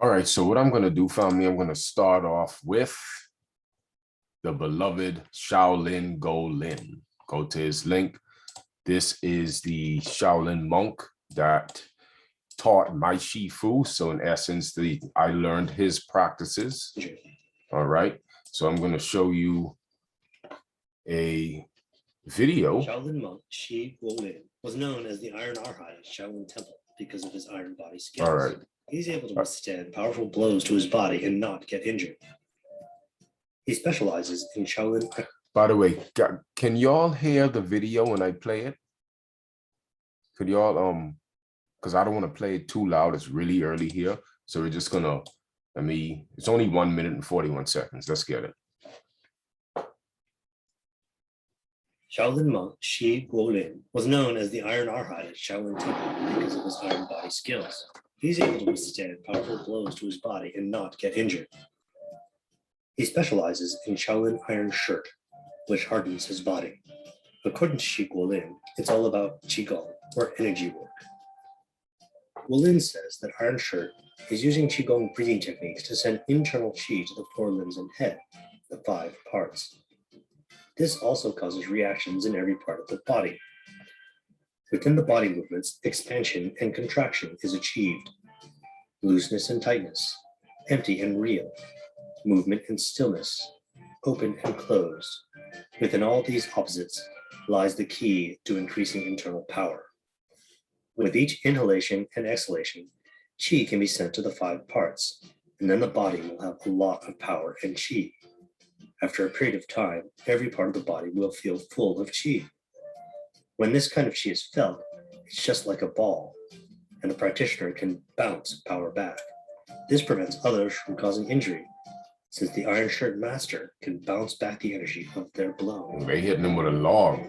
All right, so what I'm going to do, family, I'm going to start off with the beloved Shaolin Golin. Go to his link. This is the Shaolin monk that taught my Shifu. So in essence, I learned his practices. All right, so I'm going to show you a video. Shaolin monk Shi Guolin was known as the Iron Arhat at Shaolin Temple because of his iron body skills. All right. He's able to withstand powerful blows to his body and not get injured. He specializes in Shaolin. By the way, can y'all hear the video when I play it? Could y'all, because I don't want to play it too loud. It's really early here. So we're just gonna, it's only 1 minute and 41 seconds. Let's get it. Shaolin monk Shi Guolin was known as the Iron Arhat at Shaolin Temple because of his iron body skills. He's able to withstand powerful blows to his body and not get injured. He specializes in Shaolin Iron Shirt, which hardens his body. According to Shi Guolin, it's all about Qigong, or energy work. Guolin says that Iron Shirt is using Qigong breathing techniques to send internal Qi to the forelimbs and head, the 5 parts. This also causes reactions in every part of the body. Within the body movements, expansion and contraction is achieved. Looseness and tightness, empty and real, movement and stillness, open and closed. Within all these opposites lies the key to increasing internal power. With each inhalation and exhalation, Qi can be sent to the 5 parts, and then the body will have a lot of power and Qi. After a period of time, every part of the body will feel full of Qi. When this kind of Qi is felt, it's just like a ball, and the practitioner can bounce power back. This prevents others from causing injury, since the Iron Shirt master can bounce back the energy of their blow. They hitting them with a log.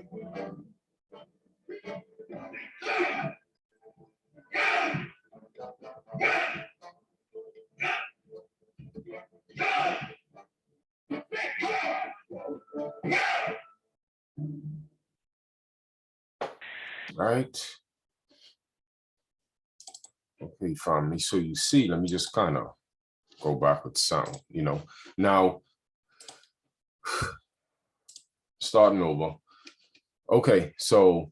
Right. Okay, family. So you see, let me just kind of go back with sound, Now, starting over. Okay, so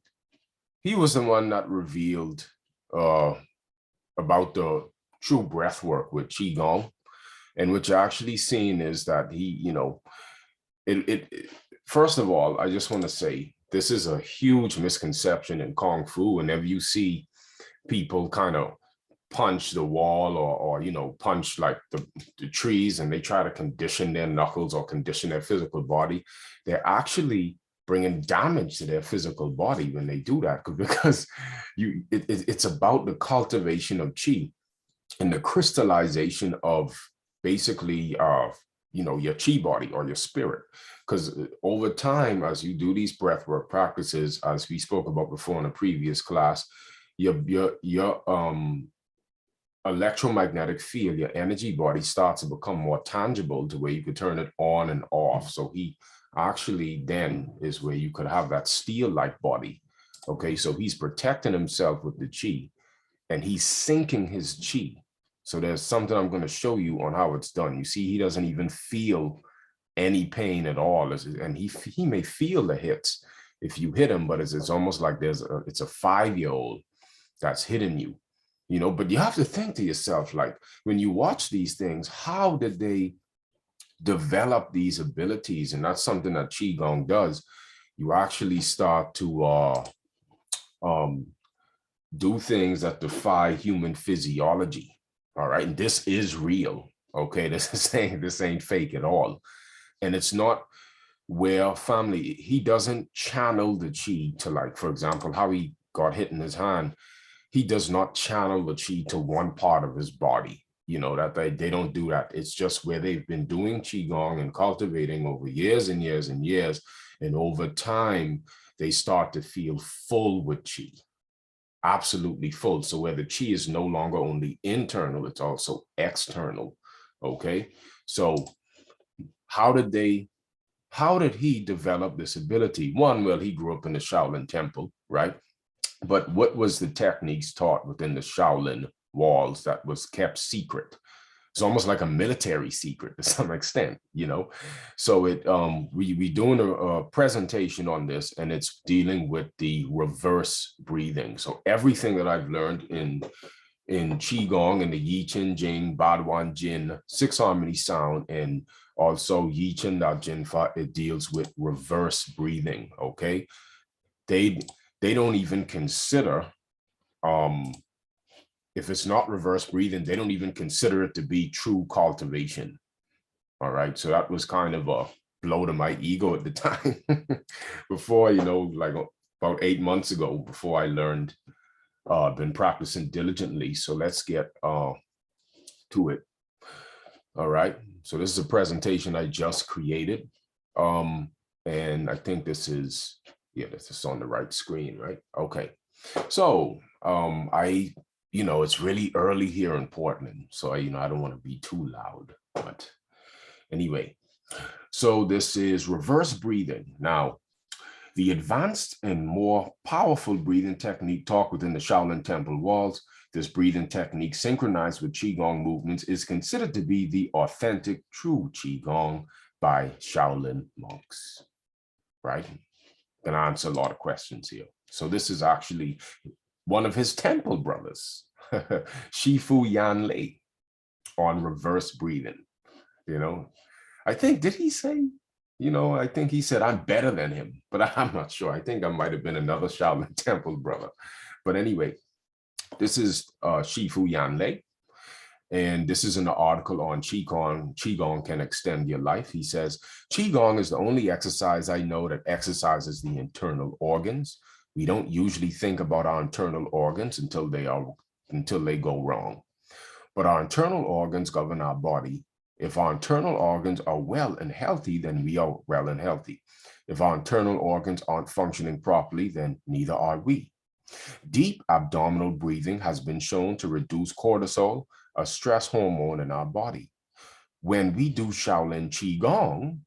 he was the one that revealed about the true breath work with Qigong. And what you're actually seeing is that he, first of all, I just want to say, this is a huge misconception in Kung Fu. Whenever you see people kind of punch the wall or punch like the trees and they try to condition their knuckles or condition their physical body, they're actually bringing damage to their physical body when they do that, because it's about the cultivation of Qi and the crystallization of basically your Qi body or your spirit. Because over time, as you do these breathwork practices, as we spoke about before in a previous class, your electromagnetic field, your energy body starts to become more tangible to where you could turn it on and off. So he actually then is where you could have that steel-like body. Okay, so he's protecting himself with the Qi and he's sinking his Qi. So there's something I'm going to show you on how it's done. You see, he doesn't even feel any pain at all. And he may feel the hits if you hit him, but it's almost like it's a 5-year-old that's hitting you, but you have to think to yourself, like when you watch these things, how did they develop these abilities? And that's something that Qigong does. You actually start to do things that defy human physiology. All right. And this is real. Okay. This ain't fake at all. And it's not where family, he doesn't channel the Qi to, like, for example, how he got hit in his hand. He does not channel the Qi to one part of his body, that they don't do that. It's just where they've been doing Qigong and cultivating over years and years and years. And over time, they start to feel full with Qi, absolutely full. So where the Qi is no longer only internal, it's also external. Okay. So how did he develop this ability? One, well, he grew up in the Shaolin temple, right? But what was the techniques taught within the Shaolin walls that was kept secret? it's almost like a military secret to some extent, So we doing a presentation on this, and it's dealing with the reverse breathing. So everything that I've learned in Qigong and the Yi Chen Jing, Baduan Jin, Six Harmony Sound, and also Yi Chen Da Jin Fa, it deals with reverse breathing. Okay, they don't even consider if it's not reverse breathing, they don't even consider it to be true cultivation. All right, so that was kind of a blow to my ego at the time. Before, like about 8 months ago, before I learned, been practicing diligently. So let's get to it. All right, so this is a presentation I just created, and I think this is on the right screen, right? Okay, so it's really early here in Portland, so I don't want to be too loud, but anyway, so this is reverse breathing. Now, the advanced and more powerful breathing technique taught within the Shaolin temple walls, this breathing technique synchronized with Qigong movements is considered to be the authentic true Qigong by Shaolin monks, right? Gonna answer a lot of questions here. So this is actually one of his temple brothers, Shifu Yan Lei, on reverse breathing. I think, did he say, I think he said, I'm better than him, but I'm not sure. I think I might have been another Shaolin temple brother. But anyway, this is Shifu Yan Lei. And this is an article on Qigong. Qigong can extend your life. He says, Qigong is the only exercise I know that exercises the internal organs. We don't usually think about our internal organs until they go wrong. But our internal organs govern our body. If our internal organs are well and healthy, then we are well and healthy. If our internal organs aren't functioning properly, then neither are we. Deep abdominal breathing has been shown to reduce cortisol, a stress hormone in our body. When we do Shaolin Qigong,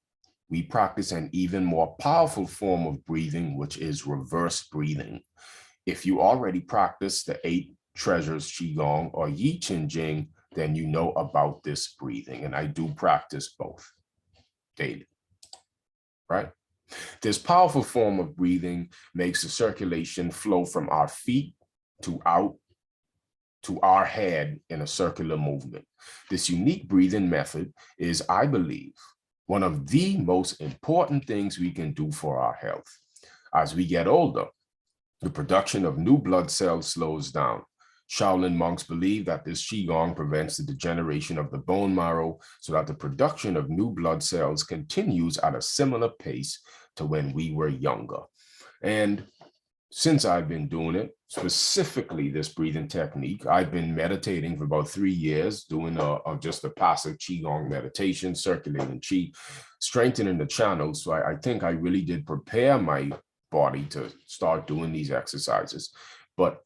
we practice an even more powerful form of breathing, which is reverse breathing. If you already practice the 8 treasures Qigong or Yi Chen Jing, then you know about this breathing. And I do practice both daily, right? This powerful form of breathing makes the circulation flow from our feet to out to our head in a circular movement. This unique breathing method is, I believe, one of the most important things we can do for our health. As we get older, the production of new blood cells slows down. Shaolin monks believe that this Qigong prevents the degeneration of the bone marrow so that the production of new blood cells continues at a similar pace to when we were younger. And since I've been doing it, specifically this breathing technique, I've been meditating for about 3 years, doing just a passive Qigong meditation, circulating Qi, strengthening the channels. So I think I really did prepare my body to start doing these exercises. But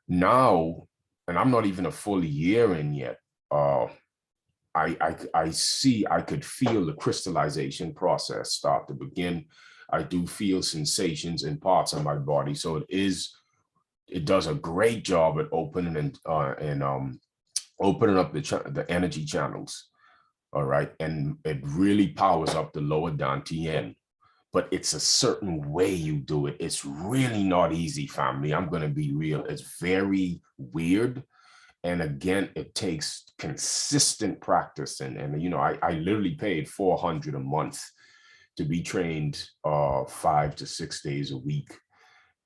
now, and I'm not even a full year in yet, I could feel the crystallization process start to begin. I do feel sensations in parts of my body. So it does a great job at opening and opening up the energy channels. All right. And it really powers up the lower dantian. But it's a certain way you do it. It's really not easy, family. I'm going to be real. It's very weird. And again, it takes consistent practice. And I literally paid $400 a month to be trained 5 to 6 days a week.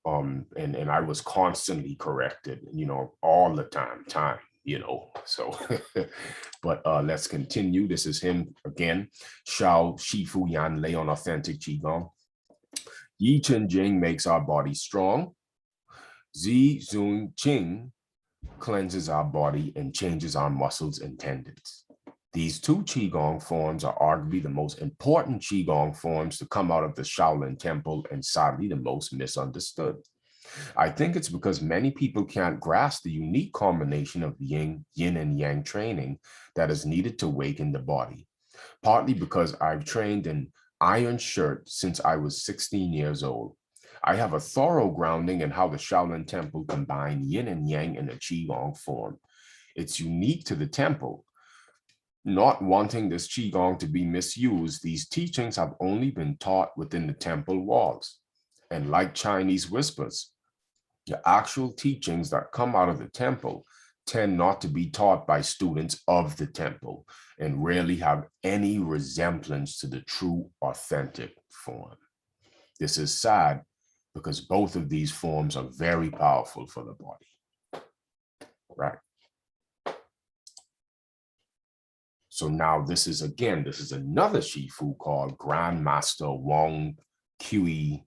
And I was constantly corrected, all the time, so, but let's continue. This is him again, Shao Shifu Yan Lei on authentic Qigong. Yi Chen Jing makes our body strong. Zi Zun Qing cleanses our body and changes our muscles and tendons. These 2 Qigong forms are arguably the most important Qigong forms to come out of the Shaolin Temple and sadly the most misunderstood. I think it's because many people can't grasp the unique combination of yin and yang training that is needed to awaken the body. Partly because I've trained in iron shirt since I was 16 years old. I have a thorough grounding in how the Shaolin Temple combined yin and yang in a Qigong form. It's unique to the temple, Not wanting this Qigong to be misused, these teachings have only been taught within the temple walls. And like Chinese whispers, the actual teachings that come out of the temple tend not to be taught by students of the temple and rarely have any resemblance to the true, authentic form. This is sad because both of these forms are very powerful for the body, right? So now this is another Shifu called Grandmaster Wong Kui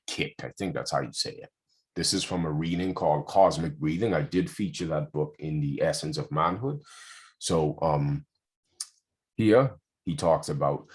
Kit. I think that's how you say it. This is from a reading called Cosmic Breathing. I did feature that book in the Essence of Manhood. So here he talks about,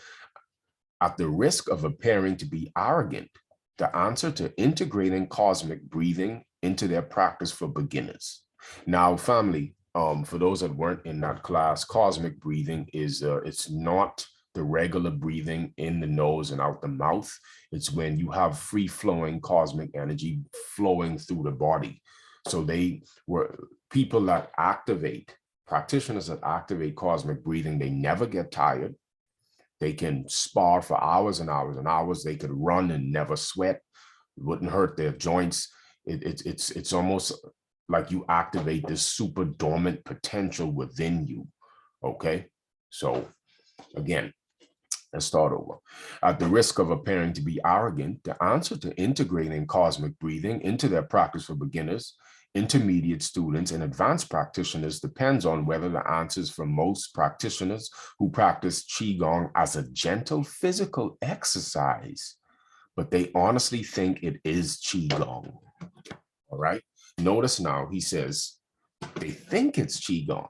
at the risk of appearing to be arrogant, the answer to integrating cosmic breathing into their practice for beginners. Now, family, for those that weren't in that class, cosmic breathing is, it's not the regular breathing in the nose and out the mouth. It's when you have free flowing cosmic energy flowing through the body. So they were people that activate, practitioners that activate cosmic breathing, they never get tired. They can spar for hours and hours and hours. They could run and never sweat. It wouldn't hurt their joints. It's almost like you activate this super dormant potential within you. Okay, so again, let's start over. At the risk of appearing to be arrogant, the answer to integrating cosmic breathing into their practice for beginners, intermediate students, and advanced practitioners depends on whether the answers for most practitioners who practice Qigong as a gentle physical exercise, but they honestly think it is Qigong. All right. Notice now he says they think it's Qigong,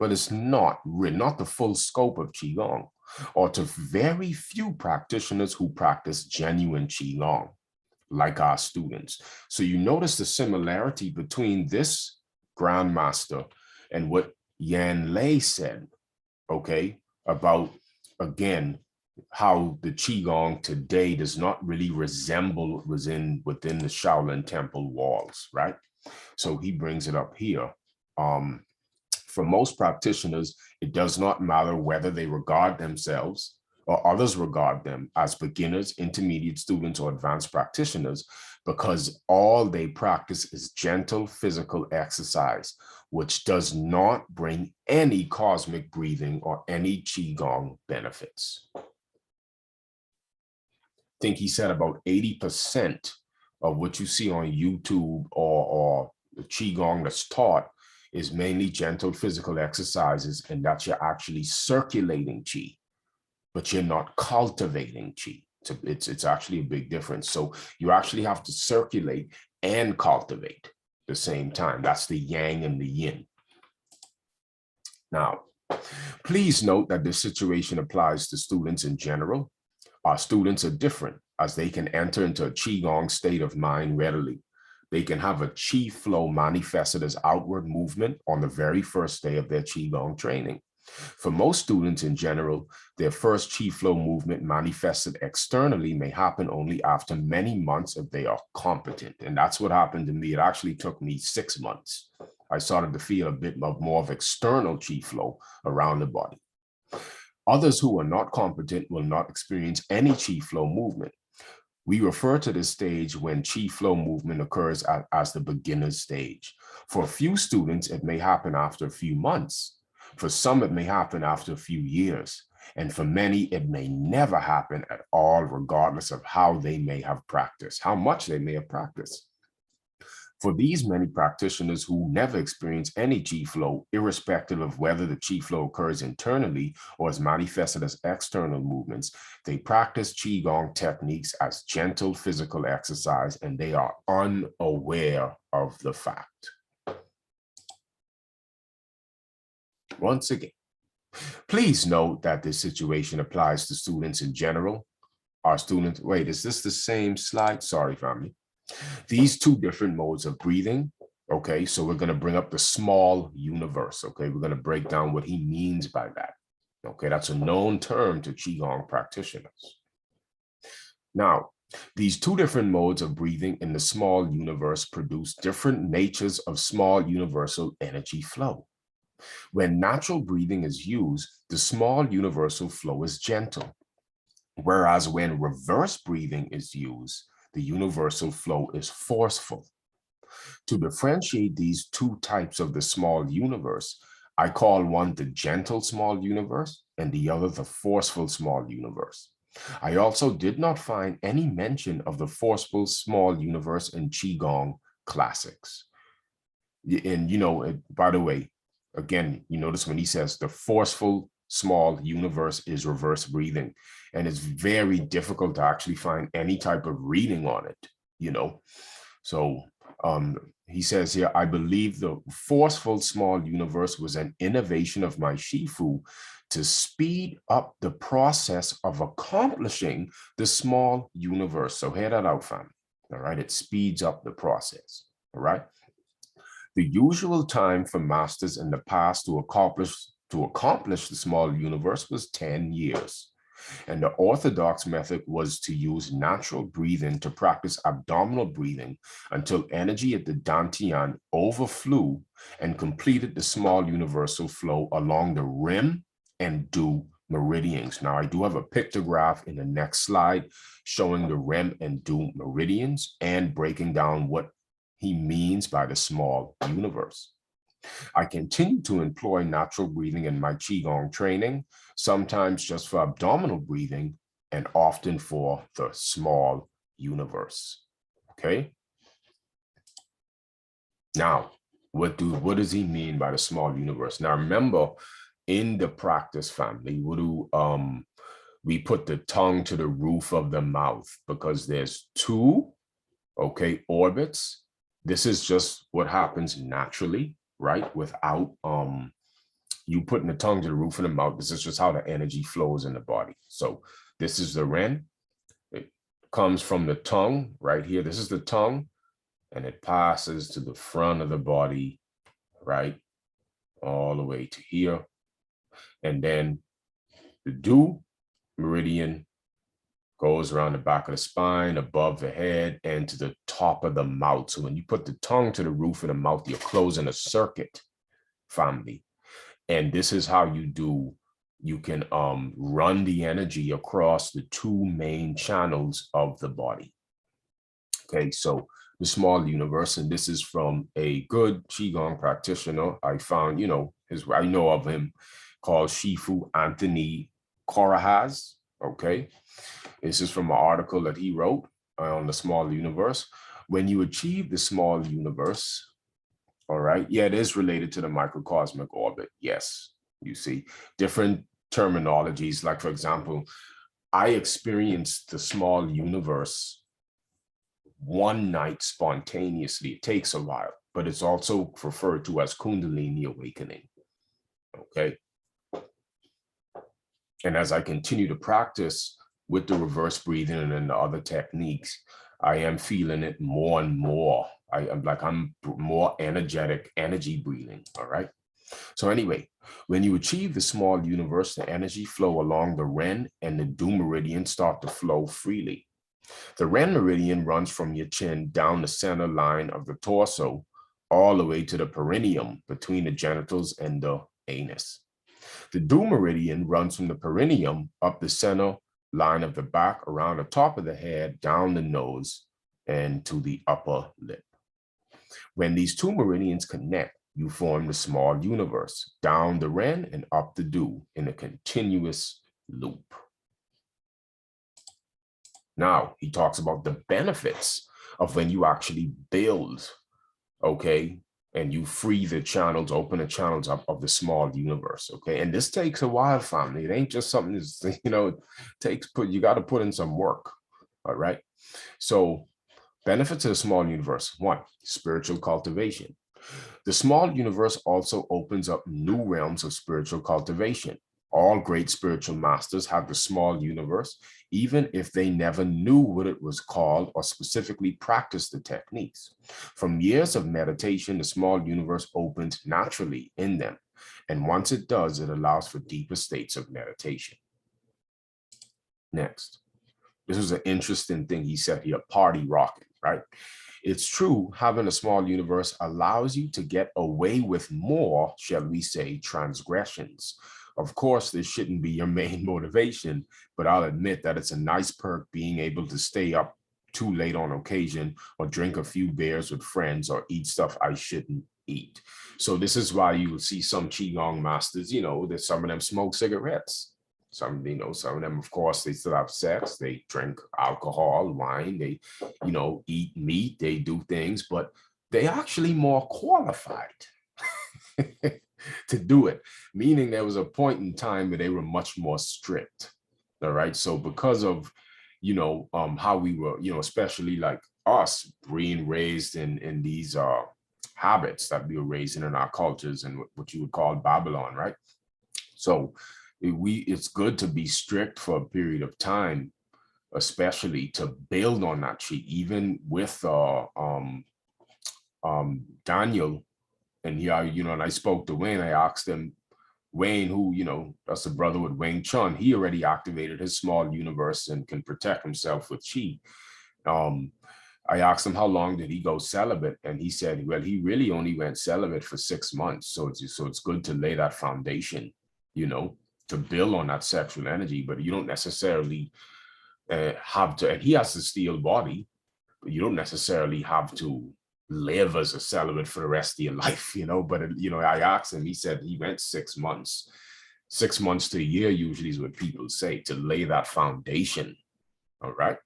but it's not the full scope of Qigong, or to very few practitioners who practice genuine Qigong, like our students. So you notice the similarity between this Grandmaster and what Yan Lei said, okay, about, again, how the Qigong today does not really resemble within the Shaolin temple walls, right? So he brings it up here. For most practitioners, it does not matter whether they regard themselves or others regard them as beginners, intermediate students, or advanced practitioners, because all they practice is gentle physical exercise, which does not bring any cosmic breathing or any Qigong benefits. I think he said about 80% of what you see on YouTube or the Qigong that's taught is mainly gentle physical exercises, and that you're actually circulating Qi, but you're not cultivating Qi. It's actually a big difference. So you actually have to circulate and cultivate at the same time. That's the yang and the yin. Now, please note that this situation applies to students in general. Our students are different, as they can enter into a Qigong state of mind readily. They can have a Qi flow manifested as outward movement on the very first day of their Qigong training. For most students in general, their first Qi flow movement manifested externally may happen only after many months if they are competent. And that's what happened to me. It actually took me 6 months. I started to feel a bit more of external Qi flow around the body. Others who are not competent will not experience any Qi flow movement. We refer to this stage when Qi flow movement occurs as the beginner's stage. For a few students, it may happen after a few months. For some, it may happen after a few years. And for many, it may never happen at all, regardless of how they may have practiced, how much they may have practiced. For these many practitioners who never experience any Qi flow, irrespective of whether the Qi flow occurs internally or is manifested as external movements, they practice Qigong techniques as gentle physical exercise, and they are unaware of the fact. Once again, please note that this situation applies to students in general. Our students, wait, is this the same slide? Sorry, family. These two different modes of breathing, okay, so we're going to bring up the small universe, okay? We're going to break down what he means by that, okay? That's a known term to Qigong practitioners. Now, these two different modes of breathing in the small universe produce different natures of small universal energy flow. When natural breathing is used, the small universal flow is gentle, whereas when reverse breathing is used, the universal flow is forceful. To differentiate these two types of the small universe, I call one the gentle small universe and the other the forceful small universe. I also did not find any mention of the forceful small universe in Qigong classics. And, by the way, again, you notice when he says the forceful small universe is reverse breathing, and it's very difficult to actually find any type of reading on it. So he says here, I believe the forceful small universe was an innovation of my Shifu to speed up the process of accomplishing the small universe. So hear that out, family. All right, it speeds up the process. All right. The usual time for masters in the past to accomplish the small universe was 10 years. And the orthodox method was to use natural breathing to practice abdominal breathing until energy at the dantian overflew and completed the small universal flow along the rim and du meridians. Now, I do have a pictograph in the next slide showing the rim and du meridians and breaking down what he means by the small universe. I continue to employ natural breathing in my Qigong training, sometimes just for abdominal breathing and often for the small universe. Okay. Now, what does he mean by the small universe? Now, remember, in the practice, family, we put the tongue to the roof of the mouth because there's two, orbits. This is just what happens naturally, right? Without you putting the tongue to the roof of the mouth. This is just how the energy flows in the body. So this is the Ren. It comes from the tongue right here. This is the tongue, and it passes to the front of the body, right? All the way to here. And then the Du meridian goes around the back of the spine, above the head, and to the top of the mouth. So when you put the tongue to the roof of the mouth, you're closing a circuit, family. And this is how you can run the energy across the two main channels of the body. Okay, so the small universe, and this is from a good Qigong practitioner. I found, I know of him, called Shifu Anthony Corahaz. Okay, this is from an article that he wrote on the small universe. When you achieve the small universe, all right, yeah, it is related to the microcosmic orbit. Yes, you see, different terminologies. Like, for example, I experienced the small universe one night spontaneously. It takes a while, but it's also referred to as Kundalini awakening. Okay. And as I continue to practice with the reverse breathing and the other techniques, I am feeling it more and more. I'm more energetic, energy breathing. All right. So anyway, when you achieve the small universe, the energy flow along the Ren and the Du meridian start to flow freely. The Ren meridian runs from your chin down the center line of the torso, all the way to the perineum between the genitals and the anus. The Du meridian runs from the perineum up the center line of the back, around the top of the head, down the nose, and to the upper lip. When these two meridians connect, you form the small universe, down the Ren and up the Du in a continuous loop. Now, he talks about the benefits of when you actually build, and you free the channels, open the channels up of the small universe, and this takes a while, family. It ain't just something that's, you got to put in some work, all right? So benefits of the small universe: 1, spiritual cultivation. The small universe also opens up new realms of spiritual cultivation. All great spiritual masters have the small universe, even if they never knew what it was called or specifically practiced the techniques. From years of meditation, the small universe opens naturally in them. And once it does, it allows for deeper states of meditation. Next, This was an interesting thing he said here, party rocking, right? It's true, having a small universe allows you to get away with more, shall we say, transgressions. Of course, this shouldn't be your main motivation, but I'll admit that it's a nice perk being able to stay up too late on occasion, or drink a few beers with friends, or eat stuff I shouldn't eat. So this is why you will see some Qigong masters, that some of them smoke cigarettes. Some of them, of course, they still have sex, they drink alcohol, wine, they, eat meat, they do things, but they actually more qualified to do it. Meaning there was a point in time where they were much more strict. All right. So because of, how we were, especially like us being raised in these habits that we were raised in our cultures and what you would call Babylon, right? So it's good to be strict for a period of time, especially to build on that chi. Even with Daniel, and here, and I spoke to Wayne, I asked him, Wayne, who, that's a brother with Wayne Chun, he already activated his small universe and can protect himself with chi. I asked him how long did he go celibate, and he said, well, he really only went celibate for 6 months. So it's good to lay that foundation, to build on that sexual energy, but you don't necessarily have to, and he has a steel body, but you don't necessarily have to live as a celibate for the rest of your life, but, I asked him, he said he went 6 months. 6 months to a year usually is what people say, to lay that foundation. All right.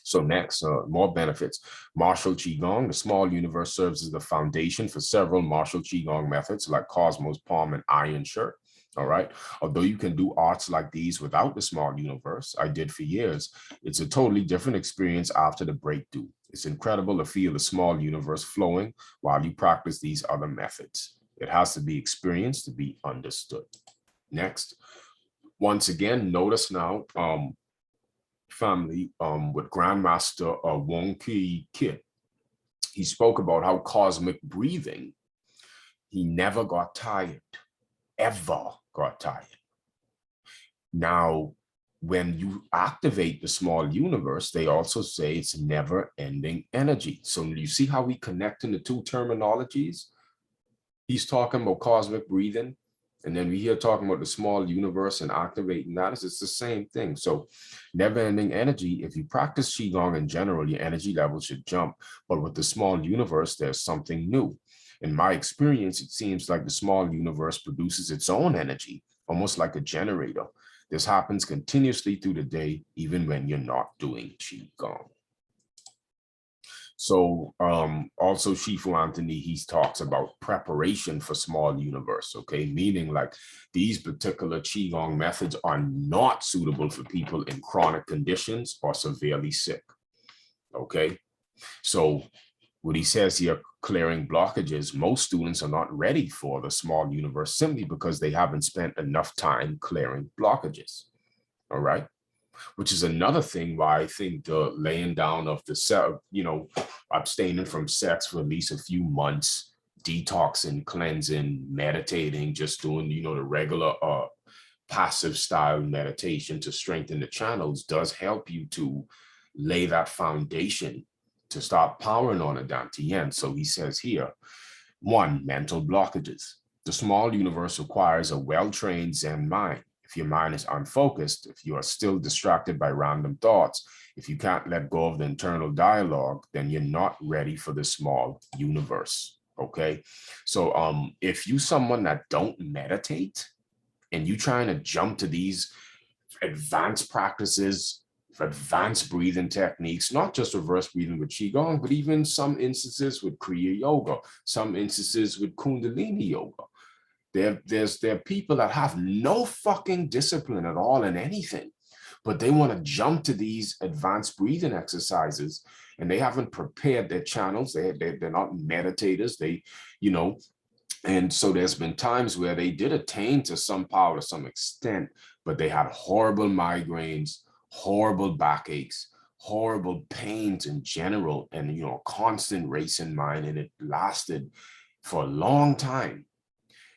So next, more benefits. Martial Qigong. The small universe serves as the foundation for several martial Qigong methods like Cosmos Palm and Iron Shirt. All right. Although you can do arts like these without the small universe, I did for years, it's a totally different experience after the breakthrough. It's incredible to feel the small universe flowing while you practice these other methods. It has to be experienced to be understood. Next, once again, notice now, family, with Grandmaster Wong Ki Kit, he spoke about how cosmic breathing, he never got tired, ever got tired. Now, when you activate the small universe, they also say it's never ending energy. So you see how we connect in the two terminologies? He's talking about cosmic breathing, and then we hear talking about the small universe and activating that. It's the same thing. So never ending energy, if you practice Qigong in general, your energy level should jump. But with the small universe, there's something new. In my experience, it seems like the small universe produces its own energy, almost like a generator. This happens continuously through the day, even when you're not doing Qigong. So also Shifu Anthony, he talks about preparation for small universe, okay? Meaning like these particular Qigong methods are not suitable for people in chronic conditions or severely sick, okay? So what he says here, clearing blockages, most students are not ready for the small universe simply because they haven't spent enough time clearing blockages, all right? Which is another thing why I think the laying down of the, abstaining from sex for at least a few months, detoxing, cleansing, meditating, just doing, the regular passive style meditation to strengthen the channels does help you to lay that foundation to start powering on a Dantian. So he says here, 1, mental blockages. The small universe requires a well-trained Zen mind. If your mind is unfocused, if you are still distracted by random thoughts, if you can't let go of the internal dialogue, then you're not ready for the small universe, okay? So if you someone that don't meditate and you trying to jump to these advanced practices, advanced breathing techniques, not just reverse breathing with Qigong, but even some instances with Kriya Yoga, some instances with Kundalini Yoga. There are people that have no fucking discipline at all in anything, but they want to jump to these advanced breathing exercises and they haven't prepared their channels. They're not meditators. And so there's been times where they did attain to some power to some extent, but they had horrible migraines, horrible backaches, horrible pains in general, and, constant racing mind. And it lasted for a long time.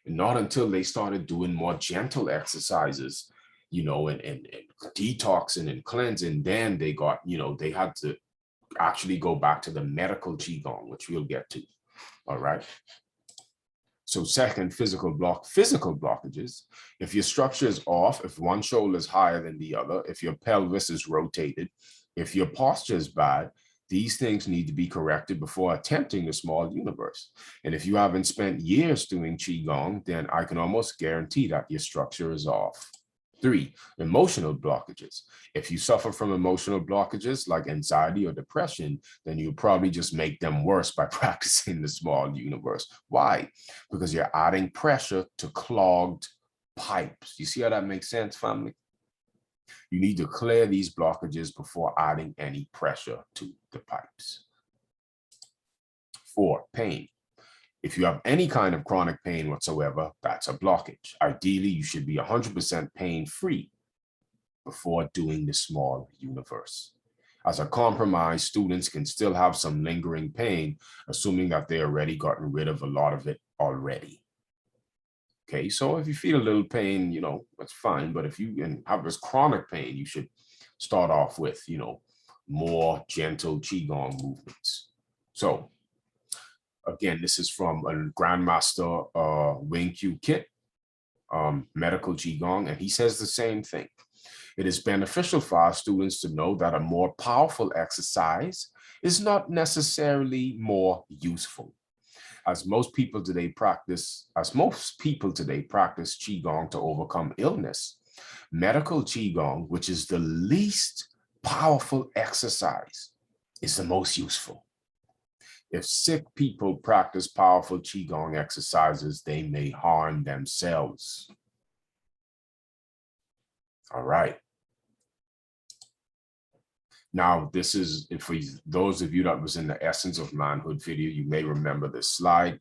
And not until they started doing more gentle exercises and detoxing and cleansing. Then they got, they had to actually go back to the medical qigong, which we'll get to. All right. So second, physical blockages. If your structure is off, if one shoulder is higher than the other, if your pelvis is rotated, if your posture is bad, these things need to be corrected before attempting the small universe. And if you haven't spent years doing qigong, then I can almost guarantee that your structure is off. 3, emotional blockages. If you suffer from emotional blockages like anxiety or depression, then you probably just make them worse by practicing the small universe. Why? Because you're adding pressure to clogged pipes. You see how that makes sense, family? You need to clear these blockages before adding any pressure to the pipes. 4, pain. If you have any kind of chronic pain whatsoever, that's a blockage. Ideally, you should be 100% pain-free before doing the small universe. As a compromise, students can still have some lingering pain, assuming that they already gotten rid of a lot of it already. Okay, so if you feel a little pain, that's fine. But if you have this chronic pain, you should start off with, more gentle qigong movements. So again, this is from a Grandmaster Wing Q Kit, medical qigong, and he says the same thing. It is beneficial for our students to know that a more powerful exercise is not necessarily more useful. As most people today practice qigong to overcome illness, medical qigong, which is the least powerful exercise, is the most useful. If sick people practice powerful qigong exercises, they may harm themselves. All right. Now, this is, for those of you that was in the Essence of Manhood video, you may remember this slide.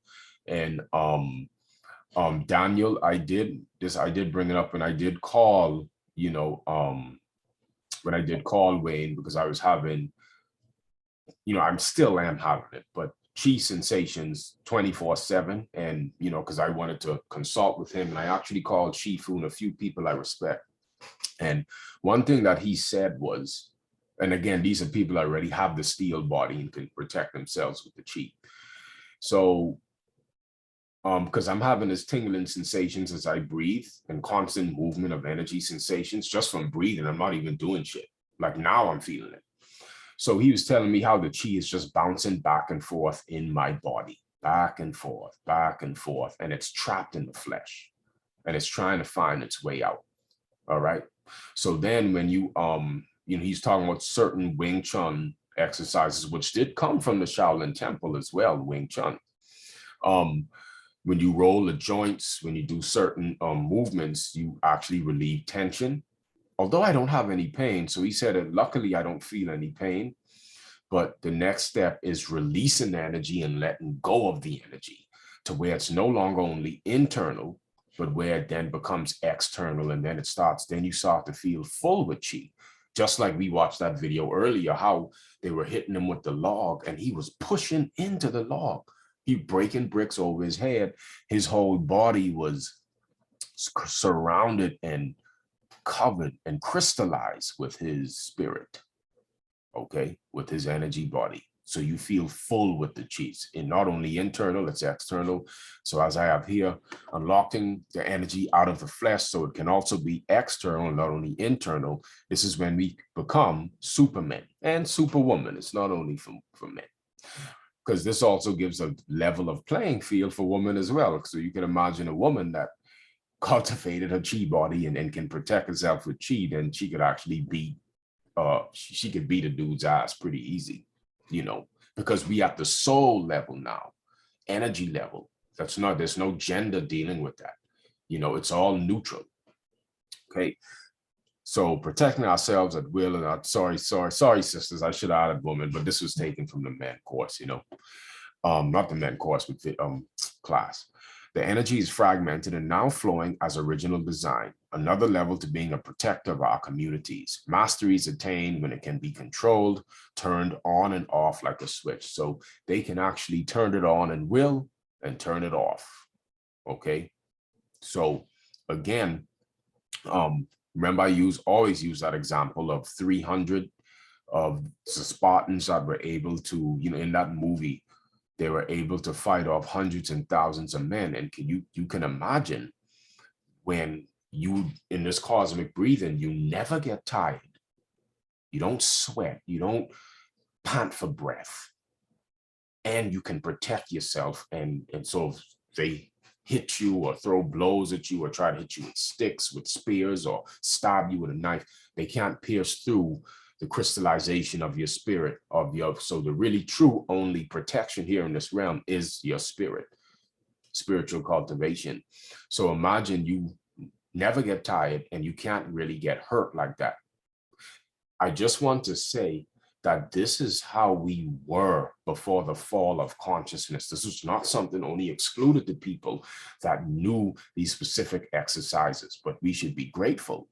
And Daniel, I did bring it up, and I did call, when I did call Wayne, because I was having, I still am having it, but chi sensations 24/7. And, because I wanted to consult with him, and I actually called Shifu and a few people I respect. And one thing that he said was, and again, these are people that already have the steel body and can protect themselves with the chi. So, because I'm having this tingling sensations as I breathe and constant movement of energy sensations just from breathing. I'm not even doing shit. Like now I'm feeling it. So he was telling me how the chi is just bouncing back and forth in my body, back and forth, and it's trapped in the flesh and it's trying to find its way out. All right. So then when he's talking about certain Wing Chun exercises, which did come from the Shaolin Temple as well, Wing Chun. When you roll the joints, when you do certain movements, you actually relieve tension. Although I don't have any pain. So he said that luckily I don't feel any pain. But the next step is releasing the energy and letting go of the energy to where it's no longer only internal, but where it then becomes external, and then you start to feel full with chi. Just like we watched that video earlier, how they were hitting him with the log and he was pushing into the log. He breaking bricks over his head. His whole body was surrounded and covered and crystallized with his spirit, okay, with his energy body. So you feel full with the chi. And not only internal, it's external. So as I have here, unlocking the energy out of the flesh, so it can also be external, not only internal. This is when we become supermen and superwoman. It's not only for men. Because this also gives a level of playing field for women as well. So you can imagine a woman that cultivated her chi body and can protect herself with chi, then she could actually beat she could beat a dude's ass pretty easy, because we at the soul level now, energy level. There's no gender dealing with that. It's all neutral. Okay. So protecting ourselves at will, and sorry, sisters, I should have added woman, but this was taken from the men course, not the men course, but the class. The energy is fragmented and now flowing as original design, another level to being a protector of our communities. Mastery is attained when it can be controlled, turned on and off like a switch. So they can actually turn it on and will and turn it off. Okay. So again, Remember, I always use that example of 300 of the Spartans that were able to, in that movie, they were able to fight off hundreds and thousands of men. And you can imagine when you, in this cosmic breathing, you never get tired. You don't sweat. You don't pant for breath. And you can protect yourself. And so if they hit you or throw blows at you or try to hit you with sticks, with spears, or stab you with a knife, they can't pierce through the crystallization of your spirit, so the really true only protection here in this realm is your spirit, spiritual cultivation. So imagine you never get tired and you can't really get hurt like that. I just want to say that this is how we were before the fall of consciousness. This was not something only excluded to people that knew these specific exercises, but we should be grateful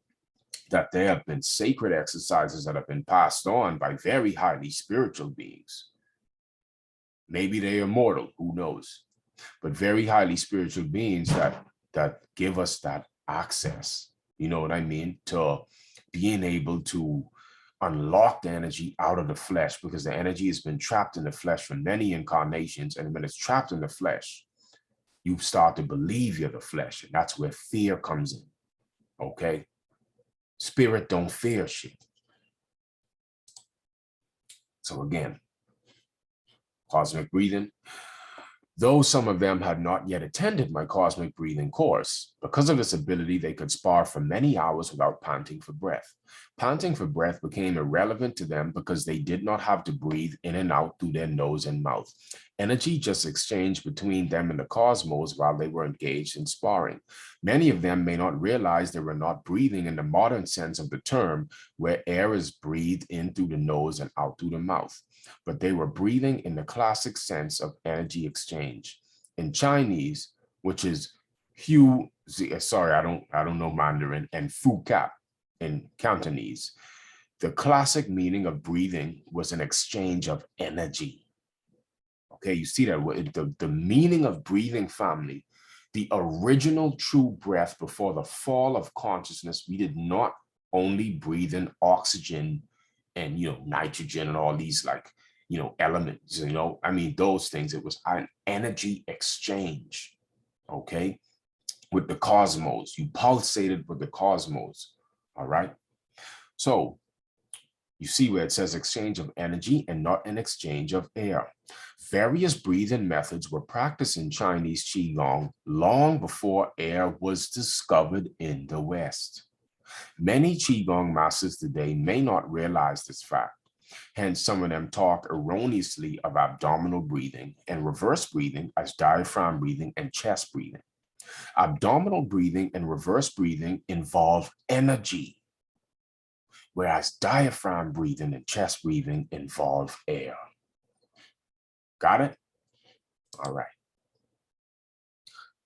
that there have been sacred exercises that have been passed on by very highly spiritual beings. Maybe they are mortal, who knows? But very highly spiritual beings that give us that access, you know what I mean, to being able to unlock the energy out of the flesh, because the energy has been trapped in the flesh for many incarnations. And when it's trapped in the flesh, you start to believe you're the flesh. And that's where fear comes in. Okay? Spirit don't fear shit. So again, cosmic breathing. Though some of them had not yet attended my cosmic breathing course, because of this ability, they could spar for many hours without panting for breath. Panting for breath became irrelevant to them because they did not have to breathe in and out through their nose and mouth. Energy just exchanged between them and the cosmos while they were engaged in sparring. Many of them may not realize they were not breathing in the modern sense of the term, where air is breathed in through the nose and out through the mouth, but they were breathing in the classic sense of energy exchange. In Chinese, which is I don't know Mandarin, and Fu Cap in Cantonese, the classic meaning of breathing was an exchange of energy. Okay, you see that the meaning of breathing, family, the original true breath before the fall of consciousness, we did not only breathe in oxygen and nitrogen and all these elements, I mean those things. It was an energy exchange, okay, with the cosmos. You pulsated with the cosmos. All right, so you see where it says exchange of energy and not an exchange of air. Various breathing methods were practiced in Chinese Qigong long before air was discovered in the West. Many Qigong masters today may not realize this fact. Hence, some of them talk erroneously of abdominal breathing and reverse breathing as diaphragm breathing and chest breathing. Abdominal breathing and reverse breathing involve energy, whereas diaphragm breathing and chest breathing involve air. Got it? All right.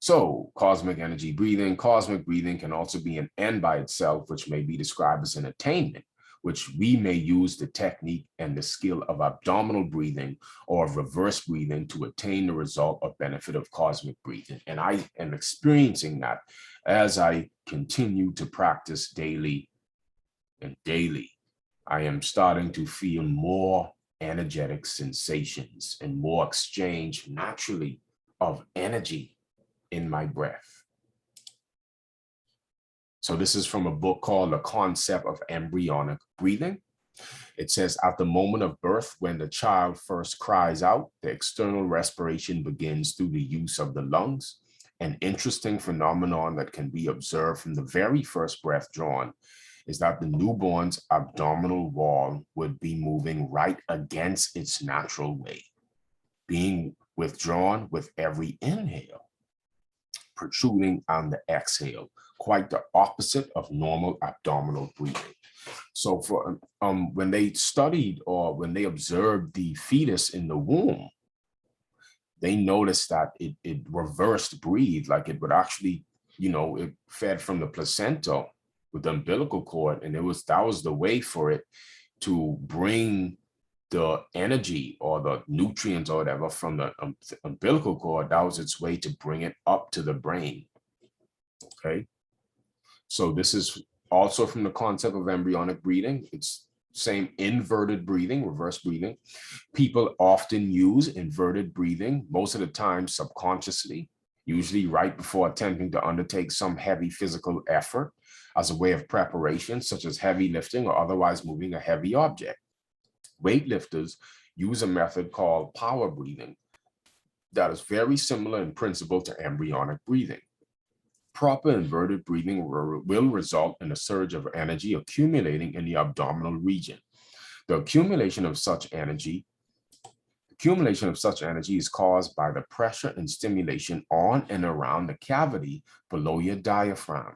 So cosmic energy breathing. Cosmic breathing can also be an end by itself, which may be described as an attainment, which we may use the technique and the skill of abdominal breathing or of reverse breathing to attain the result or benefit of cosmic breathing. And I am experiencing that as I continue to practice daily and daily. I am starting to feel more energetic sensations and more exchange naturally of energy in my breath. So this is from a book called The Concept of Embryonic Breathing. It says, at the moment of birth, when the child first cries out, the external respiration begins through the use of the lungs. An interesting phenomenon that can be observed from the very first breath drawn is that the newborn's abdominal wall would be moving right against its natural way, being withdrawn with every inhale, protruding on the exhale, quite the opposite of normal abdominal breathing. So for when they studied or when they observed the fetus in the womb, they noticed that it reversed breathe, like it would actually, it fed from the placenta with the umbilical cord, and that was the way for it to bring the energy or the nutrients or whatever from the umbilical cord. That was its way to bring it up to the brain. Okay, so this is also from the concept of embryonic breathing. It's same inverted breathing, reverse breathing. People often use inverted breathing, most of the time subconsciously, usually right before attempting to undertake some heavy physical effort as a way of preparation, such as heavy lifting or otherwise moving a heavy object. Weightlifters use a method called power breathing that is very similar in principle to embryonic breathing. Proper inverted breathing will result in a surge of energy accumulating in the abdominal region. The accumulation of such energy is caused by the pressure and stimulation on and around the cavity below your diaphragm,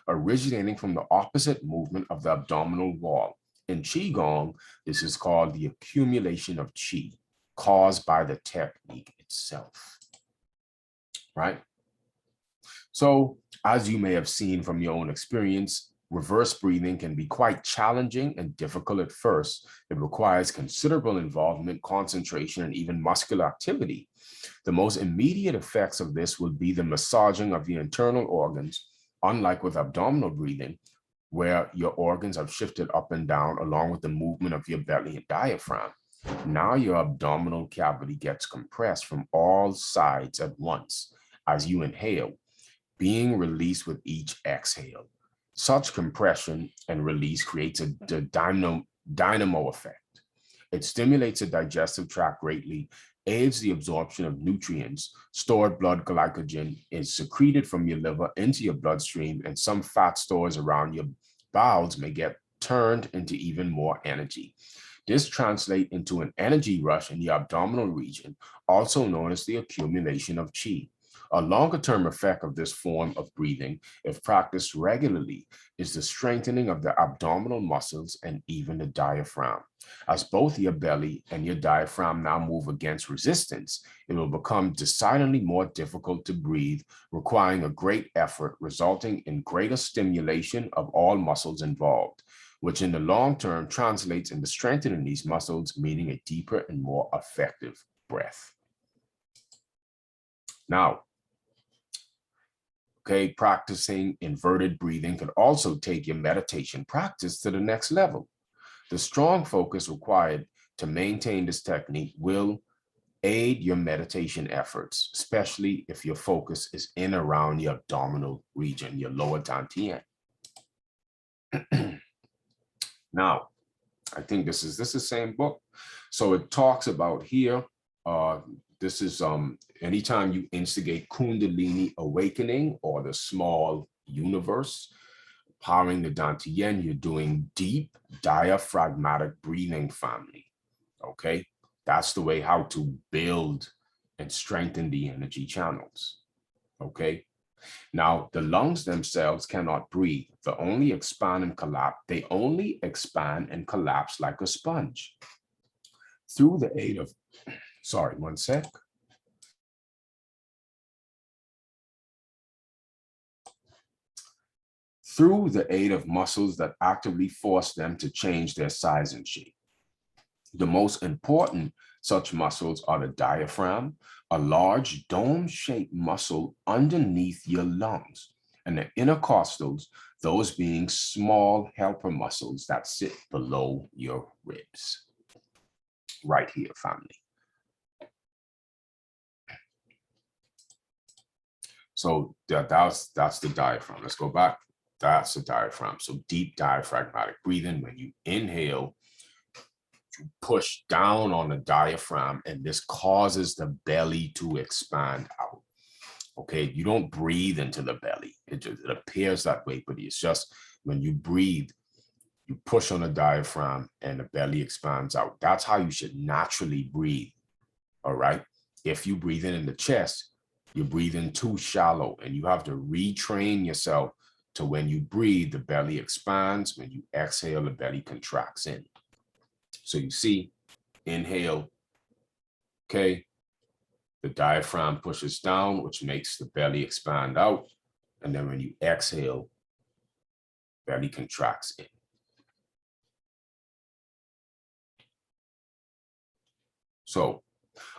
originating from the opposite movement of the abdominal wall. In Qigong, this is called the accumulation of qi, caused by the technique itself, right? So, as you may have seen from your own experience, reverse breathing can be quite challenging and difficult at first. It requires considerable involvement, concentration, and even muscular activity. The most immediate effects of this will be the massaging of the internal organs, unlike with abdominal breathing, where your organs have shifted up and down along with the movement of your belly and diaphragm. Now your abdominal cavity gets compressed from all sides at once as you inhale, being released with each exhale. Such compression and release creates a dynamo effect. It stimulates the digestive tract greatly, aids the absorption of nutrients. Stored blood glycogen is secreted from your liver into your bloodstream, and some fat stores around your bowels may get turned into even more energy. This translates into an energy rush in the abdominal region, also known as the accumulation of qi. A longer-term effect of this form of breathing, if practiced regularly, is the strengthening of the abdominal muscles and even the diaphragm. As both your belly and your diaphragm now move against resistance, it will become decidedly more difficult to breathe, requiring a great effort, resulting in greater stimulation of all muscles involved, which in the long term translates into strengthening these muscles, meaning a deeper and more effective breath. Now, practicing inverted breathing can also take your meditation practice to the next level. The strong focus required to maintain this technique will aid your meditation efforts, especially if your focus is in around your abdominal region, your lower dantian. Now, I think this is the same book. So it talks about here, this is anytime you instigate Kundalini awakening or the small universe, powering the Dantian, you're doing deep diaphragmatic breathing, family. Okay, that's the way how to build and strengthen the energy channels. Okay, now the lungs themselves cannot breathe. They only expand and collapse. They only expand and collapse like a sponge. Through the aid of, sorry, one sec. Through the aid of muscles that actively force them to change their size and shape. The most important such muscles are the diaphragm, a large dome-shaped muscle underneath your lungs, and the intercostals, those being small helper muscles that sit below your ribs. Right here, family. So that's the diaphragm. Let's go back. That's the diaphragm. So deep diaphragmatic breathing. When you inhale, you push down on the diaphragm, and this causes the belly to expand out. Okay, you don't breathe into the belly. It appears that way, but it's just when you breathe, you push on the diaphragm and the belly expands out. That's how you should naturally breathe. All right. If you breathe in the chest, you're breathing too shallow, and you have to retrain yourself to when you breathe, the belly expands. When you exhale, the belly contracts in. So you see, inhale, okay, the diaphragm pushes down, which makes the belly expand out. And then when you exhale, belly contracts in. So,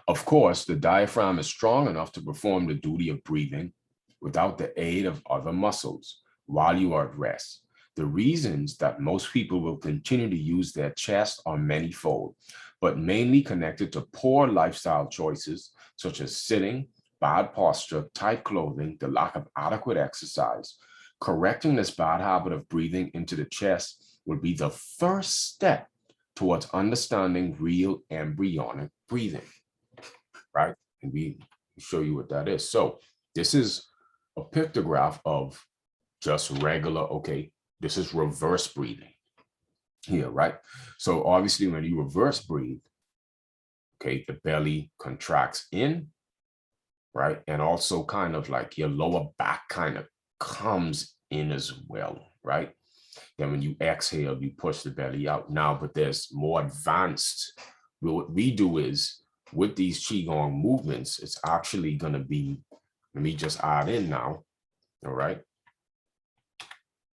of course, the diaphragm is strong enough to perform the duty of breathing without the aid of other muscles while you are at rest. The reasons that most people will continue to use their chest are manifold, but mainly connected to poor lifestyle choices, such as sitting, bad posture, tight clothing, the lack of adequate exercise. Correcting this bad habit of breathing into the chest will be the first step towards understanding real embryonic breathing, right? And we show you what that is. So this is a pictograph of just regular, okay, this is reverse breathing here, right? So obviously when you reverse breathe, okay, the belly contracts in, right? And also kind of like your lower back kind of comes in as well, right? Then when you exhale, you push the belly out. Now, but there's more advanced. What we do is with these Qigong movements, it's actually going to be, let me just add in now. All right.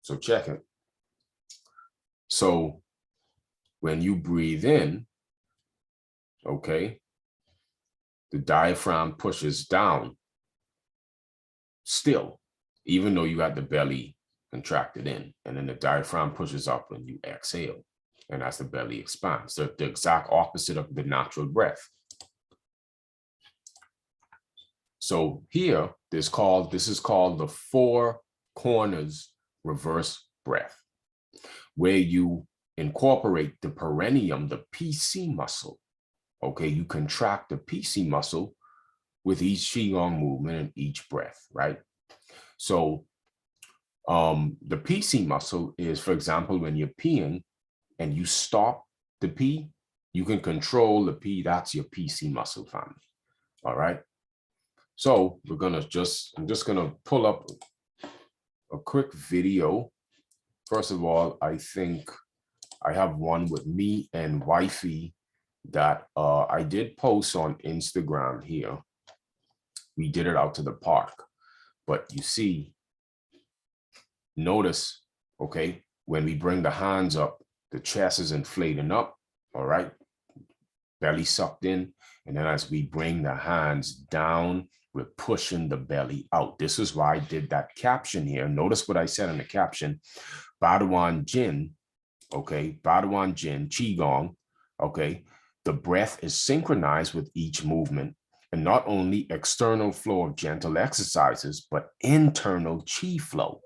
So check it. So when you breathe in, okay, the diaphragm pushes down still, even though you got the belly contracted in, and then the diaphragm pushes up when you exhale, and as the belly expands, the exact opposite of the natural breath. So here, this is called the four corners reverse breath, where you incorporate the perineum, the PC muscle. Okay, you contract the PC muscle with each Qigong movement and each breath, right? So the PC muscle is, for example, when you're peeing and you stop the pee, you can control the pee. That's your PC muscle family. All right. So I'm just gonna pull up a quick video. First of all, I think I have one with me and wifey that I did post on Instagram here. We did it out to the park, but you see, notice, okay, when we bring the hands up, the chest is inflating up, all right, belly sucked in, and then as we bring the hands down, we're pushing the belly out. This is why I did that caption here. Notice what I said in the caption, Badawan Jin, okay, Badawan Jin, Qigong, okay, the breath is synchronized with each movement, and not only external flow of gentle exercises, but internal qi flow.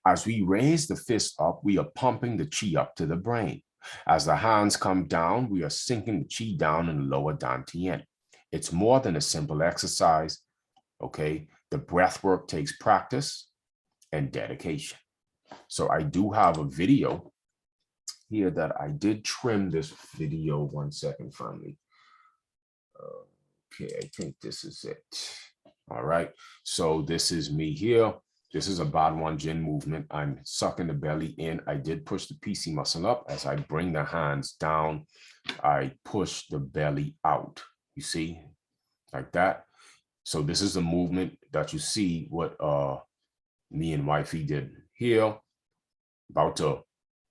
As we raise the fist up, we are pumping the qi up to the brain. As the hands come down, we are sinking the qi down in the lower dantian. It's more than a simple exercise, okay? The breath work takes practice and dedication. So I do have a video here that I did trim this video. 1 second, finally. Okay, I think this is it. All right, so this is me here. This is a Badawan Jin movement. I'm sucking the belly in. I did push the PC muscle up. As I bring the hands down, I push the belly out. You see, like that. So this is a movement that you see what me and wifey did here. About to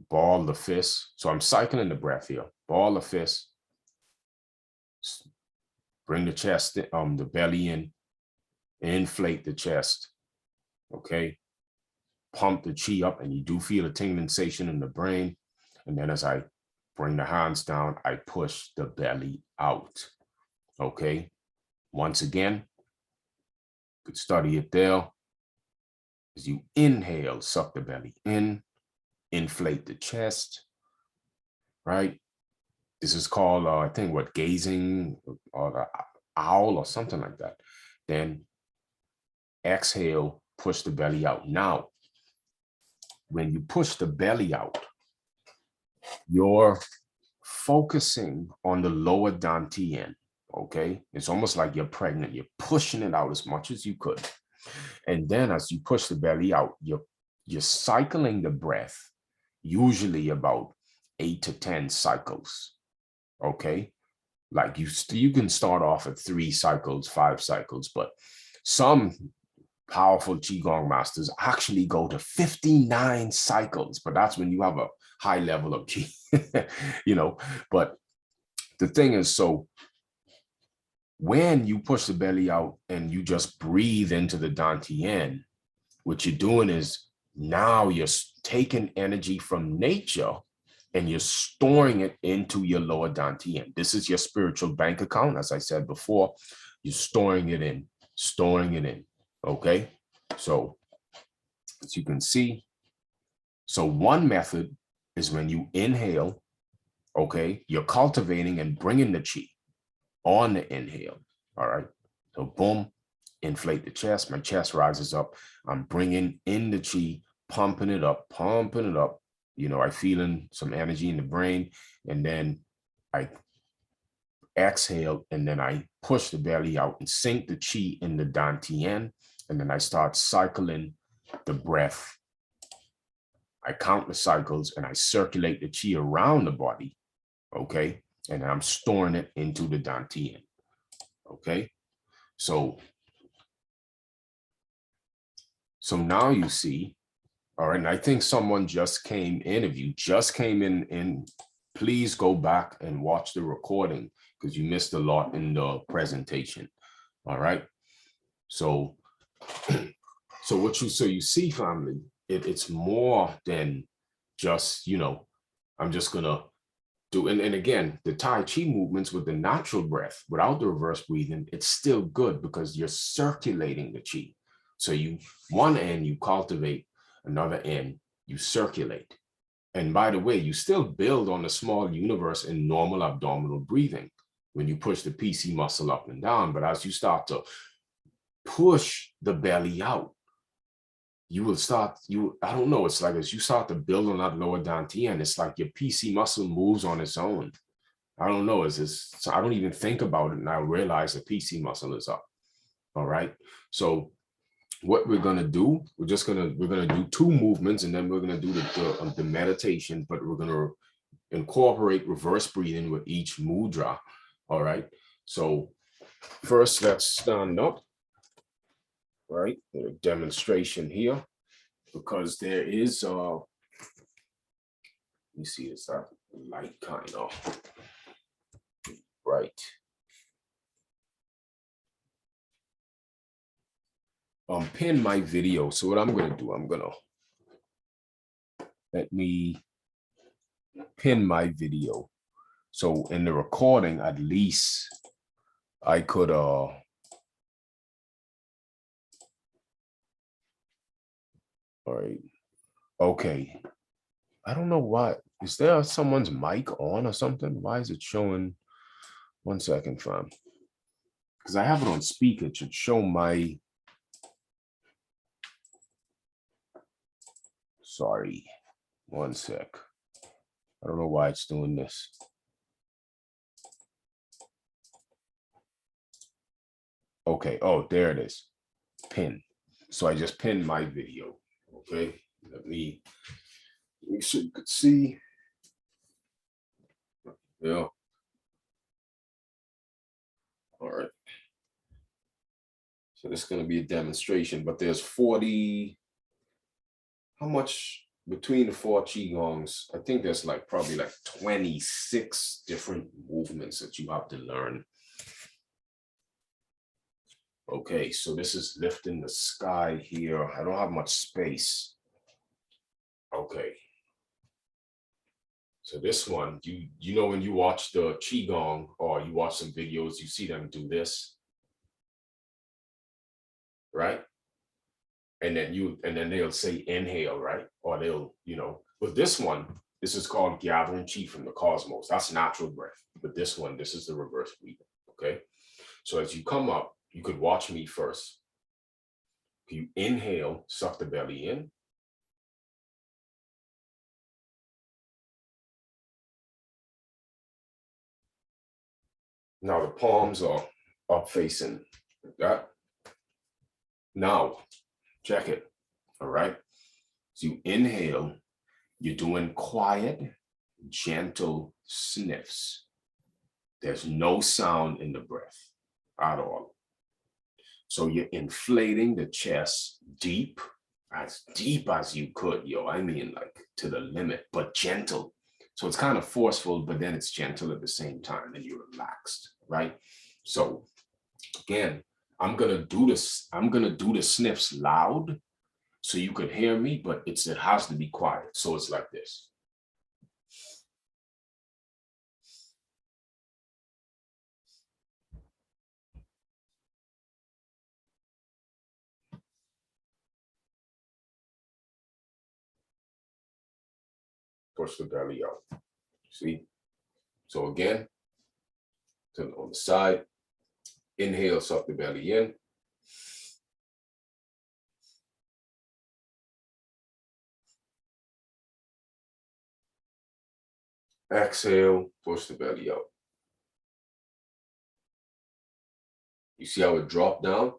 ball the fist. So I'm cycling the breath here. Ball the fist. Bring the chest, the belly in. Inflate the chest. Okay. Pump the qi up, and you do feel a tingling sensation in the brain. And then as I bring the hands down, I push the belly out. Okay. Once again, you could study it there. As you inhale, suck the belly in, inflate the chest, right? This is called, I think, what, gazing or the owl or something like that. Then exhale, push the belly out. Now, when you push the belly out, you're focusing on the lower dantian, okay? It's almost like you're pregnant. You're pushing it out as much as you could. And then as you push the belly out, you're cycling the breath, usually about 8 to 10 cycles, okay? Like you can start off at 3 cycles, 5 cycles, but some powerful Qigong masters actually go to 59 cycles, but that's when you have a high level of Qi, you know. But the thing is, so when you push the belly out and you just breathe into the dantian, what you're doing is Now you're taking energy from nature and you're storing it into your lower dantian. This is your spiritual bank account. As I said before, you're storing it in. Okay? So as you can see, so one method is when you inhale, okay, you're cultivating and bringing the chi on the inhale, all right? So boom, inflate the chest, my chest rises up, I'm bringing in the chi, pumping it up, you know, I feeling some energy in the brain, and then I exhale, and then I push the belly out and sink the chi in the dantian, and then I start cycling the breath. I count the cycles and I circulate the chi around the body, okay? And I'm storing it into the dantian, okay? So now you see, all right, and I think someone just came in. If you just came in, please go back and watch the recording because you missed a lot in the presentation, all right? So, so you see, family, it's more than just, you know, I'm just gonna do, and again, the Tai Chi movements with the natural breath, without the reverse breathing, it's still good because you're circulating the chi. So you, one end, you cultivate, another end, you circulate. And by the way, you still build on the small universe in normal abdominal breathing when you push the PC muscle up and down. But as you start to push the belly out, you will start, I don't know, it's like as you start to build on that lower dantian, it's like your PC muscle moves on its own. I don't know, so I don't even think about it and I realize the PC muscle is up. All right. So what we're gonna do, we're gonna do two movements, and then we're gonna do the meditation, but we're gonna incorporate reverse breathing with each mudra. All right. So first, let's stand up. Right, a demonstration here, because there is let me see, is that light kind of right? Pin my video. So what I'm gonna do, let me pin my video. So in the recording, at least I could all right, okay. I don't know why. Is there someone's mic on or something? Why is it showing? 1 second, fam. Because I have it on speaker. It should show my. Sorry. 1 sec. I don't know why it's doing this. Okay. Oh, there it is. Pin. So I just pinned my video. Okay. Let me make sure you could see. Yeah. All right. So this is going to be a demonstration, but there's 40. How much between the 4 Qigongs? I think there's like probably like 26 different movements that you have to learn. Okay, so this is lifting the sky here. I don't have much space. Okay. So this one, you know, when you watch the Qigong or you watch some videos, you see them do this, right? And then they'll say inhale, right? Or they'll, you know, with this one, this is called gathering chi from the cosmos. That's natural breath. But this one, this is the reverse breathing, okay? So as you come up, you could watch me first. You inhale, suck the belly in. Now the palms are up facing that. Now, check it, all right? So you inhale, you're doing quiet, gentle sniffs. There's no sound in the breath at all. So you're inflating the chest deep as you could, yo. I mean, like to the limit, but gentle. So it's kind of forceful, but then it's gentle at the same time, and you're relaxed, right? So again, I'm gonna do this. I'm gonna do the sniffs loud. So you could hear me, but it has to be quiet. So it's like this. Push the belly out. See? So again, on the side, inhale, suck the belly in. Exhale, push the belly out. You see how it dropped down?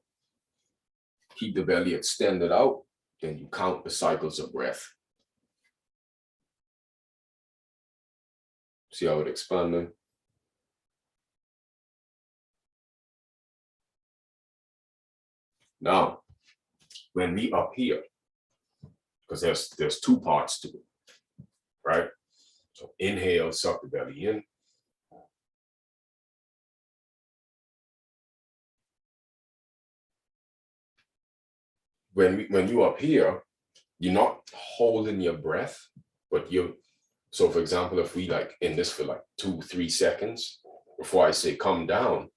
Keep the belly extended out, then you count the cycles of breath. See how it expanded? Now, when we up here, because there's two parts to it, right? So inhale, suck the belly in. When you up here, you're not holding your breath, but so for example, if we like in this for like 2-3 seconds, before I say come down,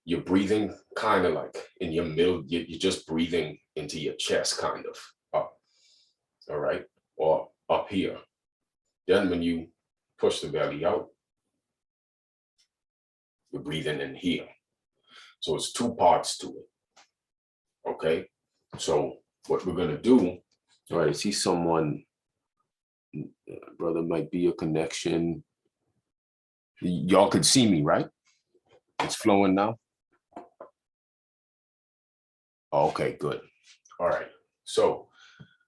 you're breathing kind of like in your middle, you're just breathing into your chest kind of up, all right? Or up here. Then when you push the belly out, you're breathing in here. So it's two parts to it, okay? So what we're gonna do, all right, I see someone, brother, might be a connection. Y'all could see me, right? It's flowing now? Okay, good. All right, so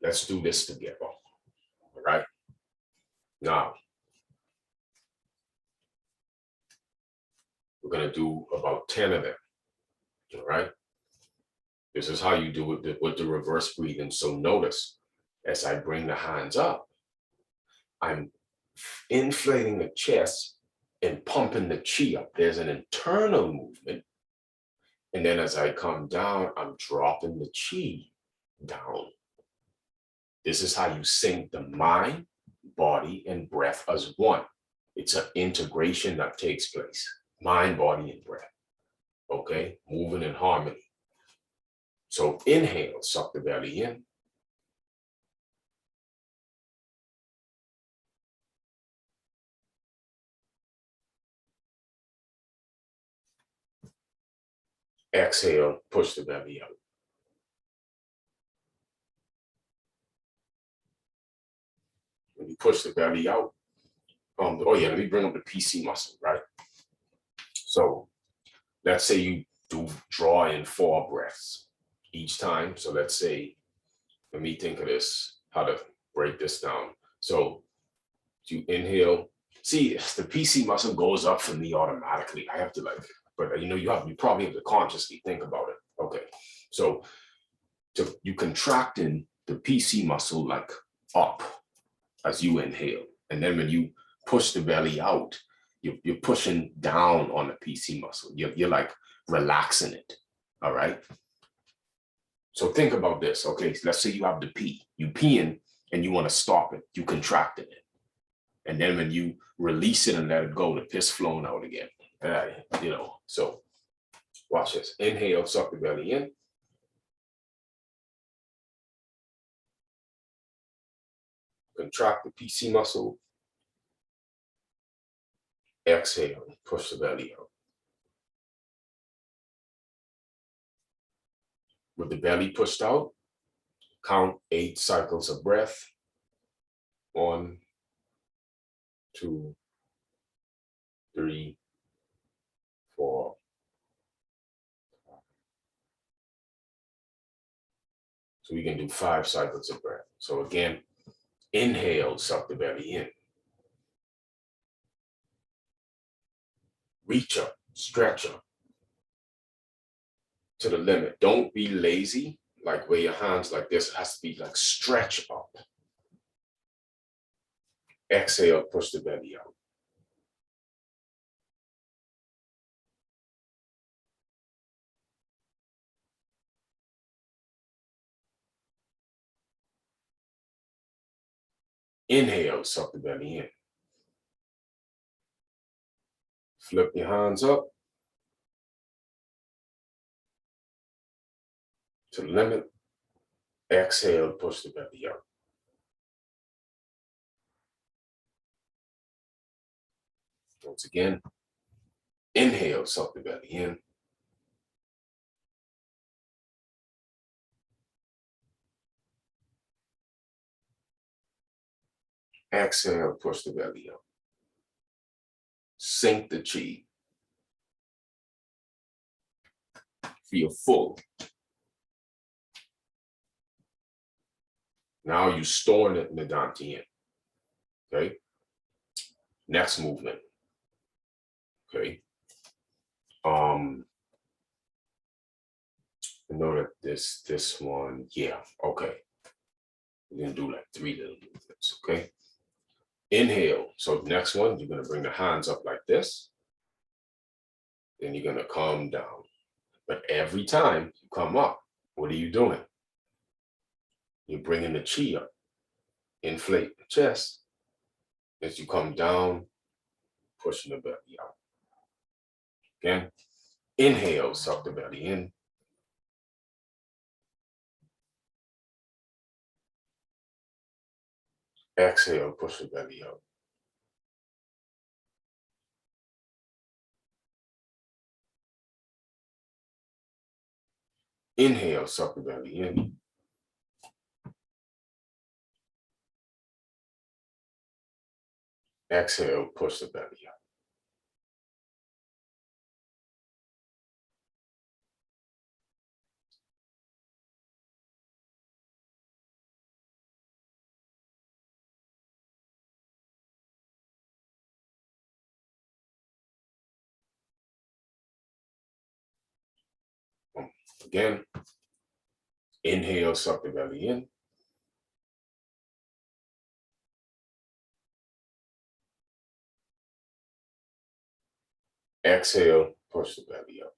let's do this together, all right? Now, we're gonna do about 10 of them, all right? This is how you do it with the reverse breathing. So notice, as I bring the hands up, I'm inflating the chest and pumping the chi up. There's an internal movement. And then as I come down, I'm dropping the chi down. This is how you sync the mind, body, and breath as one. It's an integration that takes place. Mind, body, and breath. Okay? Moving in harmony. So inhale, suck the belly in. Exhale, push the belly out. When you push the belly out, oh yeah, let me bring up the PC muscle, right? So let's say you do draw in 4 breaths each time. So let's say, let me think of this, how to break this down. So you inhale, see, the PC muscle goes up for me automatically. I have to like, but you probably have to consciously think about it. Okay, so you contracting the PC muscle like up as you inhale. And then when you push the belly out, you're pushing down on the PC muscle. You're like relaxing it, all right? So think about this, okay? Let's say you have the pee. You peeing and you want to stop it. You contracted it. And then when you release it and let it go, the piss flowing out again. So watch this. Inhale, suck the belly in. Contract the PC muscle. Exhale, push the belly out. With the belly pushed out, count 8 cycles of breath. 1, 2, 3, 4. So we can do 5 cycles of breath. So again, inhale, suck the belly in. Reach up, stretch up to the limit. Don't be lazy, like where your hands like this. It has to be like stretch up. Exhale, push the belly out. Inhale, suck the belly in. Flip your hands up to the limit. Exhale, push the belly out. Once again, inhale, suck the belly in. Exhale, push the belly out. Sink the chi. Feel full. Now you're storing it in the dantian. Okay. Next movement. Okay. I know that this one, yeah, okay. We're gonna do like 3 little movements, okay? Inhale. So next one, you're gonna bring the hands up like this. Then you're gonna calm down. But every time you come up, what are you doing? You're bringing the chi up. Inflate the chest. As you come down, pushing the belly out. Again, inhale, suck the belly in. Exhale, push the belly out. Inhale, suck the belly in. Exhale, push the belly out. Again, inhale, suck the belly in. Exhale, push the belly up.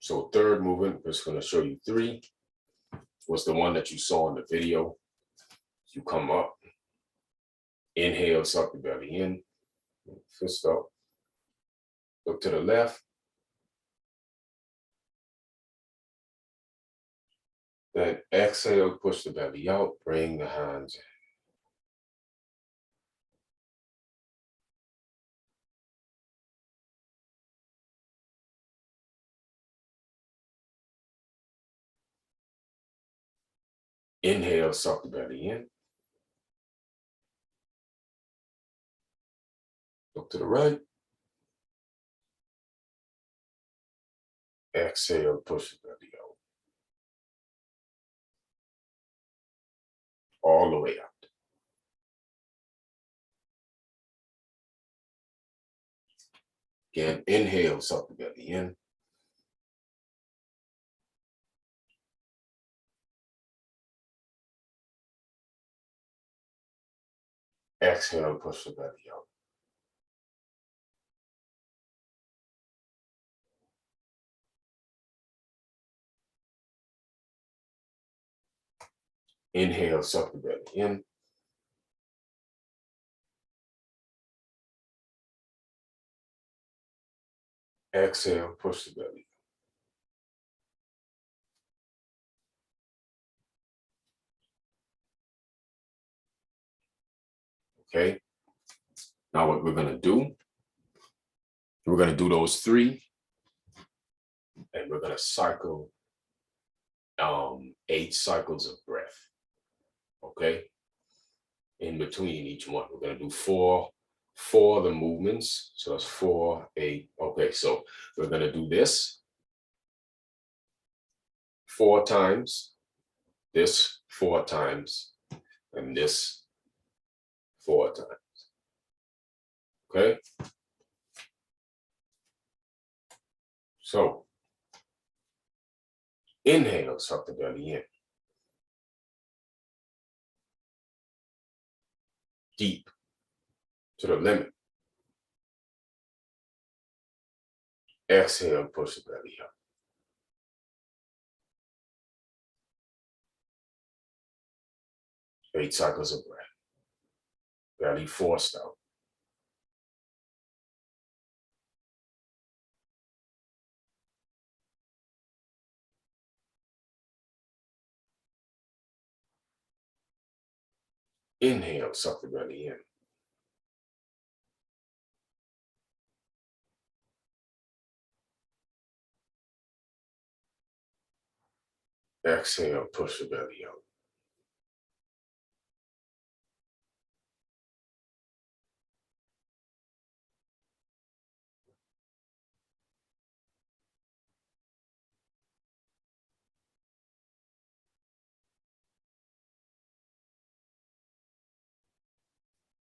So third movement, I'm just gonna show you 3. Was the one that you saw in the video. You come up, inhale, suck the belly in, fist up, look to the left, then exhale, push the belly out, bring the hands in. Inhale, suck the belly in, look to the right, exhale, push the belly out, all the way out. Again, inhale, suck the belly in. Exhale, push the belly out. Inhale, suck the belly in. Exhale, push the belly. Okay. Now what we're gonna do, we're gonna do those 3, and we're gonna cycle 8 cycles of breath. Okay. In between each one, we're gonna do 4 of the movements. So that's 4, 8. Okay, so we're gonna do this 4 times, this 4 times, and this 4 times. Okay. So inhale, suck the belly in. Deep to the limit. Exhale, push the belly up. Eight cycles of breath. Belly forced out. Inhale, suck the belly in. Exhale, push the belly out.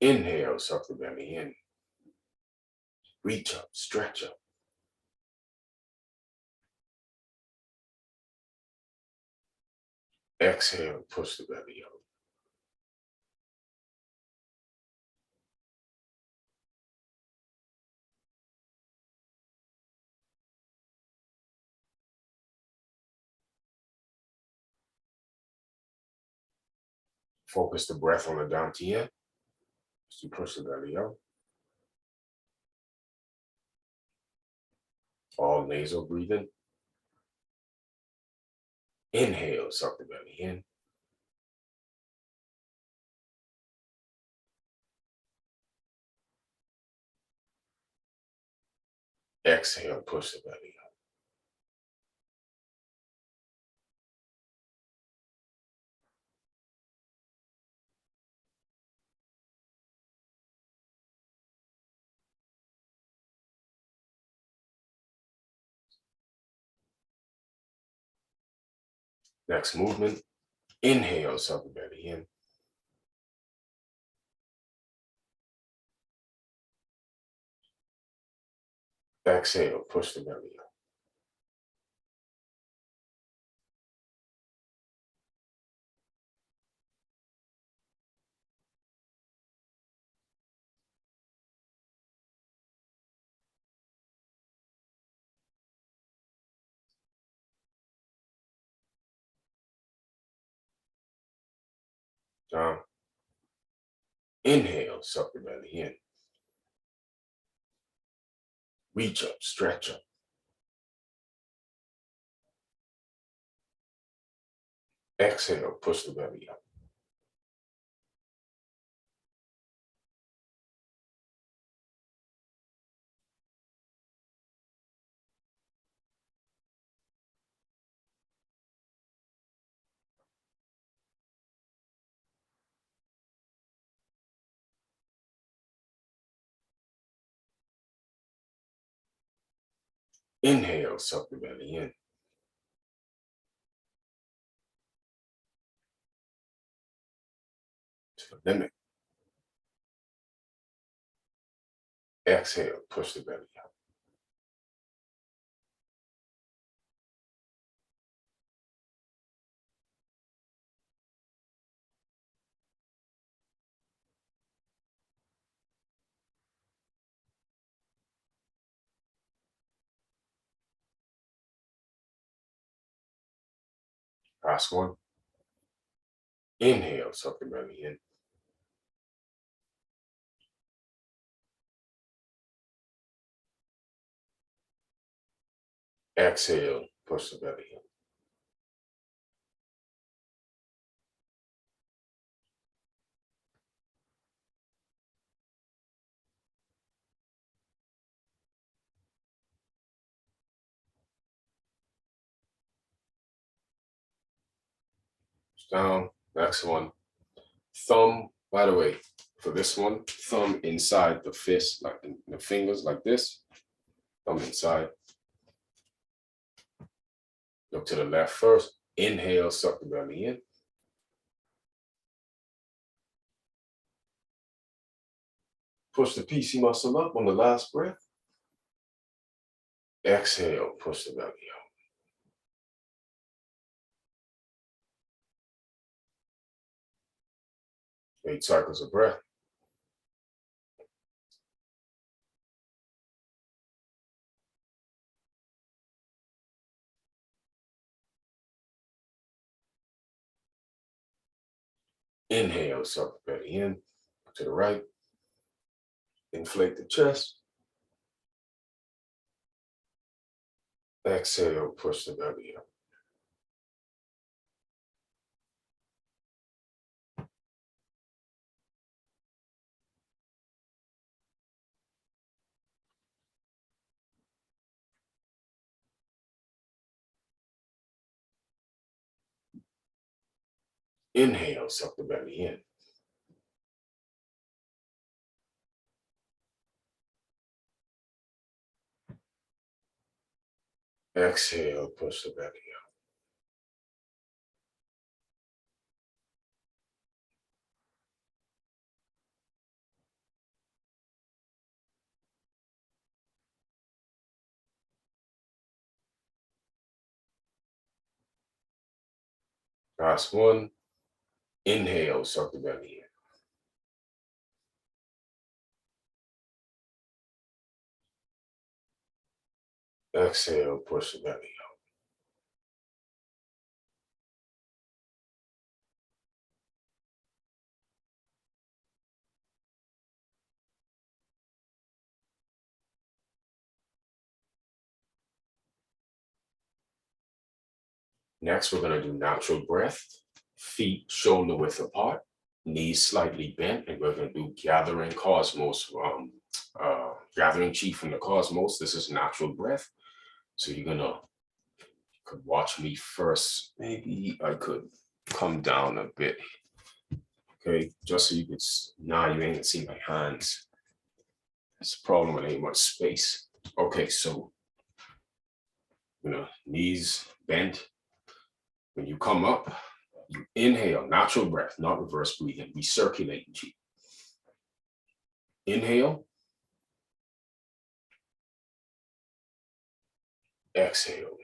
Inhale, suck the belly in. Reach up, stretch up. Exhale, push the belly out. Focus the breath on the dantian as you push the belly out. All nasal breathing. Inhale, suck the belly in. Exhale, push the belly out. Next movement. Inhale, suck the belly in. Exhale, push the belly out. Down. Inhale, suck the belly in. Reach up, stretch up. Exhale, push the belly up. Inhale, suck the belly in. To the limit. Exhale, push the belly out. Last one. Inhale, suck the belly in. Exhale, push the belly in. Down. Next one. Thumb, by the way, for this one, thumb inside the fist, like the fingers like this. Thumb inside. Look to the left first. Inhale, suck the belly in. Push the PC muscle up on the last breath. Exhale, push the belly out. 8 cycles of breath. Inhale, suck the belly in, to the right. Inflate the chest. Exhale, push the belly up. Inhale, suck the belly in. Exhale, push the belly out. Last one. Inhale, suck the belly in. Exhale, push the belly out. Next, we're going to do natural breath. Feet shoulder width apart, knees slightly bent, and we're going to do gathering cosmos, gathering chi from the cosmos. This is natural breath. So you're gonna could watch me first. Maybe I could come down a bit. Okay, just so you could, now you ain't gonna see my hands. That's a problem when ain't much space. Okay, so, knees bent. When you come up, you inhale, natural breath, not reverse breathing. We circulate chi. Inhale. Exhale.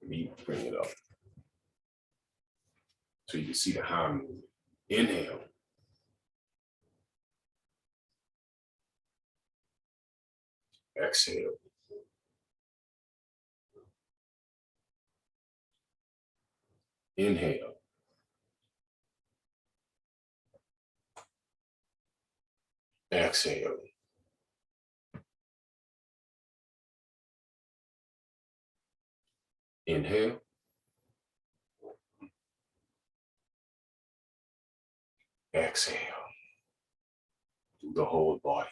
Let me bring it up so you can see the hand movement. Inhale. Exhale. Inhale. Exhale. Inhale. Exhale. Do the whole body.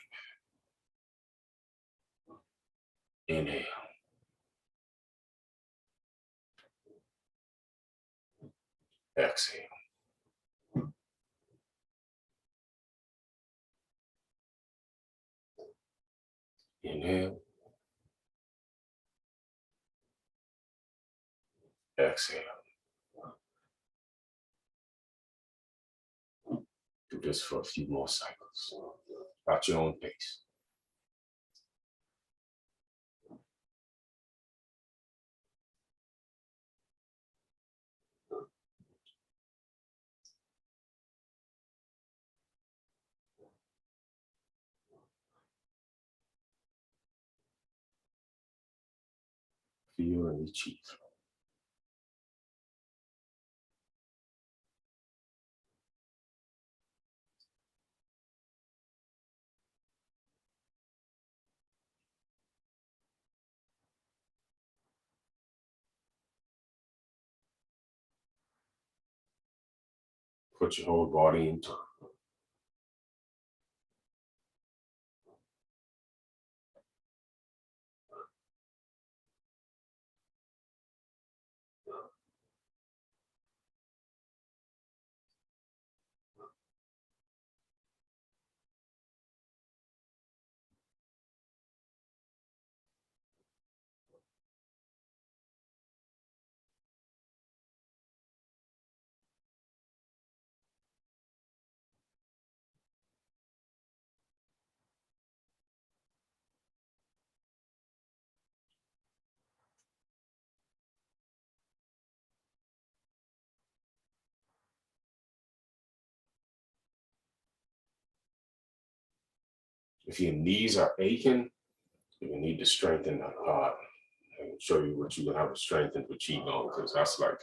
Inhale. Exhale. Inhale. Exhale. Do this for a few more cycles at your own pace. Feel and achieve. Put your whole body into it. If your knees are aching, you need to strengthen that heart. And show you what you're gonna have to strengthen for Qigong, because that's like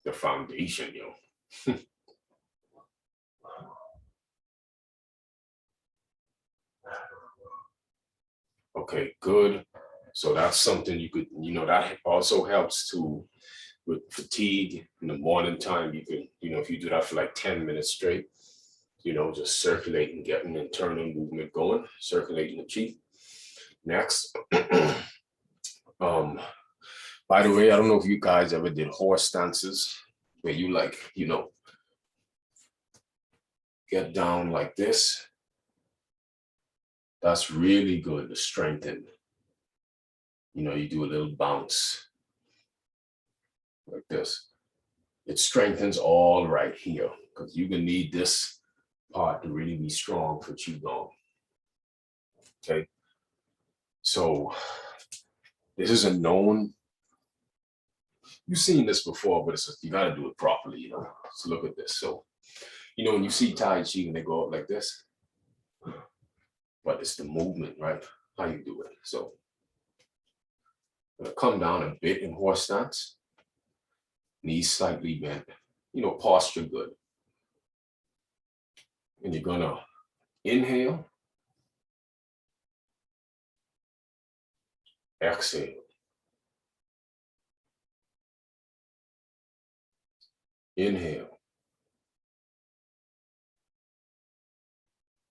the foundation, yo. Okay, good. So that's something you could, that also helps to with fatigue in the morning time. You can, if you do that for like 10 minutes straight, just circulating, getting internal movement going, circulating the chi. Next, by the way, I don't know if you guys ever did horse stances where you like, get down like this. That's really good to strengthen. You do a little bounce like this. It strengthens all right here, because you're gonna need this part to really be strong for Qigong. Okay. So this is a known, you've seen this before, but you got to do it properly, So look at this. So, when you see Tai Chi and they go up like this, but it's the movement, right? How you do it. So I'm gonna come down a bit in horse stance, knees slightly bent, posture good. And you're gonna inhale, exhale. Inhale,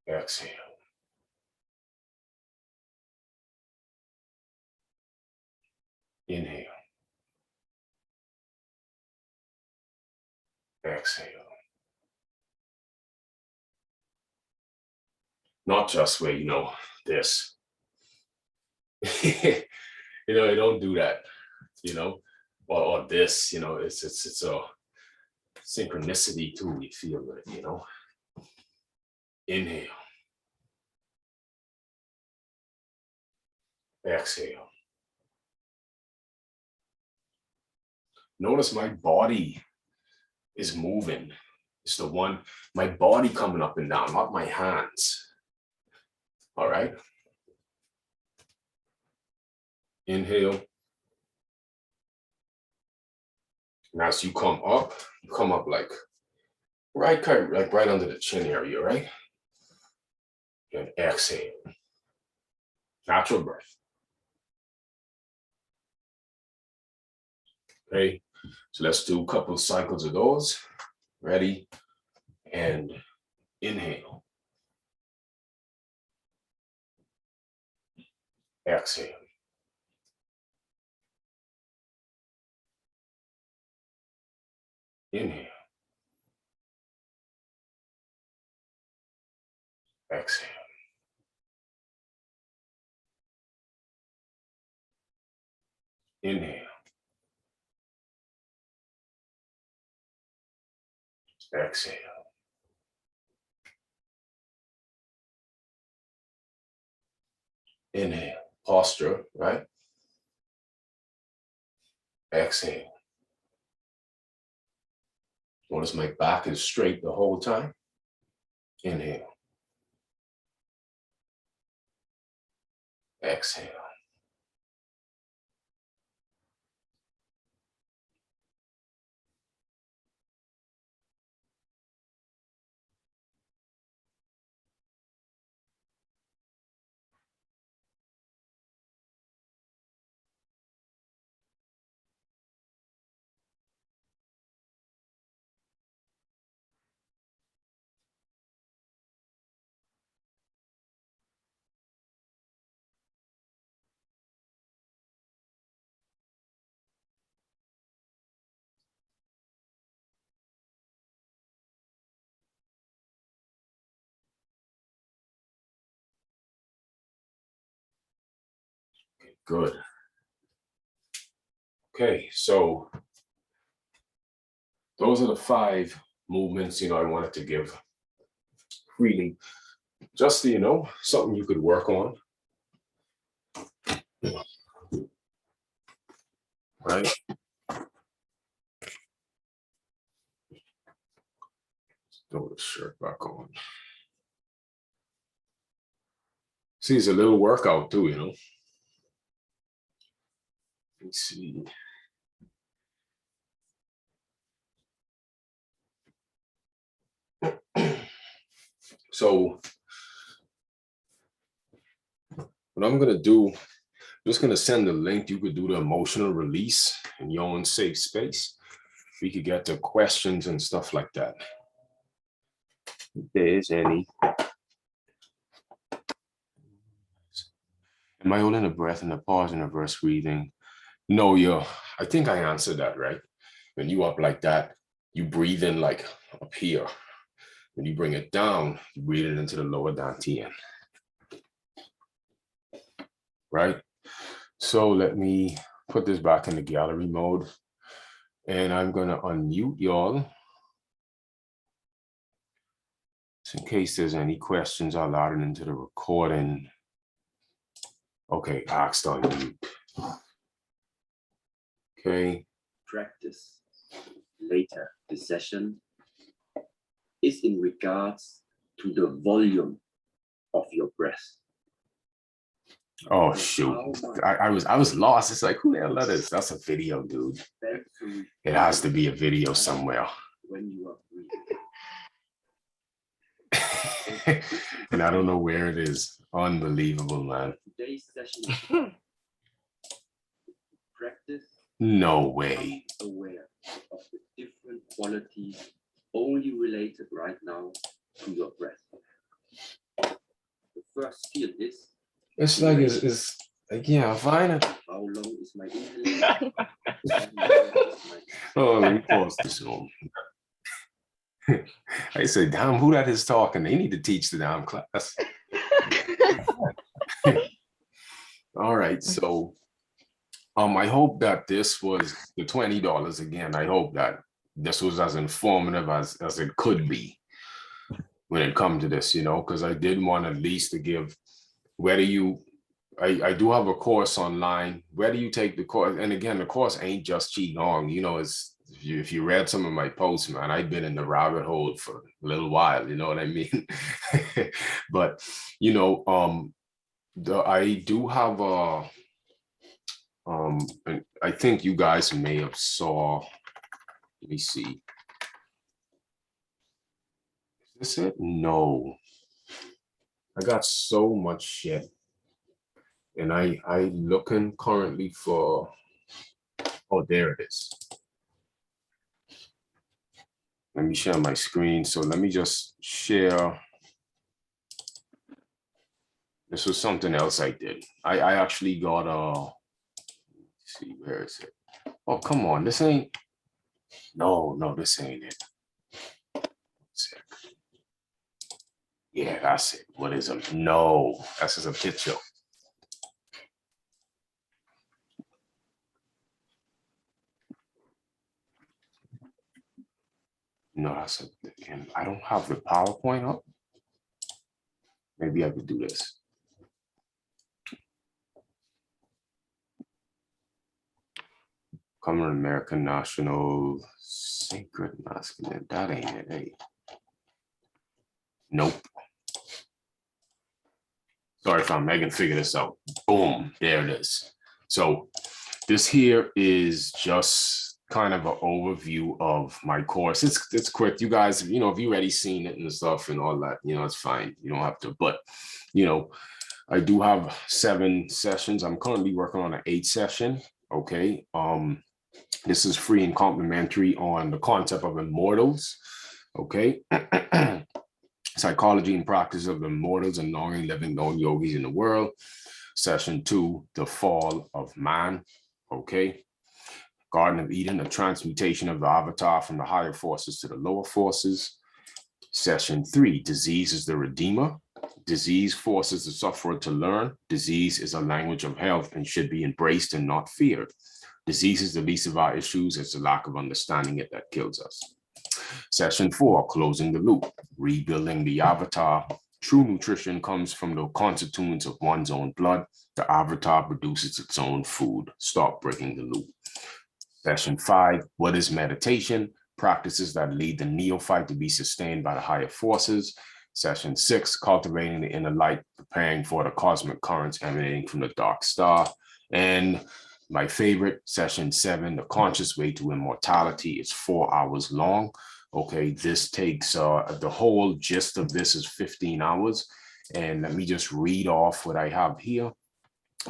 exhale. Inhale, exhale. Not just where, this. You don't do that, or this, it's a synchronicity too. You feel it, Inhale, exhale. Notice my body is moving. It's my body coming up and down, not my hands. All right. Inhale. And as you come up like right under the chin area, right? And exhale. Natural breath. Okay. So let's do a couple of cycles of those. Ready? And inhale. Exhale. Inhale. Exhale. Inhale. Exhale. Inhale. Posture, right? Exhale. Notice my back is straight the whole time. Inhale. Exhale. Good. Okay, so those are the 5 movements, I wanted to give freely. Just so something you could work on. Right? Throw the shirt back on. See, it's a little workout too, you know. Let's see. So what I'm gonna do, I'm just gonna send the link. You could do the emotional release in your own safe space. We could get to questions and stuff like that. If there is any. Am I holding a breath in the pause and reverse breathing? No, I think I answered that, right? When you up like that, you breathe in like up here. When you bring it down, you breathe it into the lower dantian. Right? So let me put this back in the gallery mode. And I'm gonna unmute y'all. So in case there's any questions, I'll add it into the recording. Okay, asked on mute. Okay. Practice later this session is in regards to the volume of your breath. Oh shoot. I was lost. It's like, who the hell that is? That's a video, dude. It has to be a video somewhere. When you are breathing. And I don't know where it is. Unbelievable, man. Today's session practice. No way. Aware of the different qualities only related right now to your breath. The first feel is. It's like it's like, yeah, fine. How long is my inhalation? Oh, let me pause this one. I said, damn, who that is talking? They need to teach the damn class. All right, so I hope that this was the $20 again. I hope that this was as informative as it could be when it comes to this, you know, because I did want at least to give, whether you, I do have a course online, whether you take the course, and again, the course ain't just Qigong, you know, it's, if you read some of my posts, man, I've been in the rabbit hole for a little while, you know what I mean? But, you know, I do have a, and I think you guys may have saw, let me see. Is this it? No. I got so much shit. And I looking currently for, oh, there it is. Let me share my screen. So let me just share. This was something else I did. I actually got let's see, where is it? Oh, come on, this ain't, no, this ain't it. Yeah, that's it. What is it? No, that's just a picture. No, that's a, and I don't have the PowerPoint up. Maybe I could do this. Common American National Sacred Masculine. That ain't it. Hey. Nope. Sorry if I'm making figure this out. Boom, there it is. So this here is just kind of an overview of my course. It's quick. You guys, you know, if you already seen it and stuff and all that, you know, it's fine. You don't have to, but you know, I do have 7 sessions. I'm currently working on an 8th session. Okay. This is free and complimentary on the concept of immortals. Okay. Psychology and practice of immortals and long living known yogis in the world. Session 2, the fall of man. Okay. Garden of Eden, the transmutation of the avatar from the higher forces to the lower forces. Session 3, disease is the redeemer. Disease forces the sufferer to learn. Disease is a language of health and should be embraced and not feared. Disease is the least of our issues. It's the lack of understanding it that kills us. Session 4, closing the loop, rebuilding the avatar. True nutrition comes from the constituents of one's own blood. The avatar produces its own food. Stop breaking the loop. Session 5, what is meditation? Practices that lead the neophyte to be sustained by the higher forces. Session 6, cultivating the inner light, preparing for the cosmic currents emanating from the dark star. And my favorite, Session 7, the conscious way to immortality. It's 4 hours long. Okay, this takes, the whole gist of this is 15 hours. And let me just read off what I have here.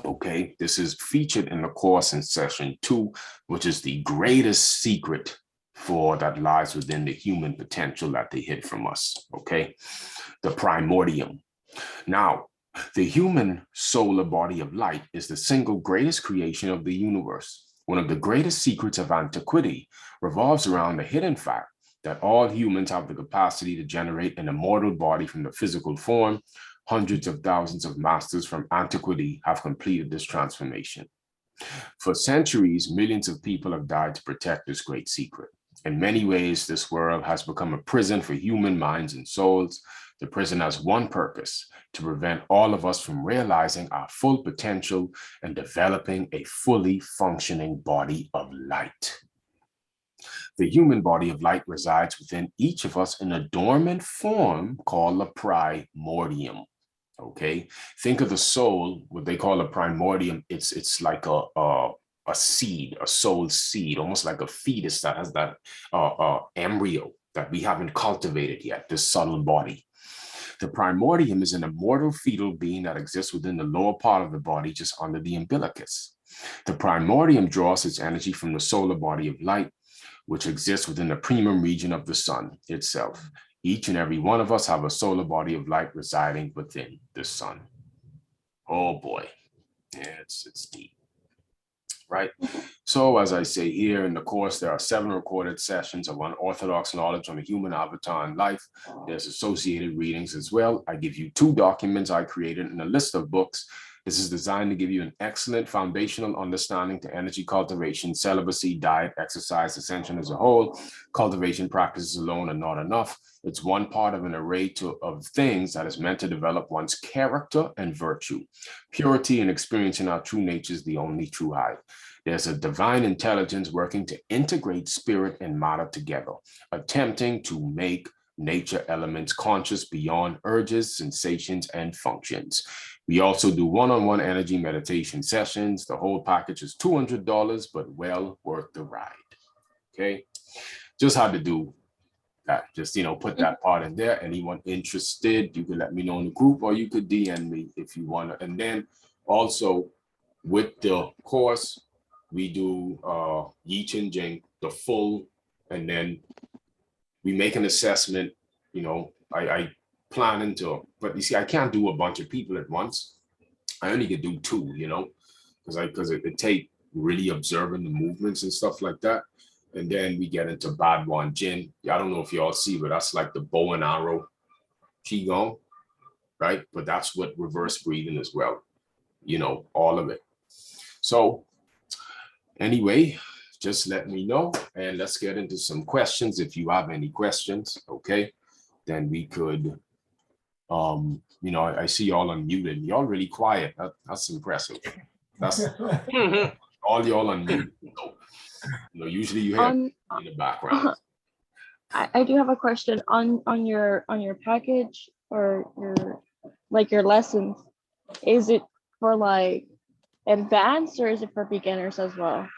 Okay, this is featured in the course in Session 2, which is the greatest secret for that lies within the human potential that they hid from us. Okay, the primordium. Now, the human solar body of light is the single greatest creation of the universe. One of the greatest secrets of antiquity revolves around the hidden fact that all humans have the capacity to generate an immortal body from the physical form. Hundreds of thousands of masters from antiquity have completed this transformation. For centuries, millions of people have died to protect this great secret. In many ways, this world has become a prison for human minds and souls. The prison has one purpose: to prevent all of us from realizing our full potential and developing a fully functioning body of light. The human body of light resides within each of us in a dormant form called the primordium. Okay, think of the soul, what they call a primordium. It's like a seed, a soul seed, almost like a fetus that has that embryo that we haven't cultivated yet, this subtle body. The primordium is an immortal fetal being that exists within the lower part of the body, just under the umbilicus. The primordium draws its energy from the solar body of light, which exists within the primum region of the sun itself. Each and every one of us have a solar body of light residing within the sun. Oh boy, yeah, it's deep, right? So as I say here in the course, there are 7 recorded sessions of unorthodox knowledge on the human avatar and life. There's associated readings as well. I give you 2 documents I created and a list of books. This is designed to give you an excellent foundational understanding to energy cultivation, celibacy, diet, exercise, ascension as a whole. Cultivation practices alone are not enough. It's one part of an array of things that is meant to develop one's character and virtue. Purity and experiencing our true nature is the only true high. There's a divine intelligence working to integrate spirit and matter together, attempting to make nature elements conscious beyond urges, sensations, and functions. We also do one-on-one energy meditation sessions. The whole package is $200, but well worth the ride. Okay, just had to do that. Just, put that part in there. Anyone interested, you can let me know in the group, or you could DM me if you want to. And then also with the course, we do Yi Chen Jing, the full, and then we make an assessment. I planning to, but you see, I can't do a bunch of people at once. I only could do 2, because it take really observing the movements and stuff like that. And then we get into Bad Wan Jin. I don't know if y'all see, but that's like the bow and arrow Qigong, right? But that's what reverse breathing as well, all of it. So anyway, just let me know, and let's get into some questions. If you have any questions, okay, then we could, I see y'all unmuted. Y'all really quiet. That's impressive. That's all y'all unmuted. So, usually you hear in the background. I do have a question on your package or your lessons. Is it for like advanced or is it for beginners as well?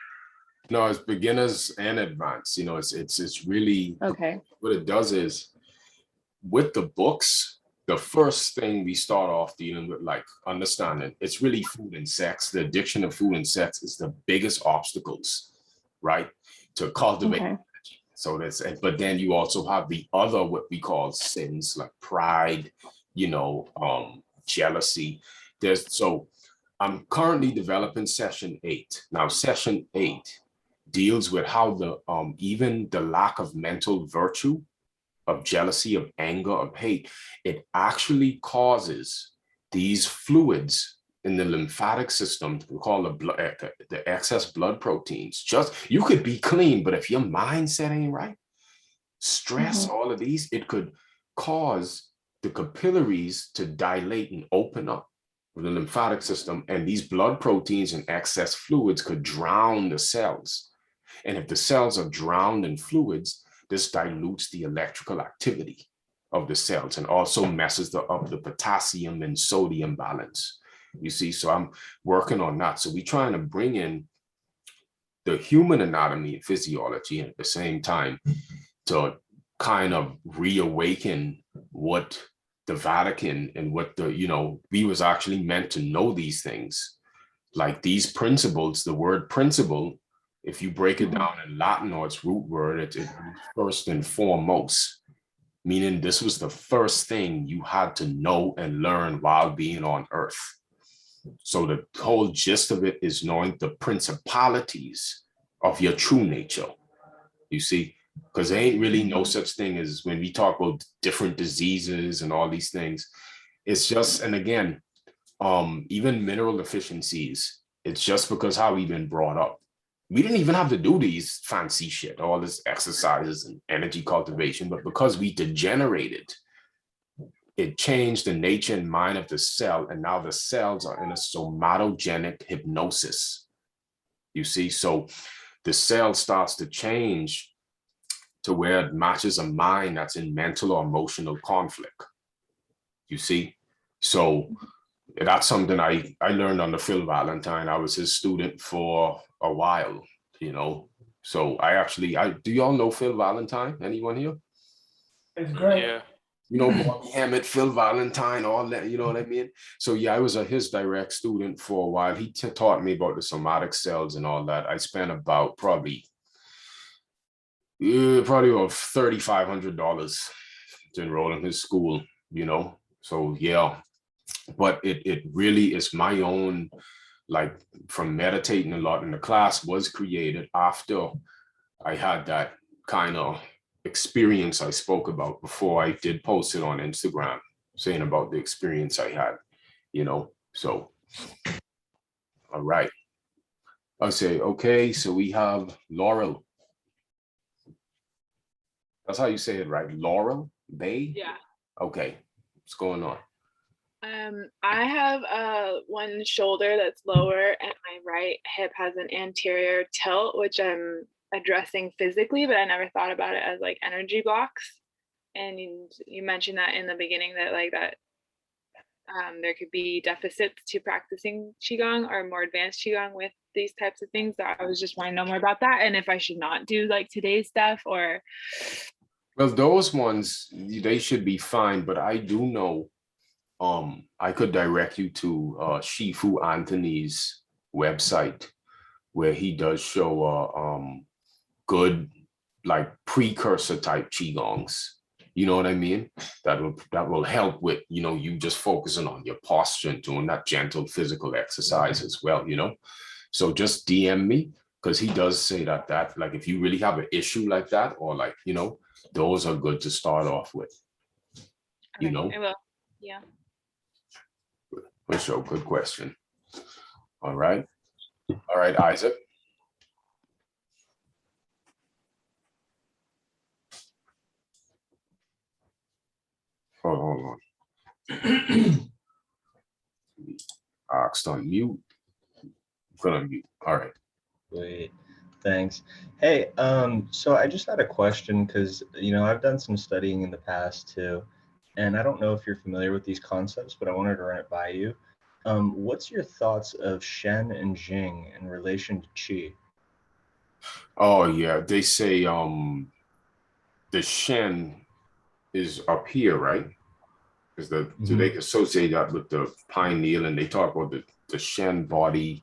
No, it's beginners and advanced. It's really okay. What it does is with the books, the first thing we start off dealing with, like understanding, it's really food and sex. The addiction of food and sex is the biggest obstacles, right, to cultivate. Okay. So but then you also have the other, what we call sins, like pride, jealousy. So I'm currently developing session 8. Now, session 8 deals with how the even the lack of mental virtue, of jealousy, of anger, of hate, it actually causes these fluids in the lymphatic system, we call the excess blood proteins. Just, you could be clean, but if your mindset ain't right, stress, all of these, it could cause the capillaries to dilate and open up with the lymphatic system, and these blood proteins and excess fluids could drown the cells. And if the cells are drowned in fluids, this dilutes the electrical activity. of the cells, and also messes up the potassium and sodium balance. You see, so I'm working on that. So we're trying to bring in the human anatomy and physiology, and at the same time to kind of reawaken what the Vatican and what the, we was actually meant to know these things. Like these principles, the word principle, if you break it down in Latin or its root word, it's first and foremost, meaning this was the first thing you had to know and learn while being on earth. So the whole gist of it is knowing the principalities of your true nature, you see, because there ain't really no such thing as, when we talk about different diseases and all these things, it's just, and again, even mineral deficiencies, it's just because how we've been brought up. We didn't even have to do these fancy shit, all this exercises and energy cultivation, but because we degenerated, it changed the nature and mind of the cell, and now the cells are in a somatogenic hypnosis. You see, so the cell starts to change to where it matches a mind that's in mental or emotional conflict. You see, so that's something I learned under Phil Valentine. I was his student for a while, So do y'all know Phil Valentine? Anyone here? It's great. Yeah. Bobby Hammett, Phil Valentine, all that, you know what I mean? So yeah, I was his direct student for a while. He taught me about the somatic cells and all that. I spent about probably about $3,500 to enroll in his school, So yeah, but it really is my own, like, from meditating a lot, and the class was created after I had that kind of experience I spoke about before. I did post it on Instagram saying about the experience I had, so all right. I say, okay, so we have Laurel. That's how you say it, right? Laurel Bay? Yeah. Okay, what's going on? I have one shoulder that's lower, and my right hip has an anterior tilt, which I'm addressing physically, but I never thought about it as like energy blocks. And you mentioned that in the beginning, that there could be deficits to practicing qigong or more advanced qigong with these types of things. So I was just wanting to know more about that, and if I should not do like today's stuff or. Well, those ones, they should be fine, but I do know, I could direct you to Shifu Anthony's website, where he does show good, like, precursor type qigongs. You know what I mean? That will help with, you just focusing on your posture and doing that gentle physical exercise as well, So just DM me, because he does say that like, if you really have an issue like that, or like, those are good to start off with. Okay, I will. Yeah. For sure. Good question. All right, Isaac. Hold on. Ox on mute. Put on mute. All right. Great. Thanks. Hey, so I just had a question because, I've done some studying in the past too, and I don't know if you're familiar with these concepts, but I wanted to run it by you. What's your thoughts of Shen and Jing in relation to Qi? Oh yeah, they say the Shen is up here, right? Because so they associate that with the pineal, and they talk about the Shen body.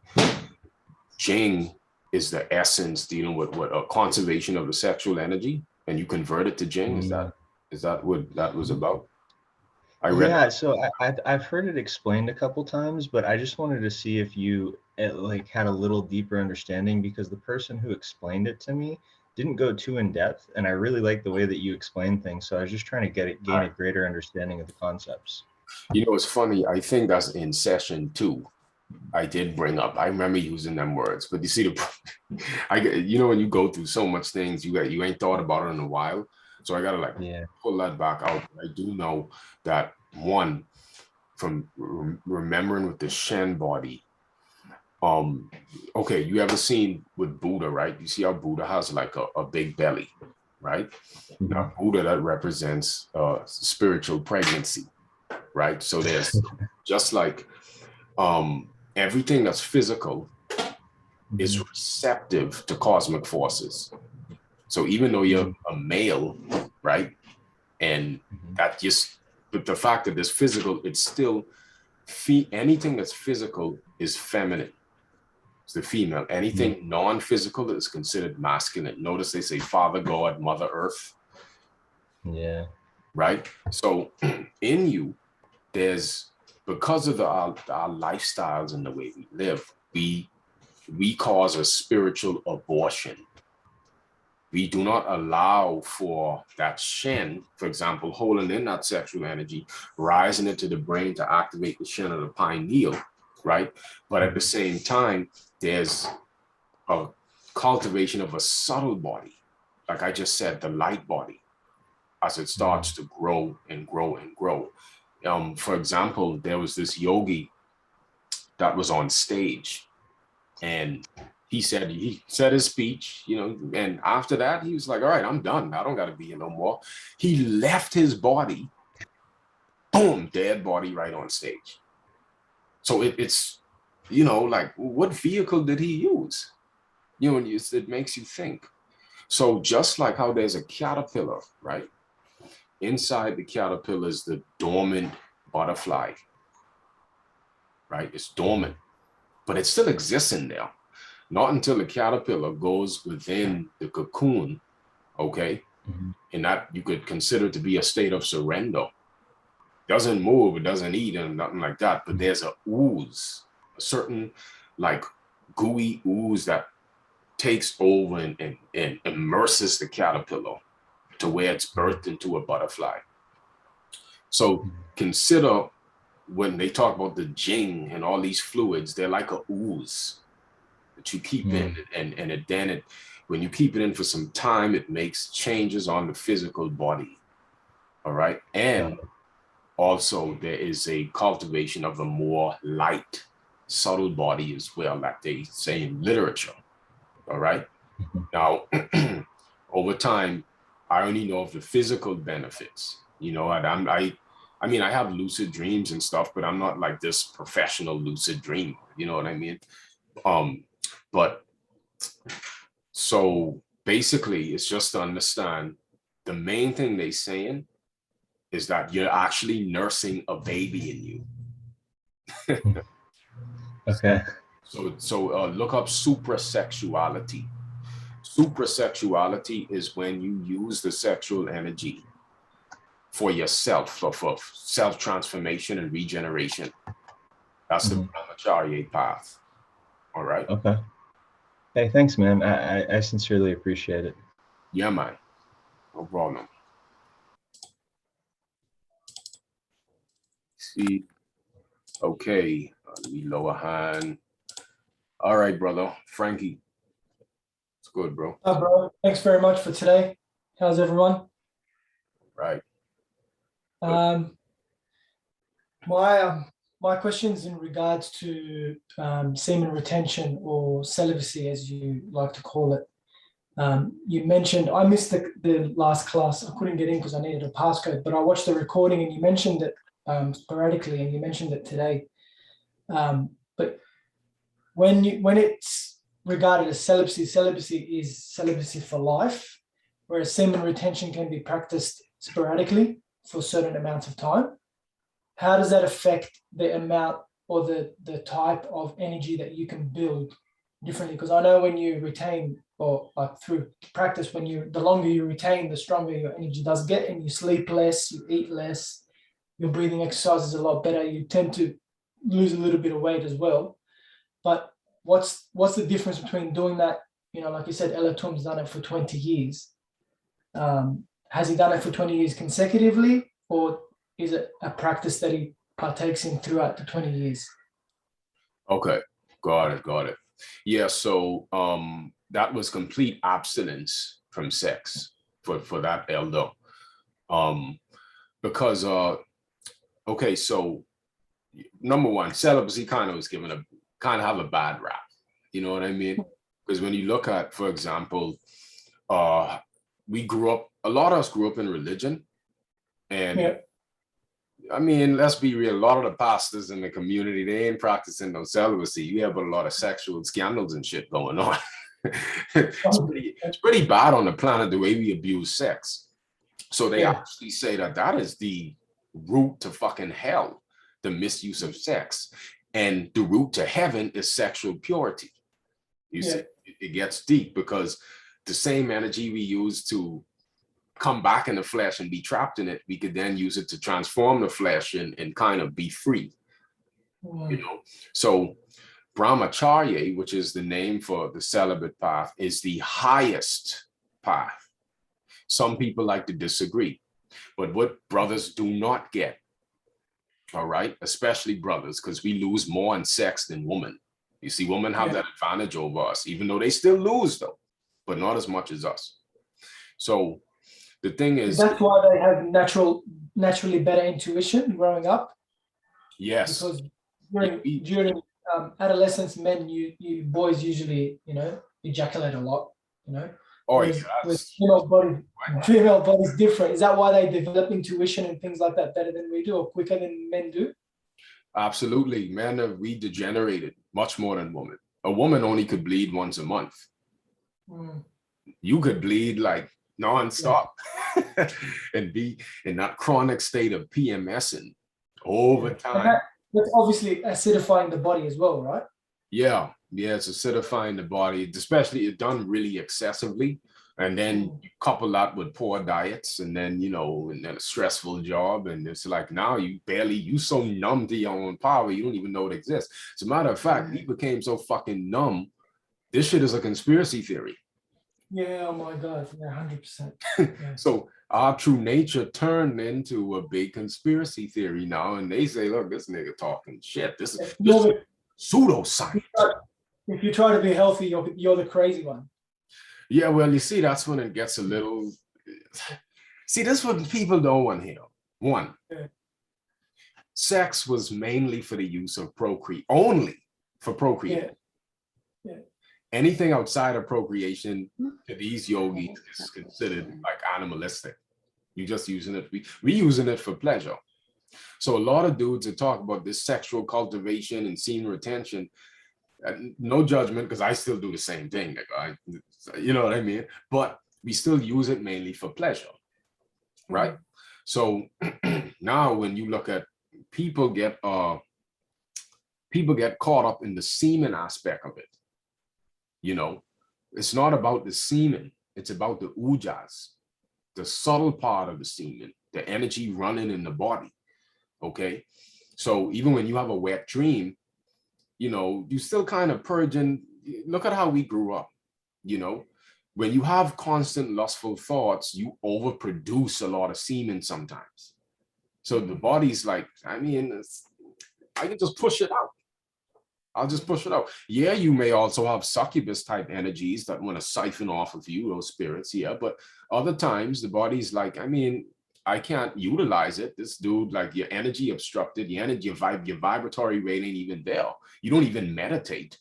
Jing is the essence dealing with what a conservation of the sexual energy, and you convert it to Jing. Is that what that was about? I read. Yeah, so I've heard it explained a couple times, but I just wanted to see if you had a little deeper understanding, because the person who explained it to me didn't go too in depth, and I really like the way that you explain things. So I was just trying to gain a greater understanding of the concepts. It's funny. I think that's in session 2. I did bring up. I remember using them words, but you see when you go through so much things, you ain't thought about it in a while. So I gotta pull that back out. I do know that one, from remembering with the Shen body. Okay, you ever seen with Buddha, right? You see how Buddha has like a big belly, right? Now, Buddha, that represents spiritual pregnancy, right? So there's just like everything that's physical is receptive to cosmic forces. So even though you're a male, right? And that just, but the fact that it's physical, it's still, anything that's physical is feminine. It's the female. Anything non-physical is considered masculine. Notice they say Father God, Mother Earth. Yeah. Right? So in you, there's, because of our lifestyles and the way we live, we cause a spiritual abortion. We do not allow for that Shen, for example, holding in that sexual energy, rising into the brain to activate the Shen of the pineal, right? But at the same time, there's a cultivation of a subtle body. Like I just said, the light body, as it starts to grow and grow and grow. For example, there was this yogi that was on stage, and he said his speech, you know, and after that, he was like, all right, I'm done. I don't got to be here no more. He left his body, boom, dead body right on stage. So it's, you know, like, what vehicle did he use? You know, it makes you think. So just like how there's a caterpillar, right? Inside the caterpillar is the dormant butterfly, right? It's dormant, but it still exists in there. Not until the caterpillar goes within the cocoon, okay? And that you could consider to be a state of surrender. Doesn't move, it doesn't eat, and nothing like that, but there's a ooze, a certain like gooey ooze that takes over and immerses the caterpillar to where it's birthed into a butterfly. So consider when they talk about the jing and all these fluids, they're like a ooze that you keep in, and then when you keep it in for some time, it makes changes on the physical body. All right. And also there is a cultivation of a more light, subtle body as well, like they say in literature. All right. Now, over time, I only know of the physical benefits, you know, and I mean, I have lucid dreams and stuff, but I'm not like this professional lucid dreamer, you know what I mean? But so basically it's just to understand the main thing they're saying is that you're actually nursing a baby in you. Okay. So look up suprasexuality. Suprasexuality is when you use the sexual energy for yourself, for self-transformation and regeneration. That's the brahmacharya path. All right. Okay. Hey, thanks, man. I sincerely appreciate it. Yeah, man. No problem. See. Okay. Let me lower hand. All right, brother. Frankie. It's good, bro. Hi, bro. Thanks very much for today. How's everyone? Right. My question's in regards to semen retention or celibacy, as you like to call it. You mentioned, I missed the last class. I couldn't get in because I needed a passcode, but I watched the recording and you mentioned it sporadically, and you mentioned it today. But when it's regarded as celibacy is celibacy for life, whereas semen retention can be practiced sporadically for certain amounts of time. How does that affect the amount or the type of energy that you can build differently? Because I know when you retain, or like through practice, the longer you retain, the stronger your energy does get, and you sleep less, you eat less, your breathing exercise is a lot better. You tend to lose a little bit of weight as well. But what's the difference between doing that? You know, like you said, Elatum's done it for 20 years. Has he done it for 20 years consecutively, or is it a practice that he partakes in throughout the 20 years? Okay, got it. Yeah, so that was complete abstinence from sex for that elder. Because okay, so number one, celibacy kind of have a bad rap. You know what I mean? Because when you look at, for example, a lot of us grew up in religion. And Yeah. I mean, let's be real, a lot of the pastors in the community, they ain't practicing no celibacy. You have a lot of sexual scandals and shit going on. It's pretty bad on the planet the way we abuse sex. So they actually say that that is the route to fucking hell, the misuse of sex. And the route to heaven is sexual purity. You see, it gets deep because the same energy we use to come back in the flesh and be trapped in it, we could then use it to transform the flesh and kind of be free. You know, so brahmacharya, which is the name for the celibate path, is the highest path. Some people like to disagree, but what brothers do not get, all right, especially brothers, because we lose more in sex than women. You see, women have that advantage over us, even though they still lose though, but not as much as us. So the thing is, that's why they have naturally better intuition growing up. Yes. Because during adolescence, men, you boys usually, ejaculate a lot, Oh, whereas, yes. female body's different. Is that why they develop intuition and things like that better than we do, or quicker than men do? Absolutely. Men we degenerated much more than women. A woman only could bleed once a month. You could bleed like non-stop and be in that chronic state of PMSing over time. That's obviously acidifying the body as well, right? Yeah, it's acidifying the body, especially if done really excessively. And then you couple that with poor diets and then, and then a stressful job. And it's like now you so numb to your own power, you don't even know it exists. As a matter of fact, we became so fucking numb. This shit is a conspiracy theory. Yeah, oh my God, 100%. So our true nature turned into a big conspiracy theory now, and they say, look, this nigga talking shit. This is pseudoscience. If you try to be healthy, you're the crazy one. Yeah, well, you see, that's when it gets a little... See, this is what people don't want to hear. One, sex was mainly for the use of only for procreation. Anything outside of procreation to these yogis is considered like animalistic. You're just using it. We using it for pleasure. So a lot of dudes that talk about this sexual cultivation and semen retention, no judgment, because I still do the same thing. You know what I mean? But we still use it mainly for pleasure, right? So now when you look at people get caught up in the semen aspect of it. It's not about the semen, it's about the ujas, the subtle part of the semen, the energy running in the body. Okay. So even when you have a wet dream, you still kind of purging. Look at how we grew up. When you have constant lustful thoughts, you overproduce a lot of semen sometimes. So the body's like, I can just push it out. I'll just push it out. Yeah, you may also have succubus type energies that want to siphon off of you, those spirits. Yeah, but other times the body's like, I can't utilize it. This dude, like your energy obstructed, your vibratory rate ain't even there. You don't even meditate.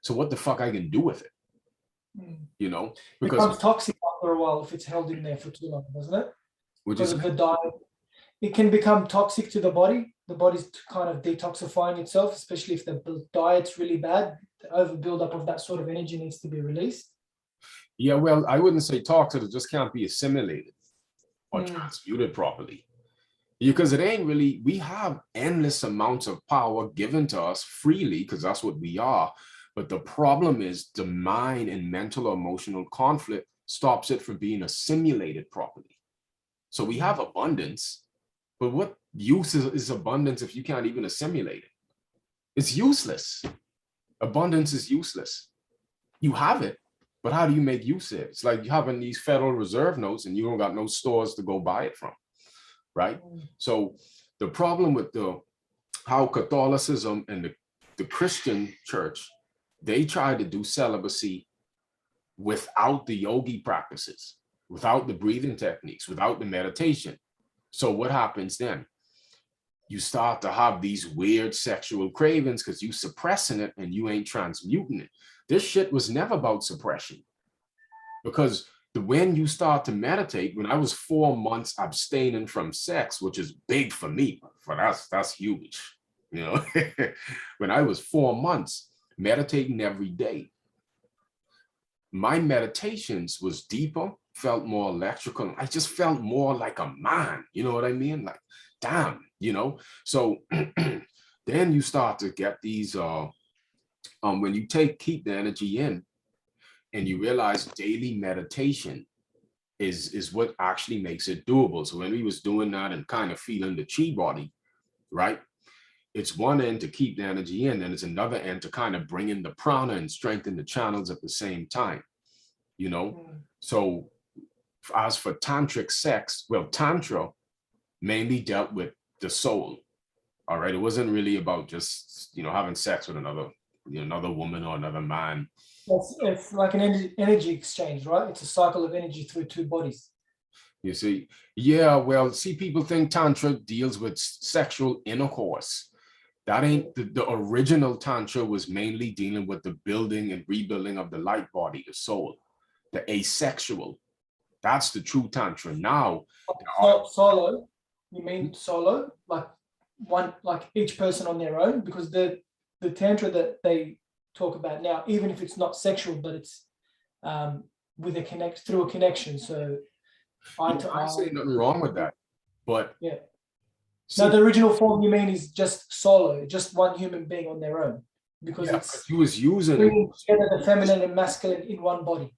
So what the fuck I can do with it? Because it becomes toxic after a while if it's held in there for too long, doesn't it? Because of the diet. It can become toxic to the body. The body's kind of detoxifying itself, especially if the diet's really bad. The over buildup of that sort of energy needs to be released. Yeah, well, I wouldn't say toxic, it just can't be assimilated or transmuted properly. Because it ain't really, we have endless amounts of power given to us freely, because that's what we are. But the problem is the mind and mental or emotional conflict stops it from being assimilated properly. So we have abundance. But what use is abundance if you can't even assimilate it? It's useless. Abundance is useless. You have it, but how do you make use of it? It's like you having these Federal Reserve notes and you don't got no stores to go buy it from, right? So the problem with how Catholicism and the Christian church, they try to do celibacy without the yogi practices, without the breathing techniques, without the meditation. So what happens then? You start to have these weird sexual cravings because you suppressing it and you ain't transmuting it. This shit was never about suppression, because when you start to meditate, when I was 4 months abstaining from sex, which is big for me, for that's huge, you know. When I was 4 months meditating every day, my meditations was deeper, felt more electrical. I just felt more like a man, you know what I mean? Like, damn, you know. So then you start to get these when you keep the energy in, and you realize daily meditation is what actually makes it doable. So when we was doing that and kind of feeling the chi body, right? It's one end to keep the energy in, and it's another end to kind of bring in the prana and strengthen the channels at the same time, you know? So as for tantric sex, well, tantra mainly dealt with the soul, all right? It wasn't really about just, you know, having sex with another woman or another man. It's like an energy exchange, right? It's a cycle of energy through two bodies. You see, yeah, well, see, people think Tantra deals with sexual intercourse. That ain't the original Tantra was mainly dealing with the building and rebuilding of the light body, the soul, the asexual. That's the true Tantra. Now, Solo, you mean solo, like one, like each person on their own, because the Tantra that they talk about now, even if it's not sexual, but it's with through a connection. So I say nothing wrong with that, but yeah. see, No, the original form you mean is just solo, just one human being on their own, because yeah, it's he was using bringing together the feminine and masculine in one body.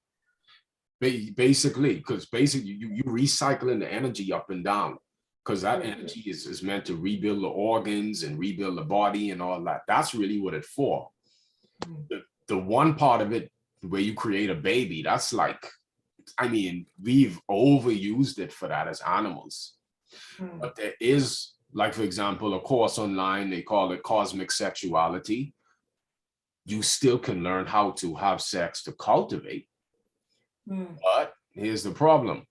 Basically, because basically you recycling the energy up and down, because that Yeah. energy is meant to rebuild the organs and rebuild the body and all that. That's really what it's for. The one part of it where you create a baby, that's like, I mean, we've overused it for that as animals. But there is, like, for example, a course online, they call it Cosmic Sexuality. You still can learn how to have sex to cultivate. But here's the problem.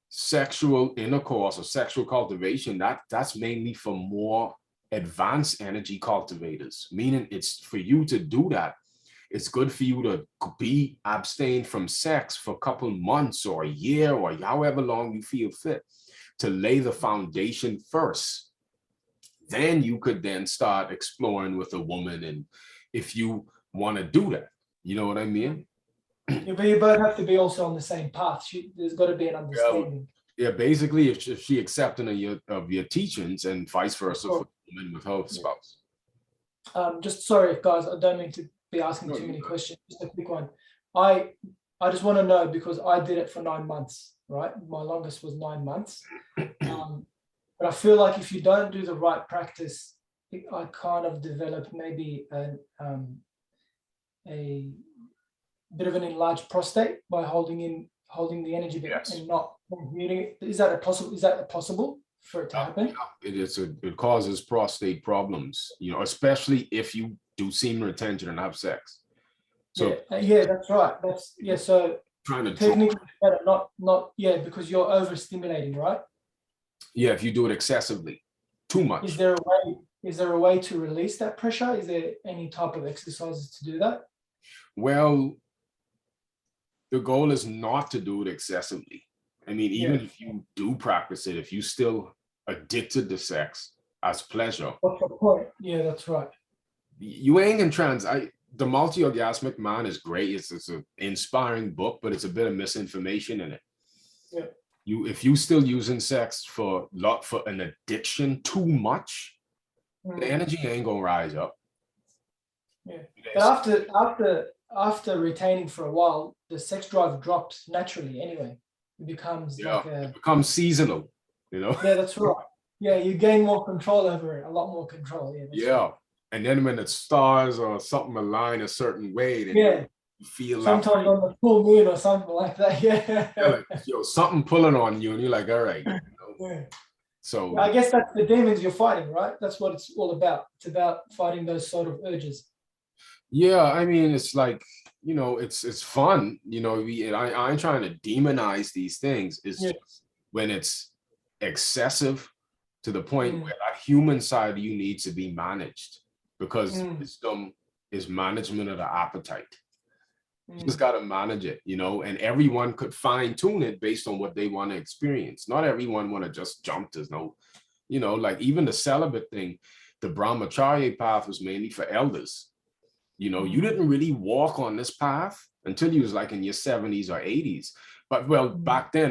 Sexual intercourse or sexual cultivation, that's mainly for more advanced energy cultivators, meaning it's for you to do that. It's good for you to be abstained from sex for a couple months or a year or however long you feel fit, to lay the foundation first. Then you could then start exploring with a woman, and if you want to do that, you know what I mean? Yeah, but you both have to be also on the same path. There's got to be an understanding. Yeah, basically, if she accepting of your teachings, and vice versa for women with her spouse. Just sorry, guys, I don't mean to be asking too many questions. Just a quick one. I just want to know, because I did it for 9 months, right? My longest was 9 months. But I feel like if you don't do the right practice, I kind of developed maybe a bit of an enlarged prostate by holding the energy and not muting it. Is that possible for it to happen? It causes prostate problems, you know, especially if you do semen retention and have sex. So yeah, that's right. So trying to technically better not because you're overstimulating, right? Yeah, if you do it excessively, too much. Is there a way to release that pressure? Is there any type of exercises to do that? Well, the goal is not to do it excessively. I mean, even if you do practice it, if you still addicted to sex as pleasure. What's the point? Yeah, that's right. You ain't in trans. The Multi-Orgasmic Man is great. It's an inspiring book, but it's a bit of misinformation in it. Yeah. If you still using sex for an addiction too much, the energy ain't gonna rise up. Yeah. But after retaining for a while, the sex drive drops naturally anyway. It becomes it becomes seasonal, you know? Yeah, that's right. Yeah, you gain more control over it, a lot more control. Yeah. Right. And then when it stars or something align a certain way, then you feel sometimes on the full moon or something like that. Yeah. Like, something pulling on you, and you're like, all right. You know? Yeah. So I guess that's the demons you're fighting, right? That's what it's all about. It's about fighting those sort of urges. Yeah, I mean, it's like, you know, it's fun. You know, I ain't trying to demonize these things. It's just when it's excessive to the point where that human side of you needs to be managed, because wisdom is management of the appetite. You just got to manage it, you know, and everyone could fine tune it based on what they want to experience. Not everyone want to just jump to no, you know, like even the celibate thing, the brahmacharya path was mainly for elders. You know, you didn't really walk on this path until you was like in your 70s or 80s. But well, back then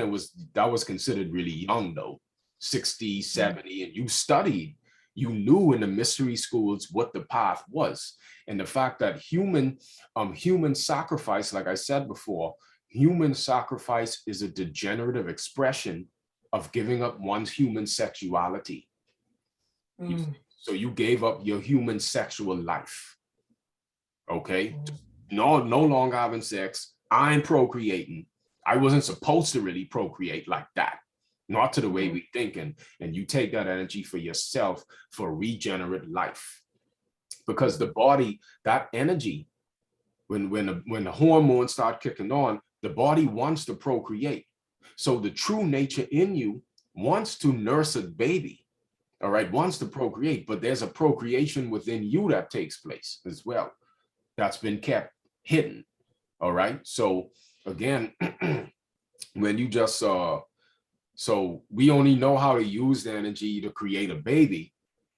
that was considered really young though, 60, 70, and you studied, you knew in the mystery schools what the path was. And the fact that human sacrifice, like I said before, human sacrifice is a degenerative expression of giving up one's human sexuality. So you gave up your human sexual life. Okay, no longer having sex. I'm procreating. I wasn't supposed to really procreate like that, not to the way we think. And you take that energy for yourself for regenerate life, because the body, that energy, when the hormones start kicking on, the body wants to procreate. So the true nature in you wants to nurse a baby, all right, wants to procreate, but there's a procreation within you that takes place as well. That's been kept hidden. All right. So again, when you just so we only know how to use the energy to create a baby,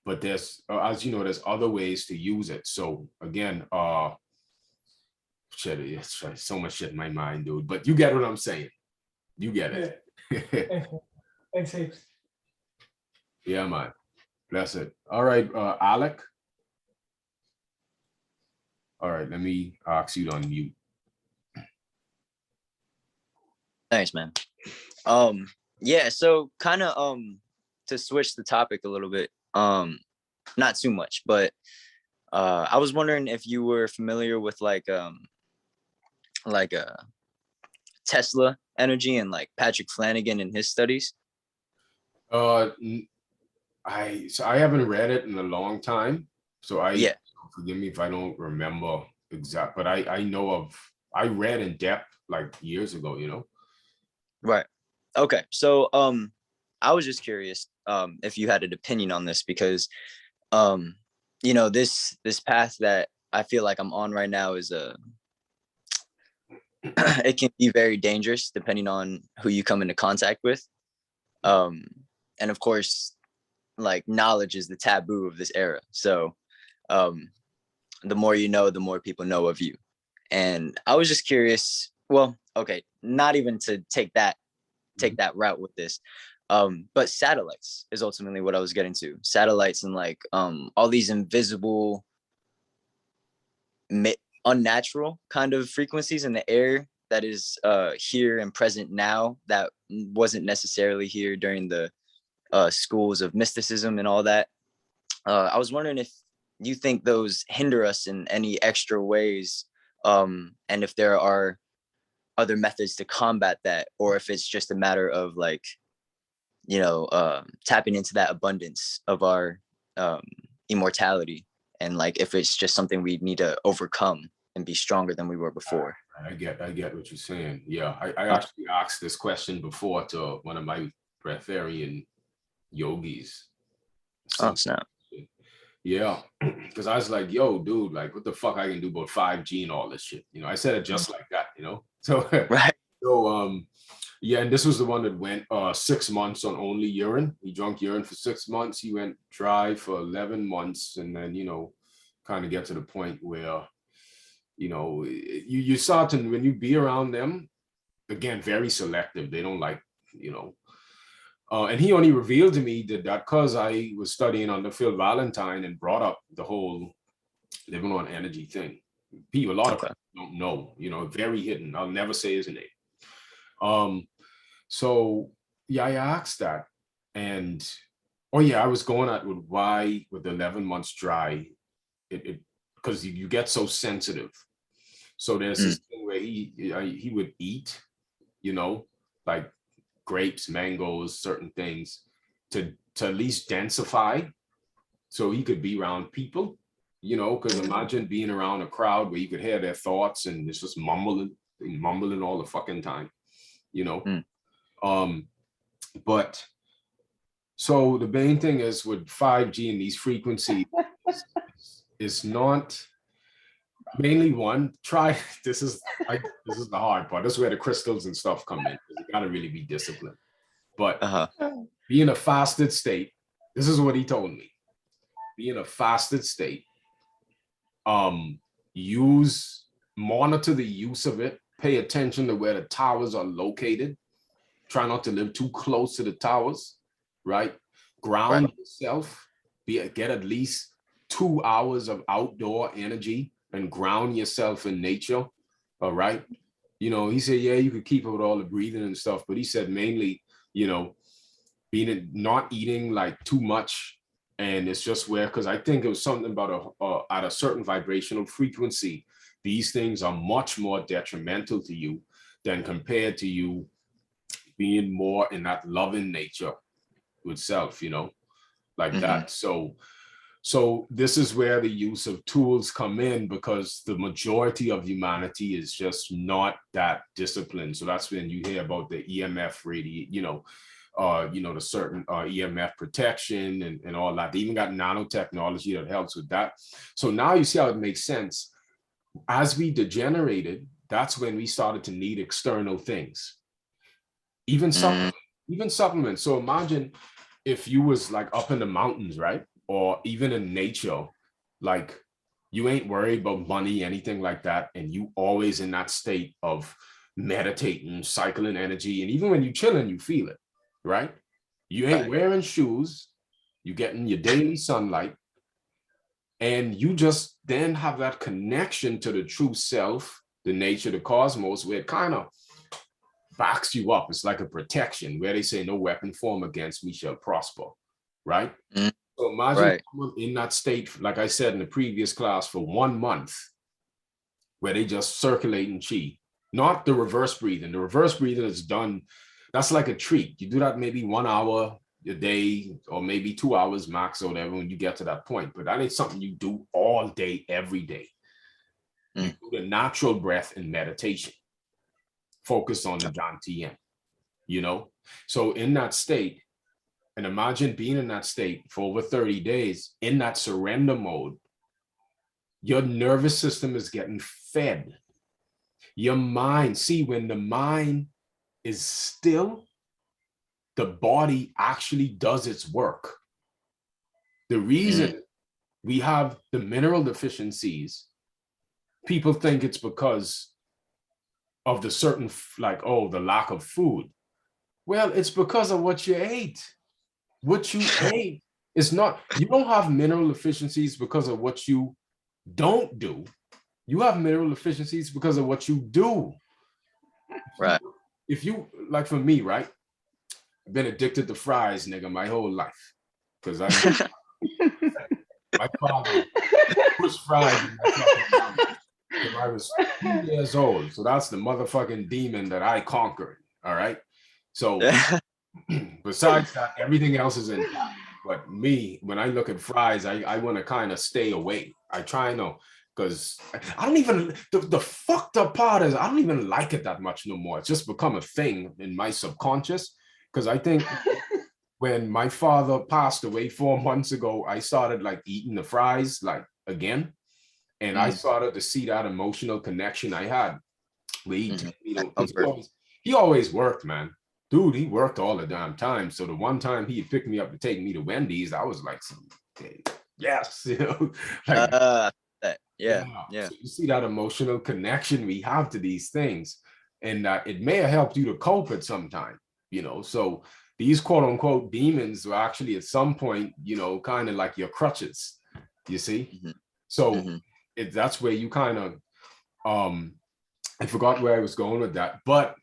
but there's as you know, there's other ways to use it. So again, shit, it's so much shit in my mind, dude. But you get what I'm saying. You get it. Yeah. Thanks, heaps. Yeah, man. Bless it. All right, Alec. All right, let me ask you to unmute. Thanks, man. Yeah, so kind of to switch the topic a little bit, not too much, but I was wondering if you were familiar with like a Tesla energy and like Patrick Flanagan and his studies. I haven't read it in a long time, so forgive me if I don't remember exact, but I know I read in depth like years ago, you know. Right. Okay. So I was just curious if you had an opinion on this, because you know, this path that I feel like I'm on right now is it can be very dangerous depending on who you come into contact with. And of course, like knowledge is the taboo of this era. So the more you know, the more people know of you. And I was just curious, well, okay, not even to take that route with this, but satellites is ultimately what I was getting to. Satellites and like all these invisible, unnatural kind of frequencies in the air that is here and present now, that wasn't necessarily here during the schools of mysticism and all that. I was wondering if you think those hinder us in any extra ways, and if there are other methods to combat that, or if it's just a matter of like, you know, tapping into that abundance of our immortality, and like if it's just something we need to overcome and be stronger than we were before. I get what you're saying. Yeah, I actually asked this question before to one of my breatharian yogis. Oh, snap. Yeah, because I was like, yo, dude, like what the fuck I can do about 5G and all this shit. You know, I said it just like that, you know. So right. So yeah, and this was the one that went 6 months on only urine. He drank urine for 6 months. He went dry for 11 months, and then, you know, kind of get to the point where, you know, you start to, when you be around them, again, very selective. They don't like, you know. And he only revealed to me that because I was studying under Phil Valentine and brought up the whole living on energy thing. People, a lot of people don't know, you know, very hidden. I'll never say his name. So yeah, I asked that, and oh yeah, I was going at with why with the 11 months dry, it because you get so sensitive. So there's this thing where he would eat, you know, like grapes, mangoes, certain things to at least densify, so he could be around people, you know, because imagine being around a crowd where you could hear their thoughts and it's just mumbling all the fucking time, you know. But so the main thing is with 5G and these frequencies is not, mainly one, try, this is the hard part. This is where the crystals and stuff come in. You gotta really be disciplined. But be in a fasted state. This is what he told me. Be in a fasted state. Monitor the use of it. Pay attention to where the towers are located. Try not to live too close to the towers, right? Ground yourself. Get at least 2 hours of outdoor energy and ground yourself in nature. All right. You know, he said, yeah, you could keep up with all the breathing and stuff, but he said mainly, you know, not eating like too much. And it's just where, because I think it was something about at a certain vibrational frequency, these things are much more detrimental to you than compared to you being more in that loving nature with self, you know, like that. So this is where the use of tools come in, because the majority of humanity is just not that disciplined. So that's when you hear about the EMF the certain EMF protection and all that. They even got nanotechnology that helps with that. So now you see how it makes sense. As we degenerated, that's when we started to need external things, even supplements. So imagine if you was like up in the mountains, right? Or even in nature, like you ain't worried about money, anything like that. And you always in that state of meditating, cycling energy. And even when you chilling, you feel it, right? You ain't wearing shoes, you getting your daily sunlight, and you just then have that connection to the true self, the nature, the cosmos, where it kind of backs you up. It's like a protection where they say no weapon formed against me shall prosper, right? So imagine in that state, like I said in the previous class, for 1 month, where they just circulating chi, not the reverse breathing. The reverse breathing is done, that's like a treat. You do that maybe 1 hour a day, or maybe 2 hours max or whatever when you get to that point. But that ain't something you do all day, every day. You do the natural breath in meditation. Focus on the Dantian, you know? So in that state, and imagine being in that state for over 30 days, in that surrender mode, your nervous system is getting fed. Your mind, see, when the mind is still, the body actually does its work. The reason we have the mineral deficiencies, people think it's because of the certain, like, oh, the lack of food. Well, it's because of what you ate. What you ate is not, you don't have mineral deficiencies because of what you don't do. You have mineral deficiencies because of what you do. Right. If you, like for me, right? I've been addicted to fries, nigga, my whole life. Because my father was fries when I was 2 years old. So that's the motherfucking demon that I conquered. All right. So besides that, everything else is intact. But me, when I look at fries, I want to kind of stay away. I try no, because I don't even, the fucked up part is I don't even like it that much no more. It's just become a thing in my subconscious. Because I think when my father passed away 4 months ago, I started like eating the fries like again. And I started to see that emotional connection I had. He always worked, man. Dude, he worked all the damn time. So the one time he picked me up to take me to Wendy's, I was like, yes, you know. Like, yeah. So you see that emotional connection we have to these things, and it may have helped you to cope at some time, you know. So these quote unquote demons were actually at some point, you know, kind of like your crutches, you see. So that's where you kind of, I forgot where I was going with that, but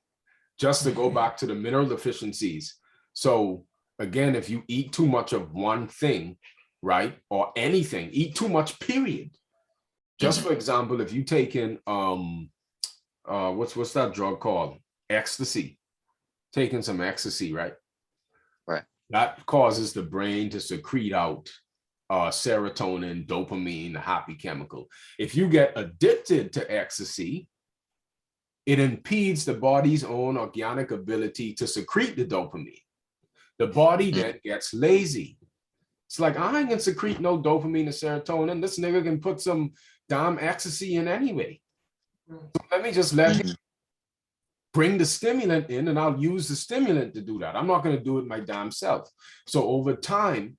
just to go back to the mineral deficiencies. So again, if you eat too much of one thing, right, or anything, eat too much, period. Just for example, if you take in, what's that drug called? Ecstasy. Taking some ecstasy, right? Right. That causes the brain to secrete out serotonin, dopamine, the happy chemical. If you get addicted to ecstasy, it impedes the body's own organic ability to secrete the dopamine. The body then gets lazy. It's like, I ain't gonna secrete no dopamine or serotonin. This nigga can put some damn ecstasy in anyway. So let me just let him bring the stimulant in, and I'll use the stimulant to do that. I'm not gonna do it my damn self. So over time,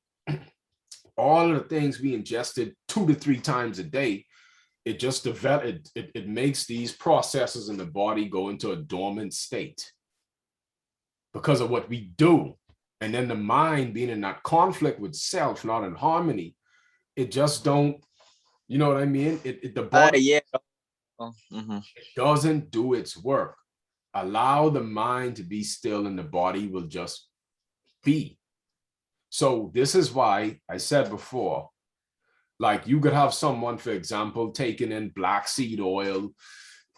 all of the things we ingested 2 to 3 times a day, it just developed, it makes these processes in the body go into a dormant state because of what we do. And then the mind being in that conflict with self, not in harmony, it just don't, you know what I mean? The body Yeah. doesn't do its work. Allow the mind to be still and the body will just be. So this is why I said before, like you could have someone, for example, taking in black seed oil,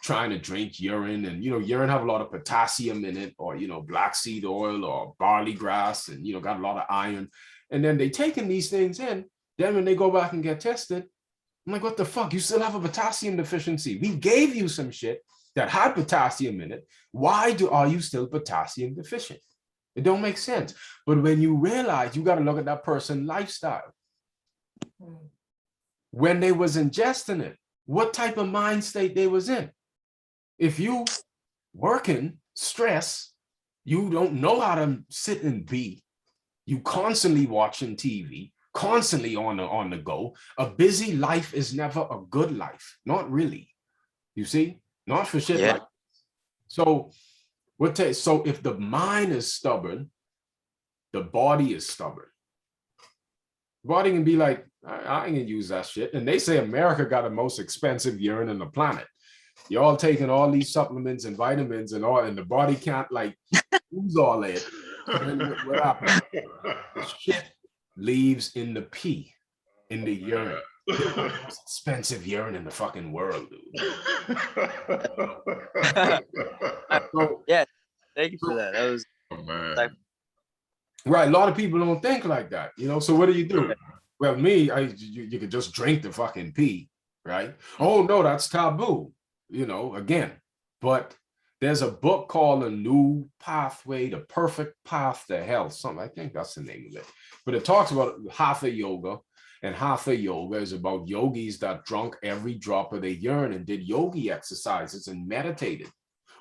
trying to drink urine, and urine have a lot of potassium in it, or black seed oil or barley grass, and got a lot of iron, and then they taking these things in. Then when they go back and get tested, I'm like, what the fuck? You still have a potassium deficiency. We gave you some shit that had potassium in it. Why are you still potassium deficient? It don't make sense. But when you realize, you got to look at that person's lifestyle. When they was ingesting it, what type of mind state they was in. If you working, stress, you don't know how to sit and be, you constantly watching TV, constantly on the go. A busy life is never a good life. Not really. You see? Not for shit like so. So if the mind is stubborn, the body is stubborn. The body can be like, I ain't gonna use that shit. And they say America got the most expensive urine on the planet. You're all taking all these supplements and vitamins and all, and the body can't like use all that. What happens? The shit leaves in the pee, in the urine. The most expensive urine in the fucking world, dude. So, Yeah, thank you for that. That was right. A lot of people don't think like that, So what do? Well, me, you could just drink the fucking pee, right? Oh no, that's taboo, again. But there's a book called A New Pathway, The Perfect Path to Health. Something, I think that's the name of it. But it talks about hatha yoga. And hatha yoga is about yogis that drunk every drop of their urine and did yogi exercises and meditated.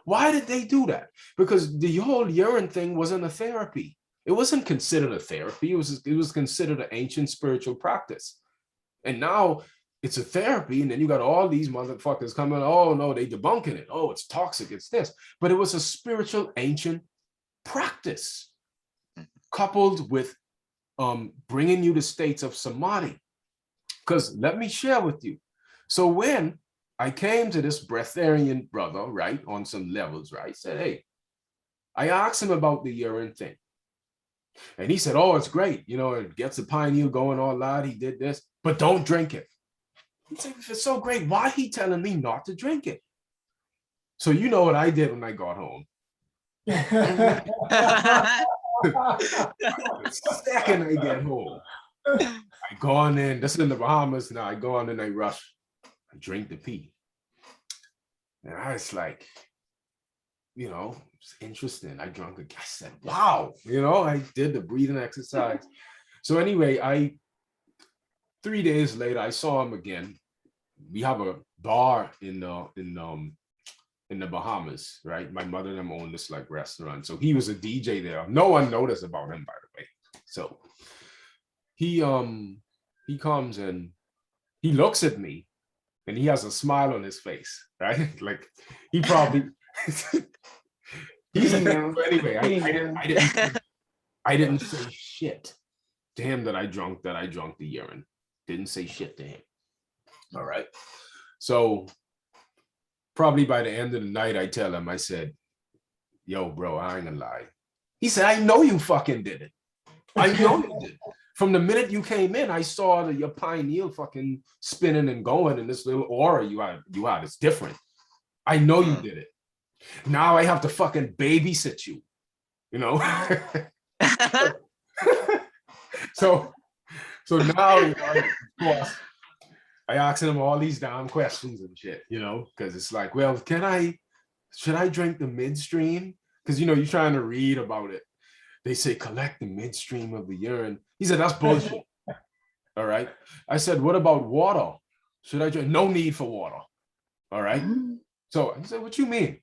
Why did they do that? Because the whole urine thing wasn't a therapy. It wasn't considered a therapy. It was considered an ancient spiritual practice. And now it's a therapy. And then you got all these motherfuckers coming, oh no, they debunking it. Oh, it's toxic, it's this. But it was a spiritual ancient practice coupled with bringing you to states of samadhi. Because let me share with you. So when I came to this breatharian brother, right, on some levels, right, said, hey, I asked him about the urine thing. And he said, oh, it's great. It gets the pineal going all that. He did this, but don't drink it. I said, if it's so great, why he telling me not to drink it? So you know what I did when I got home? The second I get home, I go on in, this is in the Bahamas now, I go on and I rush, I drink the pee. And I was like, it's interesting. I drank it. I said, wow, I did the breathing exercise. So anyway, 3 days later, I saw him again. We have a bar in the Bahamas, right? My mother and them own this like restaurant. So he was a DJ there. No one noticed about him, by the way. So he comes and he looks at me and he has a smile on his face, right? Like he probably anyway, I didn't say shit to him that I drunk the urine. Didn't say shit to him. All right. So probably by the end of the night, I tell him, I said, yo, bro, I ain't gonna lie. He said, I know you fucking did it. I know you did. From the minute you came in, I saw your pineal fucking spinning and going, and this little aura you had. It's different. I know you did it. Now I have to fucking babysit you, So now, of course, I asked him all these damn questions and shit, because it's like, well, should I drink the midstream? Because, you're trying to read about it. They say, collect the midstream of the urine. He said, that's bullshit. All right. I said, what about water? Should I drink? No need for water. All right. So he said, what you mean?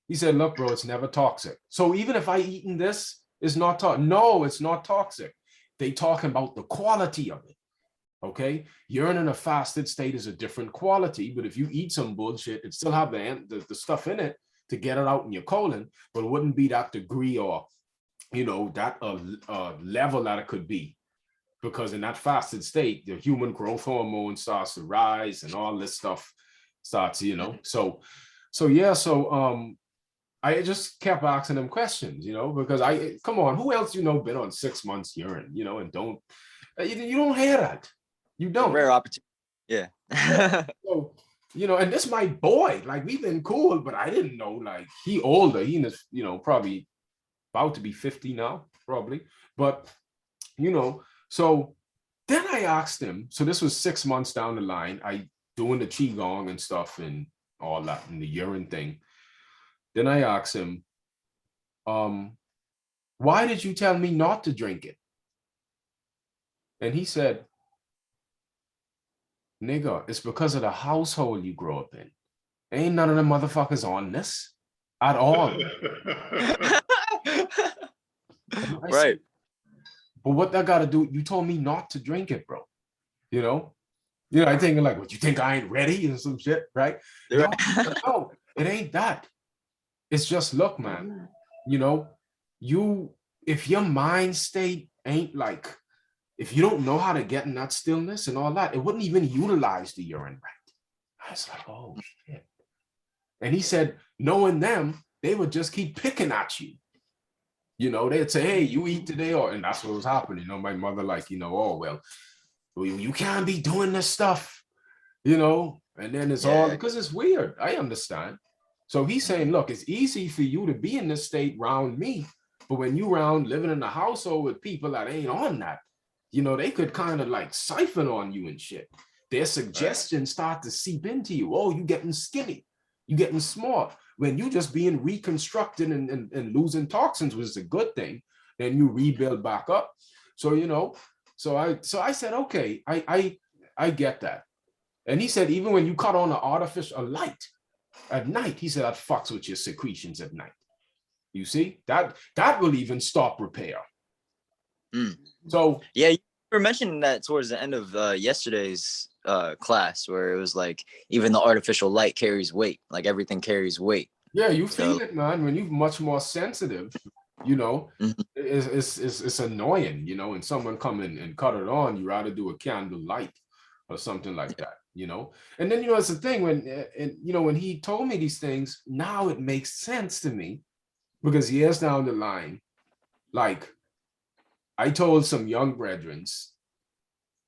He said, look, bro, it's never toxic. So even if I eaten this, it's not toxic. No, it's not toxic. They talking about the quality of it. Okay. Urine in a fasted state is a different quality, but if you eat some bullshit, it still have the stuff in it to get it out in your colon, but it wouldn't be that degree or, that level that it could be. Because in that fasted state, the human growth hormone starts to rise and all this stuff starts, So I just kept asking them questions, because come on, who else been on 6 months urine, and don't you don't hear that. You don't. Rare opportunity. Yeah. So, and this my boy, like we've been cool, but I didn't know, like he older, he is, probably about to be 50 now, probably. But, so then I asked him, so this was 6 months down the line, I doing the qigong and stuff and all that and the urine thing. Then I asked him, why did you tell me not to drink it? And he said, nigga, it's because of the household you grow up in. Ain't none of the motherfuckers on this at all. Right. Said, but what that got to do? You told me not to drink it, bro. I think like, what you think I ain't ready and some shit, right? No, it ain't that. It's just, look, man, if your mind state ain't like, if you don't know how to get in that stillness and all that, it wouldn't even utilize the urine right. I was like, oh shit. And he said, knowing them, they would just keep picking at you. They'd say, hey, you eat today, and that's what was happening. My mother, like, oh, well, you can't be doing this stuff, and then it's all because it's weird. I understand. So he's saying, look, it's easy for you to be in this state around me, but when you around living in a household with people that ain't on that, they could kind of like siphon on you and shit. Their suggestions start to seep into you. Oh, you getting skinny, you getting smart. When you just being reconstructed and losing toxins was a good thing, then you rebuild back up. So, so I said, okay, I get that. And he said, even when you cut on an artificial light at night, he said, that fucks with your secretions at night. You see, that will even stop repair. So yeah, you were mentioning that towards the end of yesterday's class, where it was like even the artificial light carries weight, like everything carries weight. Yeah, you feel it, man. When you're much more sensitive, it's annoying, and someone come in and cut it on, you rather do a candle light or something like that, And then, it's the thing when he told me these things, now it makes sense to me, because years down the line, like I told some young brethrens,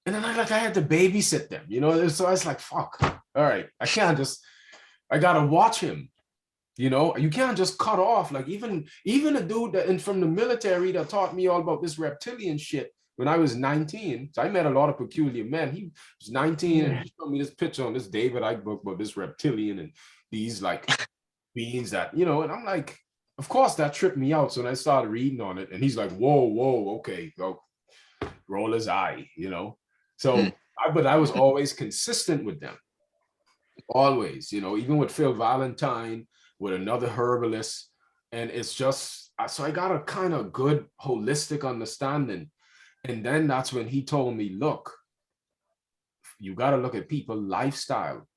and then I had to babysit them, so I was like, fuck, all right, I gotta watch him. You can't just cut off. Like even a dude from the military that taught me all about this reptilian shit when I was 19. So I met a lot of peculiar men. He was 19 and he showed me this picture on this David Icke book about this reptilian and these like beings that, and I'm like, of course that tripped me out. So when I started reading on it and he's like, whoa, okay, go roll his eye, So but I was always consistent with them. Always, even with Phil Valentine, with another herbalist, and it's just, so I got a kind of good holistic understanding. And then that's when he told me, look, you got to look at people's lifestyle.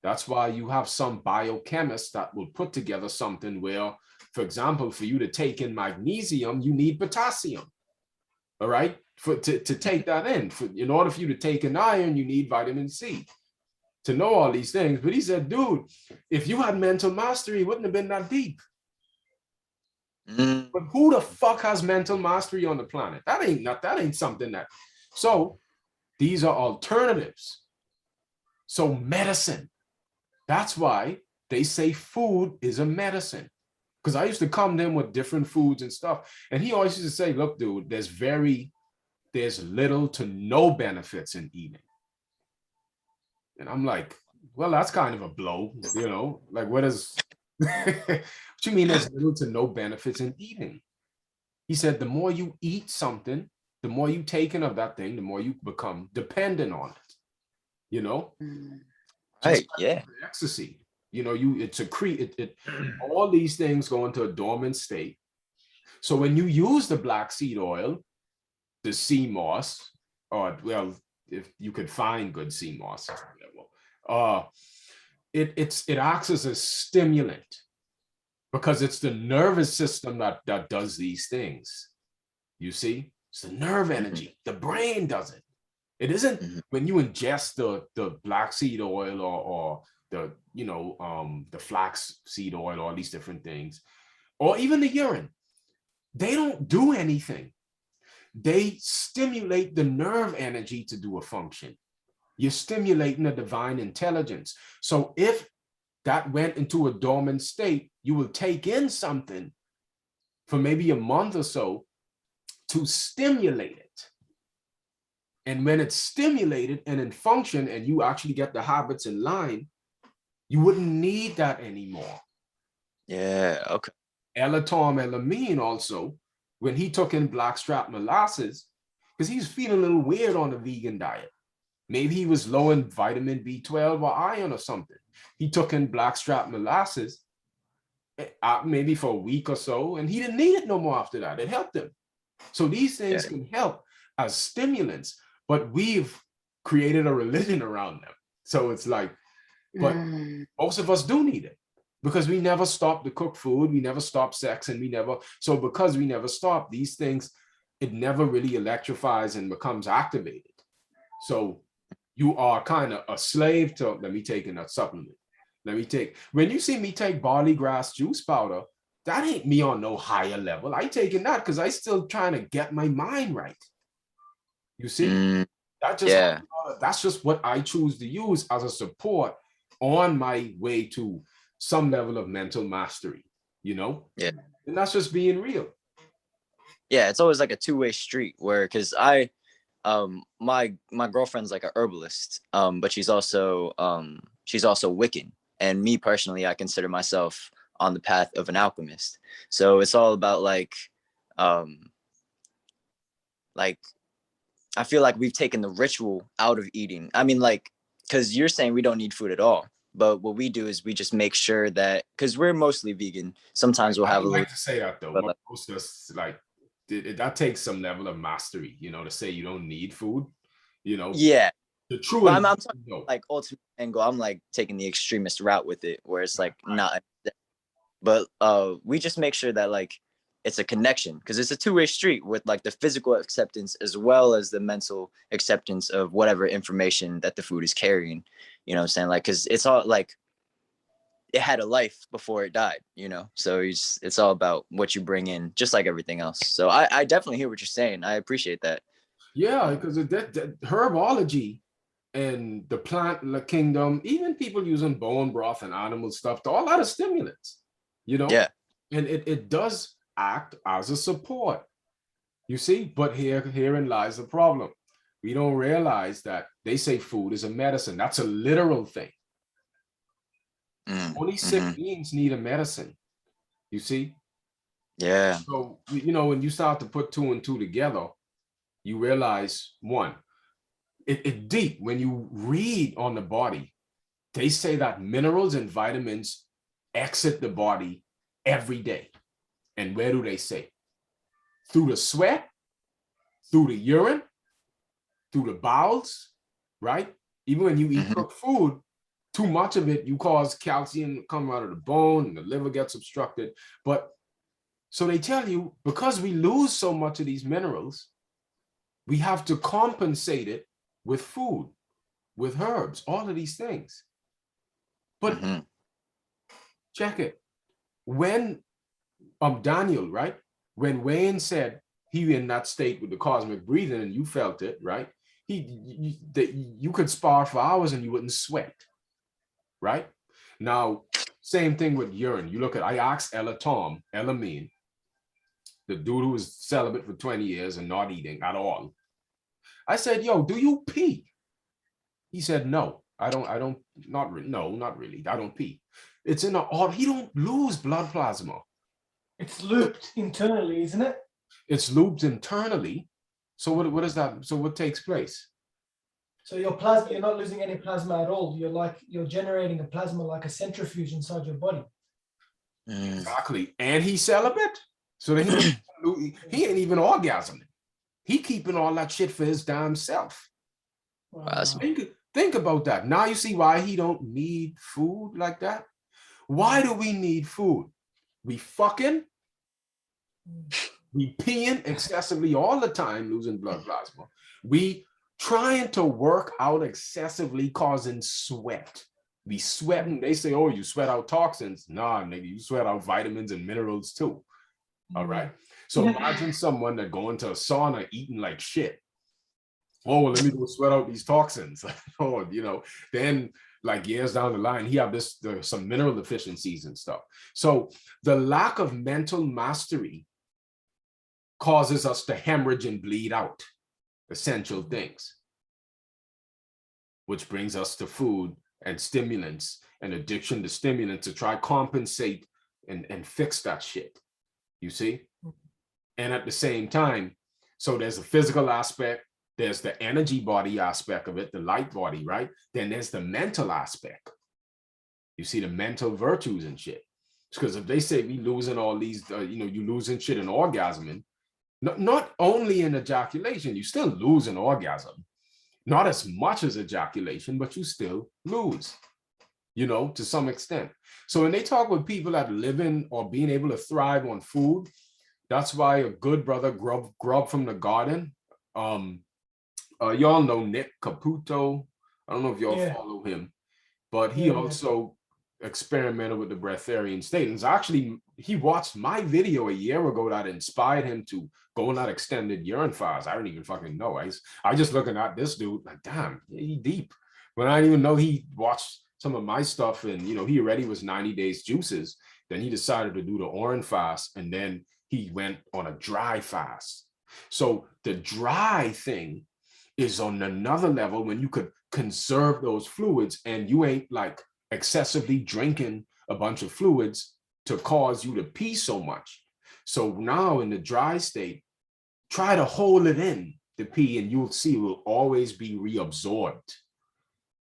That's why you have some biochemists that will put together something where, for example, for you to take in magnesium, you need potassium. All right, to take that in order for you to take in iron, you need vitamin C. To know all these things. But he said, dude, if you had mental mastery, it wouldn't have been that deep. But who the fuck has mental mastery on the planet? That ain't something that. So these are alternatives. So medicine. That's why they say food is a medicine. Because I used to come to him with different foods and stuff. And he always used to say, look, dude, there's little to no benefits in eating. And I'm like, well, that's kind of a blow, like what you mean there's little to no benefits in eating? He said, the more you eat something, the more you taking of that thing, the more you become dependent on it, you know? Right. Yeah. Ecstasy, you know, it secrete it all these things go into a dormant state. So when you use the black seed oil, the sea moss, or well, if you could find good sea moss, it acts as a stimulant because it's the nervous system that does these things. You see, it's the nerve energy. The brain does it. It isn't when you ingest the black seed oil or the the flax seed oil, all these different things, or even the urine. They don't do anything. They stimulate the nerve energy to do a function. You're stimulating the divine intelligence. So if that went into a dormant state, you will take in something for maybe a month or so to stimulate it. And when it's stimulated and in function, and you actually get the habits in line, you wouldn't need that anymore. Yeah. Okay. Elatom Elamine also, when he took in blackstrap molasses, because he was feeling a little weird on the vegan diet. Maybe he was low in vitamin B12 or iron or something. He took in blackstrap molasses, maybe for a week or so, and he didn't need it no more after that. It helped him. So these things can help as stimulants, but we've created a religion around them. So it's like, but most of us do need it because we never stop to cook food. We never stop sex, and so because we never stop these things, it never really electrifies and becomes activated. So you are kind of a slave to, let me take in that supplement. When you see me take barley grass juice powder, that ain't me on no higher level. I taking that because I still trying to get my mind right. You see, that's just what I choose to use as a support on my way to some level of mental mastery, you know? Yeah. And that's just being real. Yeah, it's always like a two-way street where, because my girlfriend's like a herbalist, but she's also Wiccan. And me personally, I consider myself on the path of an alchemist. So it's all about like I feel like we've taken the ritual out of eating. I mean, like, because you're saying we don't need food at all, but what we do is we just make sure that, because we're mostly vegan, sometimes we'll have a little. To say that though, but most of us, like, that takes some level of mastery, you know, to say you don't need food, you know. Yeah. The true. Well, I'm talking like ultimate angle. I'm like taking the extremist route with it, where it's like not. But we just make sure that like it's a connection, because it's a two-way street with like the physical acceptance as well as the mental acceptance of whatever information that the food is carrying. You know what I'm saying? Like, because it's all like it had a life before it died, you know? So it's all about what you bring in, just like everything else. So I definitely hear what you're saying. I appreciate that. Yeah, because that herbology and the plant kingdom, even people using bone broth and animal stuff, all that is stimulants, you know? Yeah. And it does act as a support, you see? But herein lies the problem. We don't realize that they say food is a medicine. That's a literal thing. Only sick beings need a medicine, you see? Yeah. So, you know, when you start to put two and two together, you realize, one, it deep. When you read on the body, they say that minerals and vitamins exit the body every day. And where do they say? Through the sweat, through the urine, through the bowels, right? Even when you eat cooked food, too much of it, you cause calcium to come out of the bone and the liver gets obstructed. But so they tell you, because we lose so much of these minerals, we have to compensate it with food, with herbs, all of these things. But check it. When Daniel, right? When Wayne said he in that state with the cosmic breathing and you felt it, right? You could spar for hours and you wouldn't sweat, right? Now, same thing with urine. You look at, I asked Elamine, the dude who was celibate for 20 years and not eating at all. I said, yo, do you pee? He said, no, not really. I don't pee. It's in he don't lose blood plasma. It's looped internally, isn't it? It's looped internally, So what is that? So what takes place? So your plasma, you're not losing any plasma at all. You're generating a plasma like a centrifuge inside your body. Exactly. And he's celibate. So that he ain't even orgasming. He keeping all that shit for his damn self. Wow. Think about that. Now you see why he don't need food like that. Why do we need food? We fucking, we peeing excessively all the time, losing blood plasma. We trying to work out excessively, causing sweat. We sweating. They say, oh, you sweat out toxins. Nah, nigga, you sweat out vitamins and minerals too. All right. So imagine someone that go into a sauna eating like shit. Oh, well, let me go sweat out these toxins. Oh, you know, then like years down the line, he have some mineral deficiencies and stuff. So the lack of mental mastery causes us to hemorrhage and bleed out essential things, which brings us to food and stimulants and addiction to stimulants to try compensate and fix that shit, you see? And at the same time, so there's a physical aspect, there's the energy body aspect of it, the light body, right? Then there's the mental aspect. You see the mental virtues and shit. Because if they say we losing all these, you know, you losing shit in orgasming, not only in ejaculation, you still lose an orgasm. Not as much as ejaculation, but you still lose, you know, to some extent. So when they talk with people that live in or being able to thrive on food, that's why a good brother, Grub from the Garden, y'all know Nick Caputo. I don't know if y'all follow him, but he also experimented with the breatharian state. And actually, he watched my video a year ago that inspired him to go on that extended urine fast. I don't even fucking know. I just looking at this dude like, damn, he deep. But I didn't even know he watched some of my stuff, and you know, he already was 90 days juices. Then he decided to do the orange fast, and then he went on a dry fast. So the dry thing is on another level when you could conserve those fluids and you ain't like excessively drinking a bunch of fluids to cause you to pee so much. So now in the dry state, try to hold it in, the pee, and you'll see it will always be reabsorbed.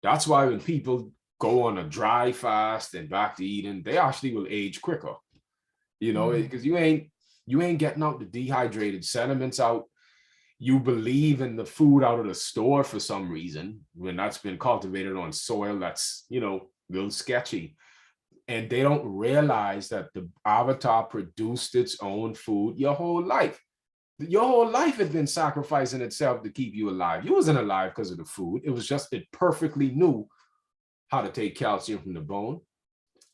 That's why when people go on a dry fast and back to eating, they actually will age quicker, you know, because you ain't getting out the dehydrated sediments out. You believe in the food out of the store for some reason, when that's been cultivated on soil that's, you know, a little sketchy. And they don't realize that the avatar produced its own food your whole life. Your whole life had been sacrificing itself to keep you alive. You wasn't alive because of the food. It was just, it perfectly knew how to take calcium from the bone,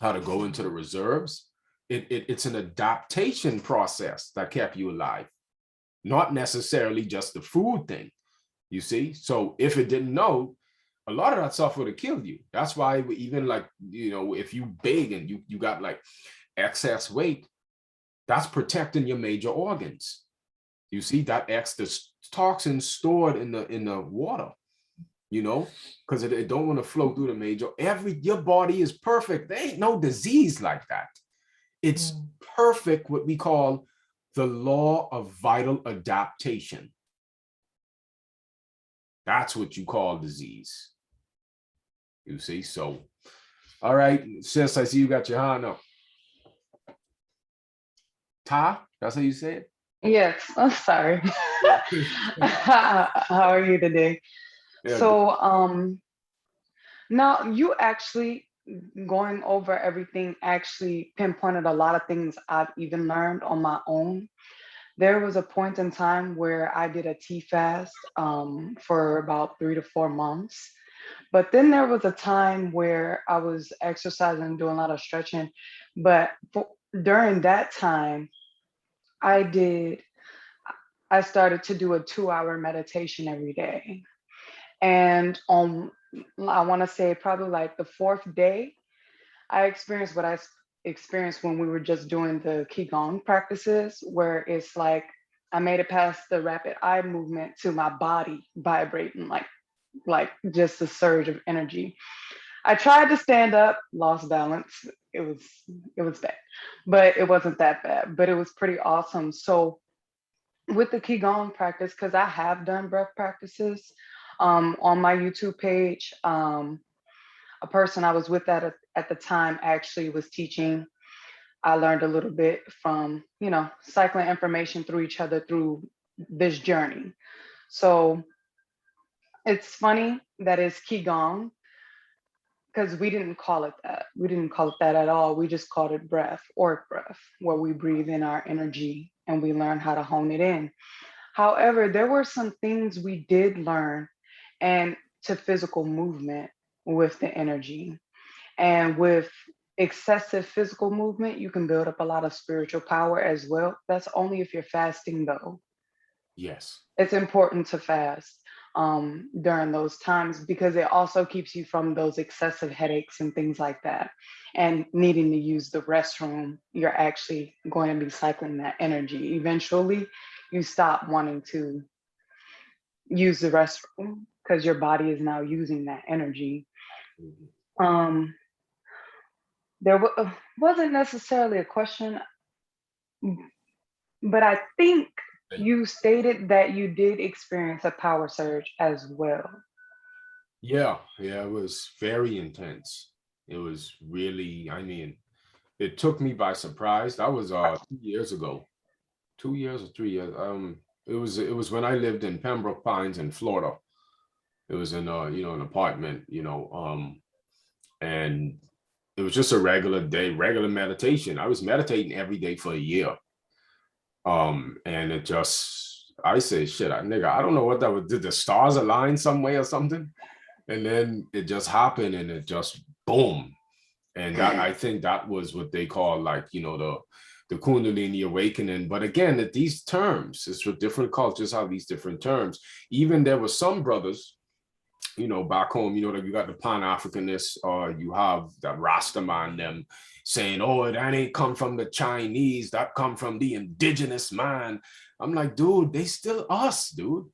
how to go into the reserves. It's an adaptation process that kept you alive, not necessarily just the food thing, you see? So if it didn't know, a lot of that stuff would have killed you. That's why even like, you know, if you big and you got like excess weight, that's protecting your major organs. You see that extra toxin stored in the water, you know, because it don't want to flow through the major. Your body is perfect. There ain't no disease like that. It's perfect, what we call the law of vital adaptation. That's what you call disease. You see, so, all right, sis, I see you got your hand up. Ta, that's how you say it? Yes, I'm sorry. How are you today? Yeah, So, now you actually going over everything actually pinpointed a lot of things I've even learned on my own. There was a point in time where I did a tea fast for about 3 to 4 months. But then there was a time where I was exercising, doing a lot of stretching. But during that time, I started to do a 2-hour meditation every day. And I want to say probably like the 4th day, I experienced what I experienced when we were just doing the Qigong practices, where it's like I made it past the rapid eye movement to my body vibrating like just a surge of energy. I tried to stand up, lost balance. It was bad, but it wasn't that bad, but it was pretty awesome. So with the Qigong practice, because I have done breath practices on my YouTube page. A person I was with at the time actually was teaching. I learned a little bit from, cycling information through each other through this journey. So it's funny that it's Qigong because we didn't call it that. We didn't call it that at all. We just called it breath, auric breath, where we breathe in our energy and we learn how to hone it in. However, there were some things we did learn and to physical movement with the energy. And with excessive physical movement, you can build up a lot of spiritual power as well. That's only if you're fasting, though. Yes. It's important to fast during those times because it also keeps you from those excessive headaches and things like that. And needing to use the restroom, you're actually going to be cycling that energy. Eventually, you stop wanting to use the restroom because your body is now using that energy. Um, wasn't necessarily a question, but I think you stated that you did experience a power surge as well. Yeah, it was very intense. It was really, I mean, it took me by surprise. That was 2 years ago. 2 years or 3 years. It was when I lived in Pembroke Pines in Florida. It was in an apartment, and it was just a regular day, regular meditation. I was meditating every day for a year. And it just, I say, shit, nigga, I don't know what that was. Did the stars align some way or something? And then it just happened and it just boom. And that, I think that was what they call like, the Kundalini awakening. But again, at these terms, it's for different cultures have these different terms. Even there were some brothers, back home, that you got the Pan-Africanists, or you have that Rastaman, them saying, oh, that ain't come from the Chinese, that come from the indigenous man. I'm like, dude, they still us, dude.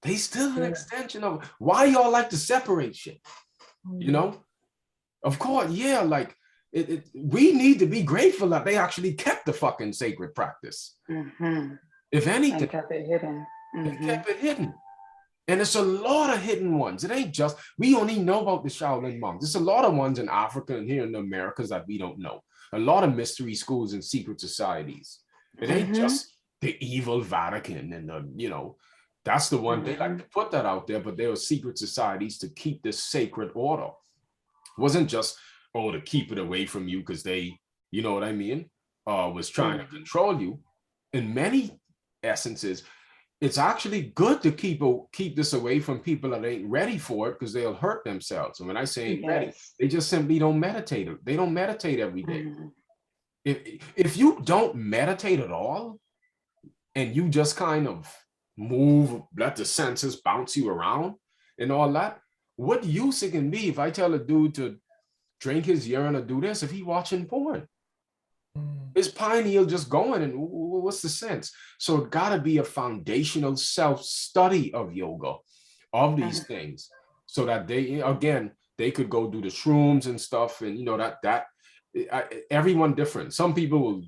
They still an extension of why y'all like to separate shit, Of course, yeah, like we need to be grateful that they actually kept the fucking sacred practice. Mm-hmm. If anything, And kept it hidden. They kept it hidden. And it's a lot of hidden ones. It ain't just, we only know about the Shaolin monks. There's a lot of ones in Africa and here in the Americas that we don't know. A lot of mystery schools and secret societies. It ain't just the evil Vatican and that's the one, they like to put that out there, but there were secret societies to keep this sacred order. It wasn't just, to keep it away from you because they, you know what I mean, was trying to control you. In many essences, it's actually good to keep this away from people that ain't ready for it because they'll hurt themselves. And when I say ain't ready, they just simply don't meditate. They don't meditate every day. If you don't meditate at all and you just kind of move, let the senses bounce you around and all that, what use it can be if I tell a dude to drink his urine or do this if he watching porn? His pineal just going, and what's the sense? So it got to be a foundational self-study of yoga, of these things, so that they could go do the shrooms and stuff, and everyone different. Some people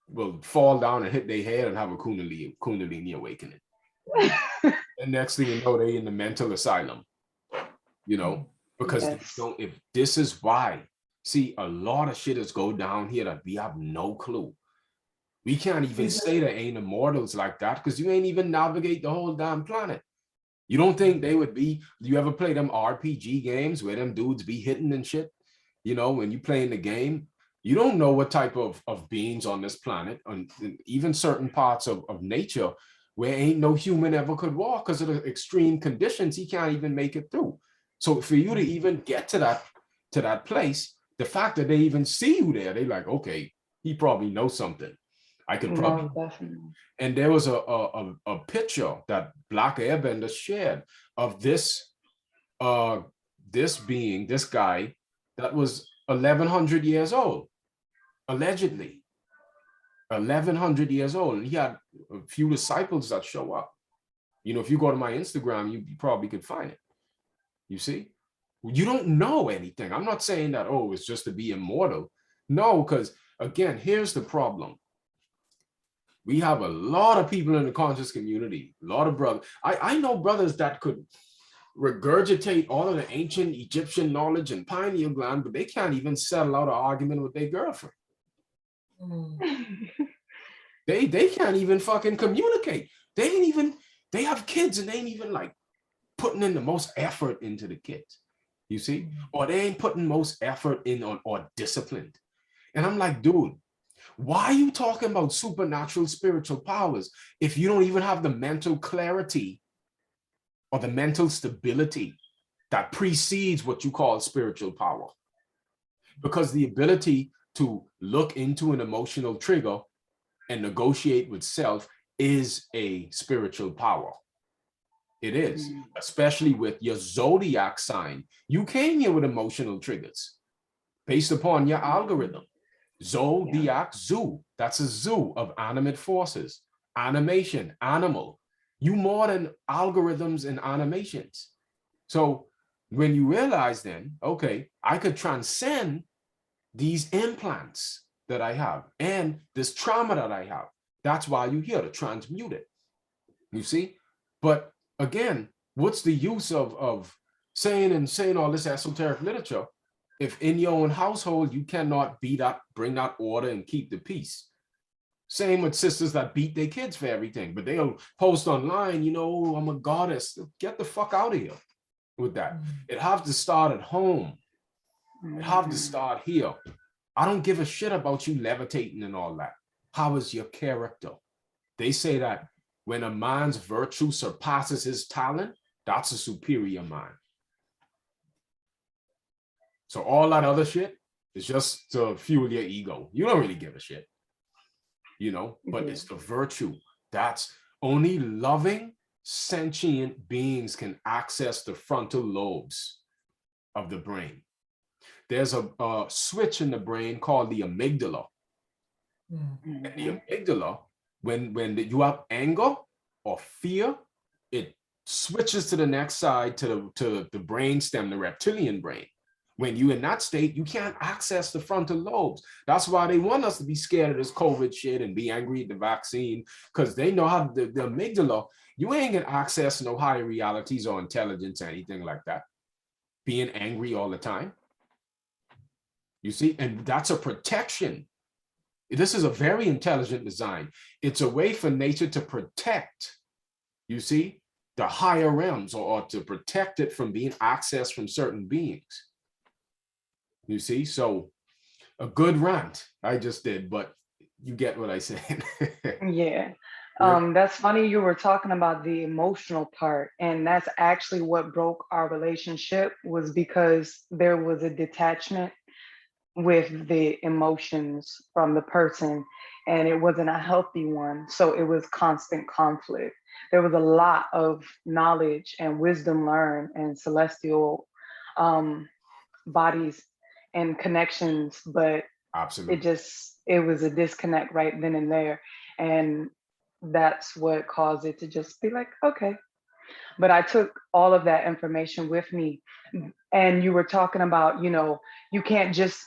will fall down and hit their head and have a kundalini awakening. And next thing you know, they in the mental asylum, because they don't. If this is why. See, a lot of shit is go down here that we have no clue. We can't even say there ain't immortals like that because you ain't even navigate the whole damn planet. You don't think they would be, you ever play them RPG games where them dudes be hitting and shit? When you playing the game, you don't know what type of beings on this planet, and even certain parts of nature where ain't no human ever could walk because of the extreme conditions, he can't even make it through. So for you to even get to that place, the fact that they even see you there, they like, okay, he probably knows something. I could probably. No, definitely. And there was a picture that Black Airbender shared of this being, this guy that was 1,100 years old, allegedly 1,100 years old, and he had a few disciples that show up. If you go to my Instagram, you probably could find it. You see. You don't know anything. I'm not saying that, it's just to be immortal. No, because again, here's the problem. We have a lot of people in the conscious community, a lot of brothers. I know brothers that could regurgitate all of the ancient Egyptian knowledge and pineal gland, but they can't even settle out an argument with their girlfriend. They can't even fucking communicate. They have kids and they ain't even like putting in the most effort into the kids, you see? Or they ain't putting most effort in on or disciplined. And I'm like, dude, why are you talking about supernatural spiritual powers if you don't even have the mental clarity or the mental stability that precedes what you call spiritual power? Because the ability to look into an emotional trigger and negotiate with self is a spiritual power. It is, especially with your zodiac sign. You came here with emotional triggers based upon your algorithm. Zodiac, zoo. That's a zoo of animate forces, animation, animal. You more than algorithms and animations. So when you realize then, okay, I could transcend these implants that I have and this trauma that I have. That's why you're here, to transmute it. You see? But again, what's the use of saying all this esoteric literature if in your own household you cannot bring that order and keep the peace? Same with sisters that beat their kids for everything, but they'll post online, you know, I'm a goddess. Get the fuck out of here with that. It has to start at home. It has to start here. I don't give a shit about you levitating and all that. How is your character? They say that when a man's virtue surpasses his talent, that's a superior mind. So all that other shit is just to fuel your ego. You don't really give a shit, you know, but it's the virtue. That's only loving, sentient beings can access the frontal lobes of the brain. There's a switch in the brain called the amygdala. And the amygdala, when you have anger or fear, it switches to the next side, to the brain stem, the reptilian brain. When you're in that state, you can't access the frontal lobes. That's why they want us to be scared of this COVID shit and be angry at the vaccine, because they know how the amygdala, you ain't gonna access no higher realities or intelligence or anything like that. Being angry all the time. You see, and that's a protection. This is a very intelligent design. It's a way for nature to protect, you see, the higher realms, or to protect it from being accessed from certain beings. You see, so a good rant I just did, but you get what I said. Yeah. That's funny you were talking about the emotional part, and that's actually what broke our relationship, was because there was a detachment with the emotions from the person, and it wasn't a healthy one. So it was constant conflict. There was a lot of knowledge and wisdom learned and celestial bodies and connections, but Absolutely. it was a disconnect right then and there. And that's what caused it to just be like, okay. But I took all of that information with me. And you were talking about, you know, you can't just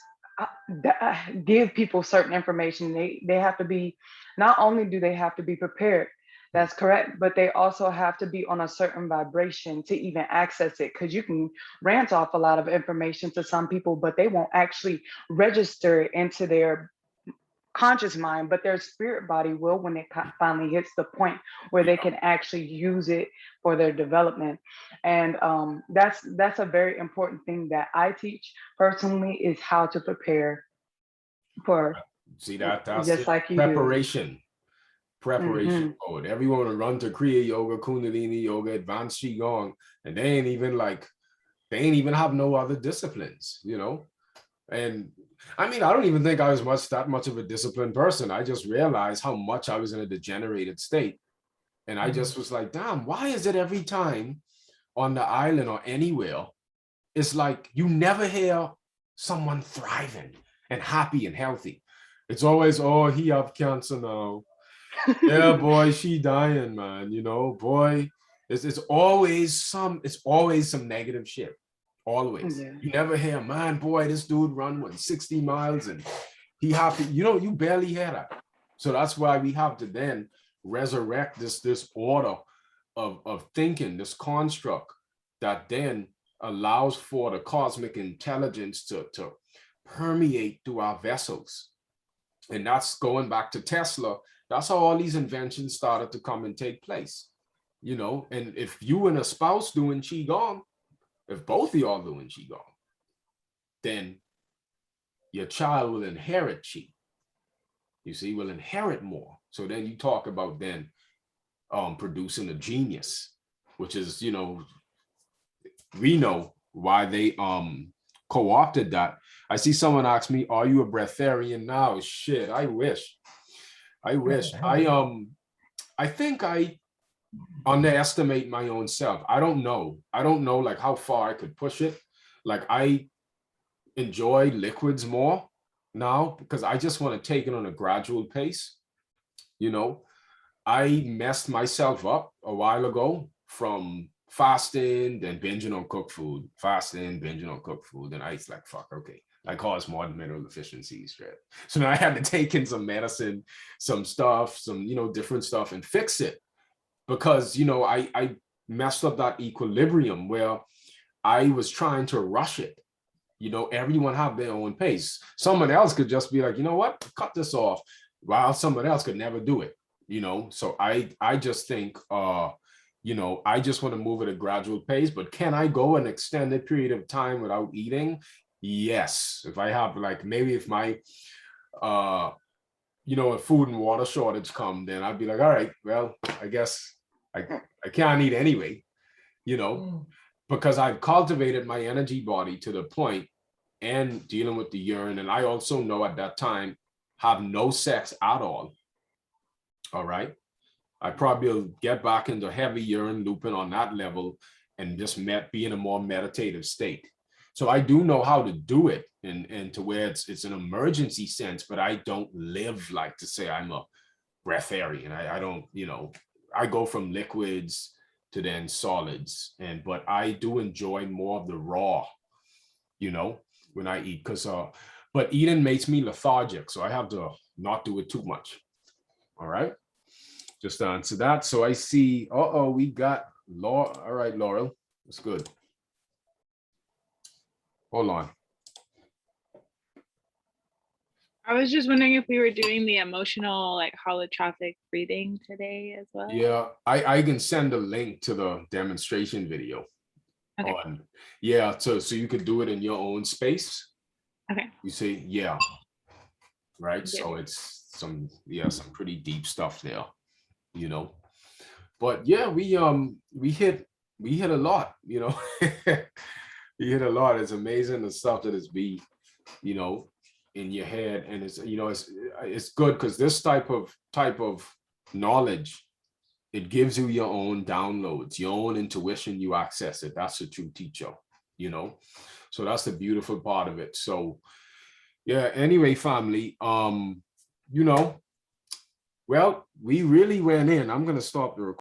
give people certain information. They have to be, not only do they have to be prepared, that's correct, but they also have to be on a certain vibration to even access it. Because you can rant off a lot of information to some people, but they won't actually register it into their conscious mind, but their spirit body will when it finally hits the point where they can actually use it for their development. And that's a very important thing that I teach personally, is how to prepare for, See, that's just it. like you Preparation. Preparation do. mode. Everyone want to run to Kriya Yoga, Kundalini Yoga, Advanced Qigong, and they ain't even have no other disciplines, you know? And I mean, I don't even think I was that much of a disciplined person. I just realized how much I was in a degenerated state. And I just was like, damn, why is it every time on the island or anywhere, it's like you never hear someone thriving and happy and healthy. It's always, oh, he have cancer now. Yeah, boy, she dying, man. You know, boy, it's always some negative shit. Always. Yeah. You never hear, man, boy, this dude run 60 miles and he happy. You know, you barely hear that. So that's why we have to then resurrect this order of thinking, this construct that then allows for the cosmic intelligence to permeate through our vessels. And that's going back to Tesla. That's how all these inventions started to come and take place. You know, and if you and a spouse doing Qigong, if both of y'all doing Qigong, then your child will inherit Qi. You see, will inherit more. So then you talk about then producing a genius, which is, you know, we know why they co-opted that. I see someone ask me, are you a breatharian now? Shit, I wish. I think I underestimate my own self. I don't know like how far I could push it. Like I enjoy liquids more now because I just want to take it on a gradual pace. You know, I messed myself up a while ago from fasting, then binging on cooked food, fasting, binging on cooked food. And I was like, fuck, okay. I caused more mineral deficiencies, right? So now I had to take in some medicine, some stuff, some, you know, different stuff and fix it. Because, you know, I messed up that equilibrium where I was trying to rush it. You know, everyone have their own pace. Someone else could just be like, you know what, cut this off, while someone else could never do it, you know? So I just think, you know, I just want to move at a gradual pace, but can I go an extended period of time without eating? Yes. If I have like, maybe if my, you know, a food and water shortage come, then I'd be like, all right, well, I guess I can't eat anyway, you know, because I've cultivated my energy body to the point and dealing with the urine. And I also know at that time, have no sex at all. All right. I probably will get back into heavy urine looping on that level and just be in a more meditative state. So I do know how to do it and to where it's an emergency sense, but I don't live like to say I'm a breatharian. I don't, you know, I go from liquids to then solids, but I do enjoy more of the raw, you know, when I eat, because but eating makes me lethargic, so I have to not do it too much. All right, just to answer that. So I see, we got Laura. All right, Laurel, that's good. Hold on. I was just wondering if we were doing the emotional, like holotrophic breathing today as well. Yeah, I can send a link to the demonstration video. Okay. On, yeah, so you could do it in your own space. Okay. You see, yeah, right. Yeah. So it's some pretty deep stuff there, you know. But yeah, we hit a lot, you know. We hit a lot. It's amazing the stuff that is you know, in your head, and it's, you know, it's good because this type of knowledge, it gives you your own downloads, your own intuition. You access it. That's a true teacher, you know. So that's the beautiful part of it. So yeah. Anyway, family, you know, well, we really went in. I'm gonna stop the recording.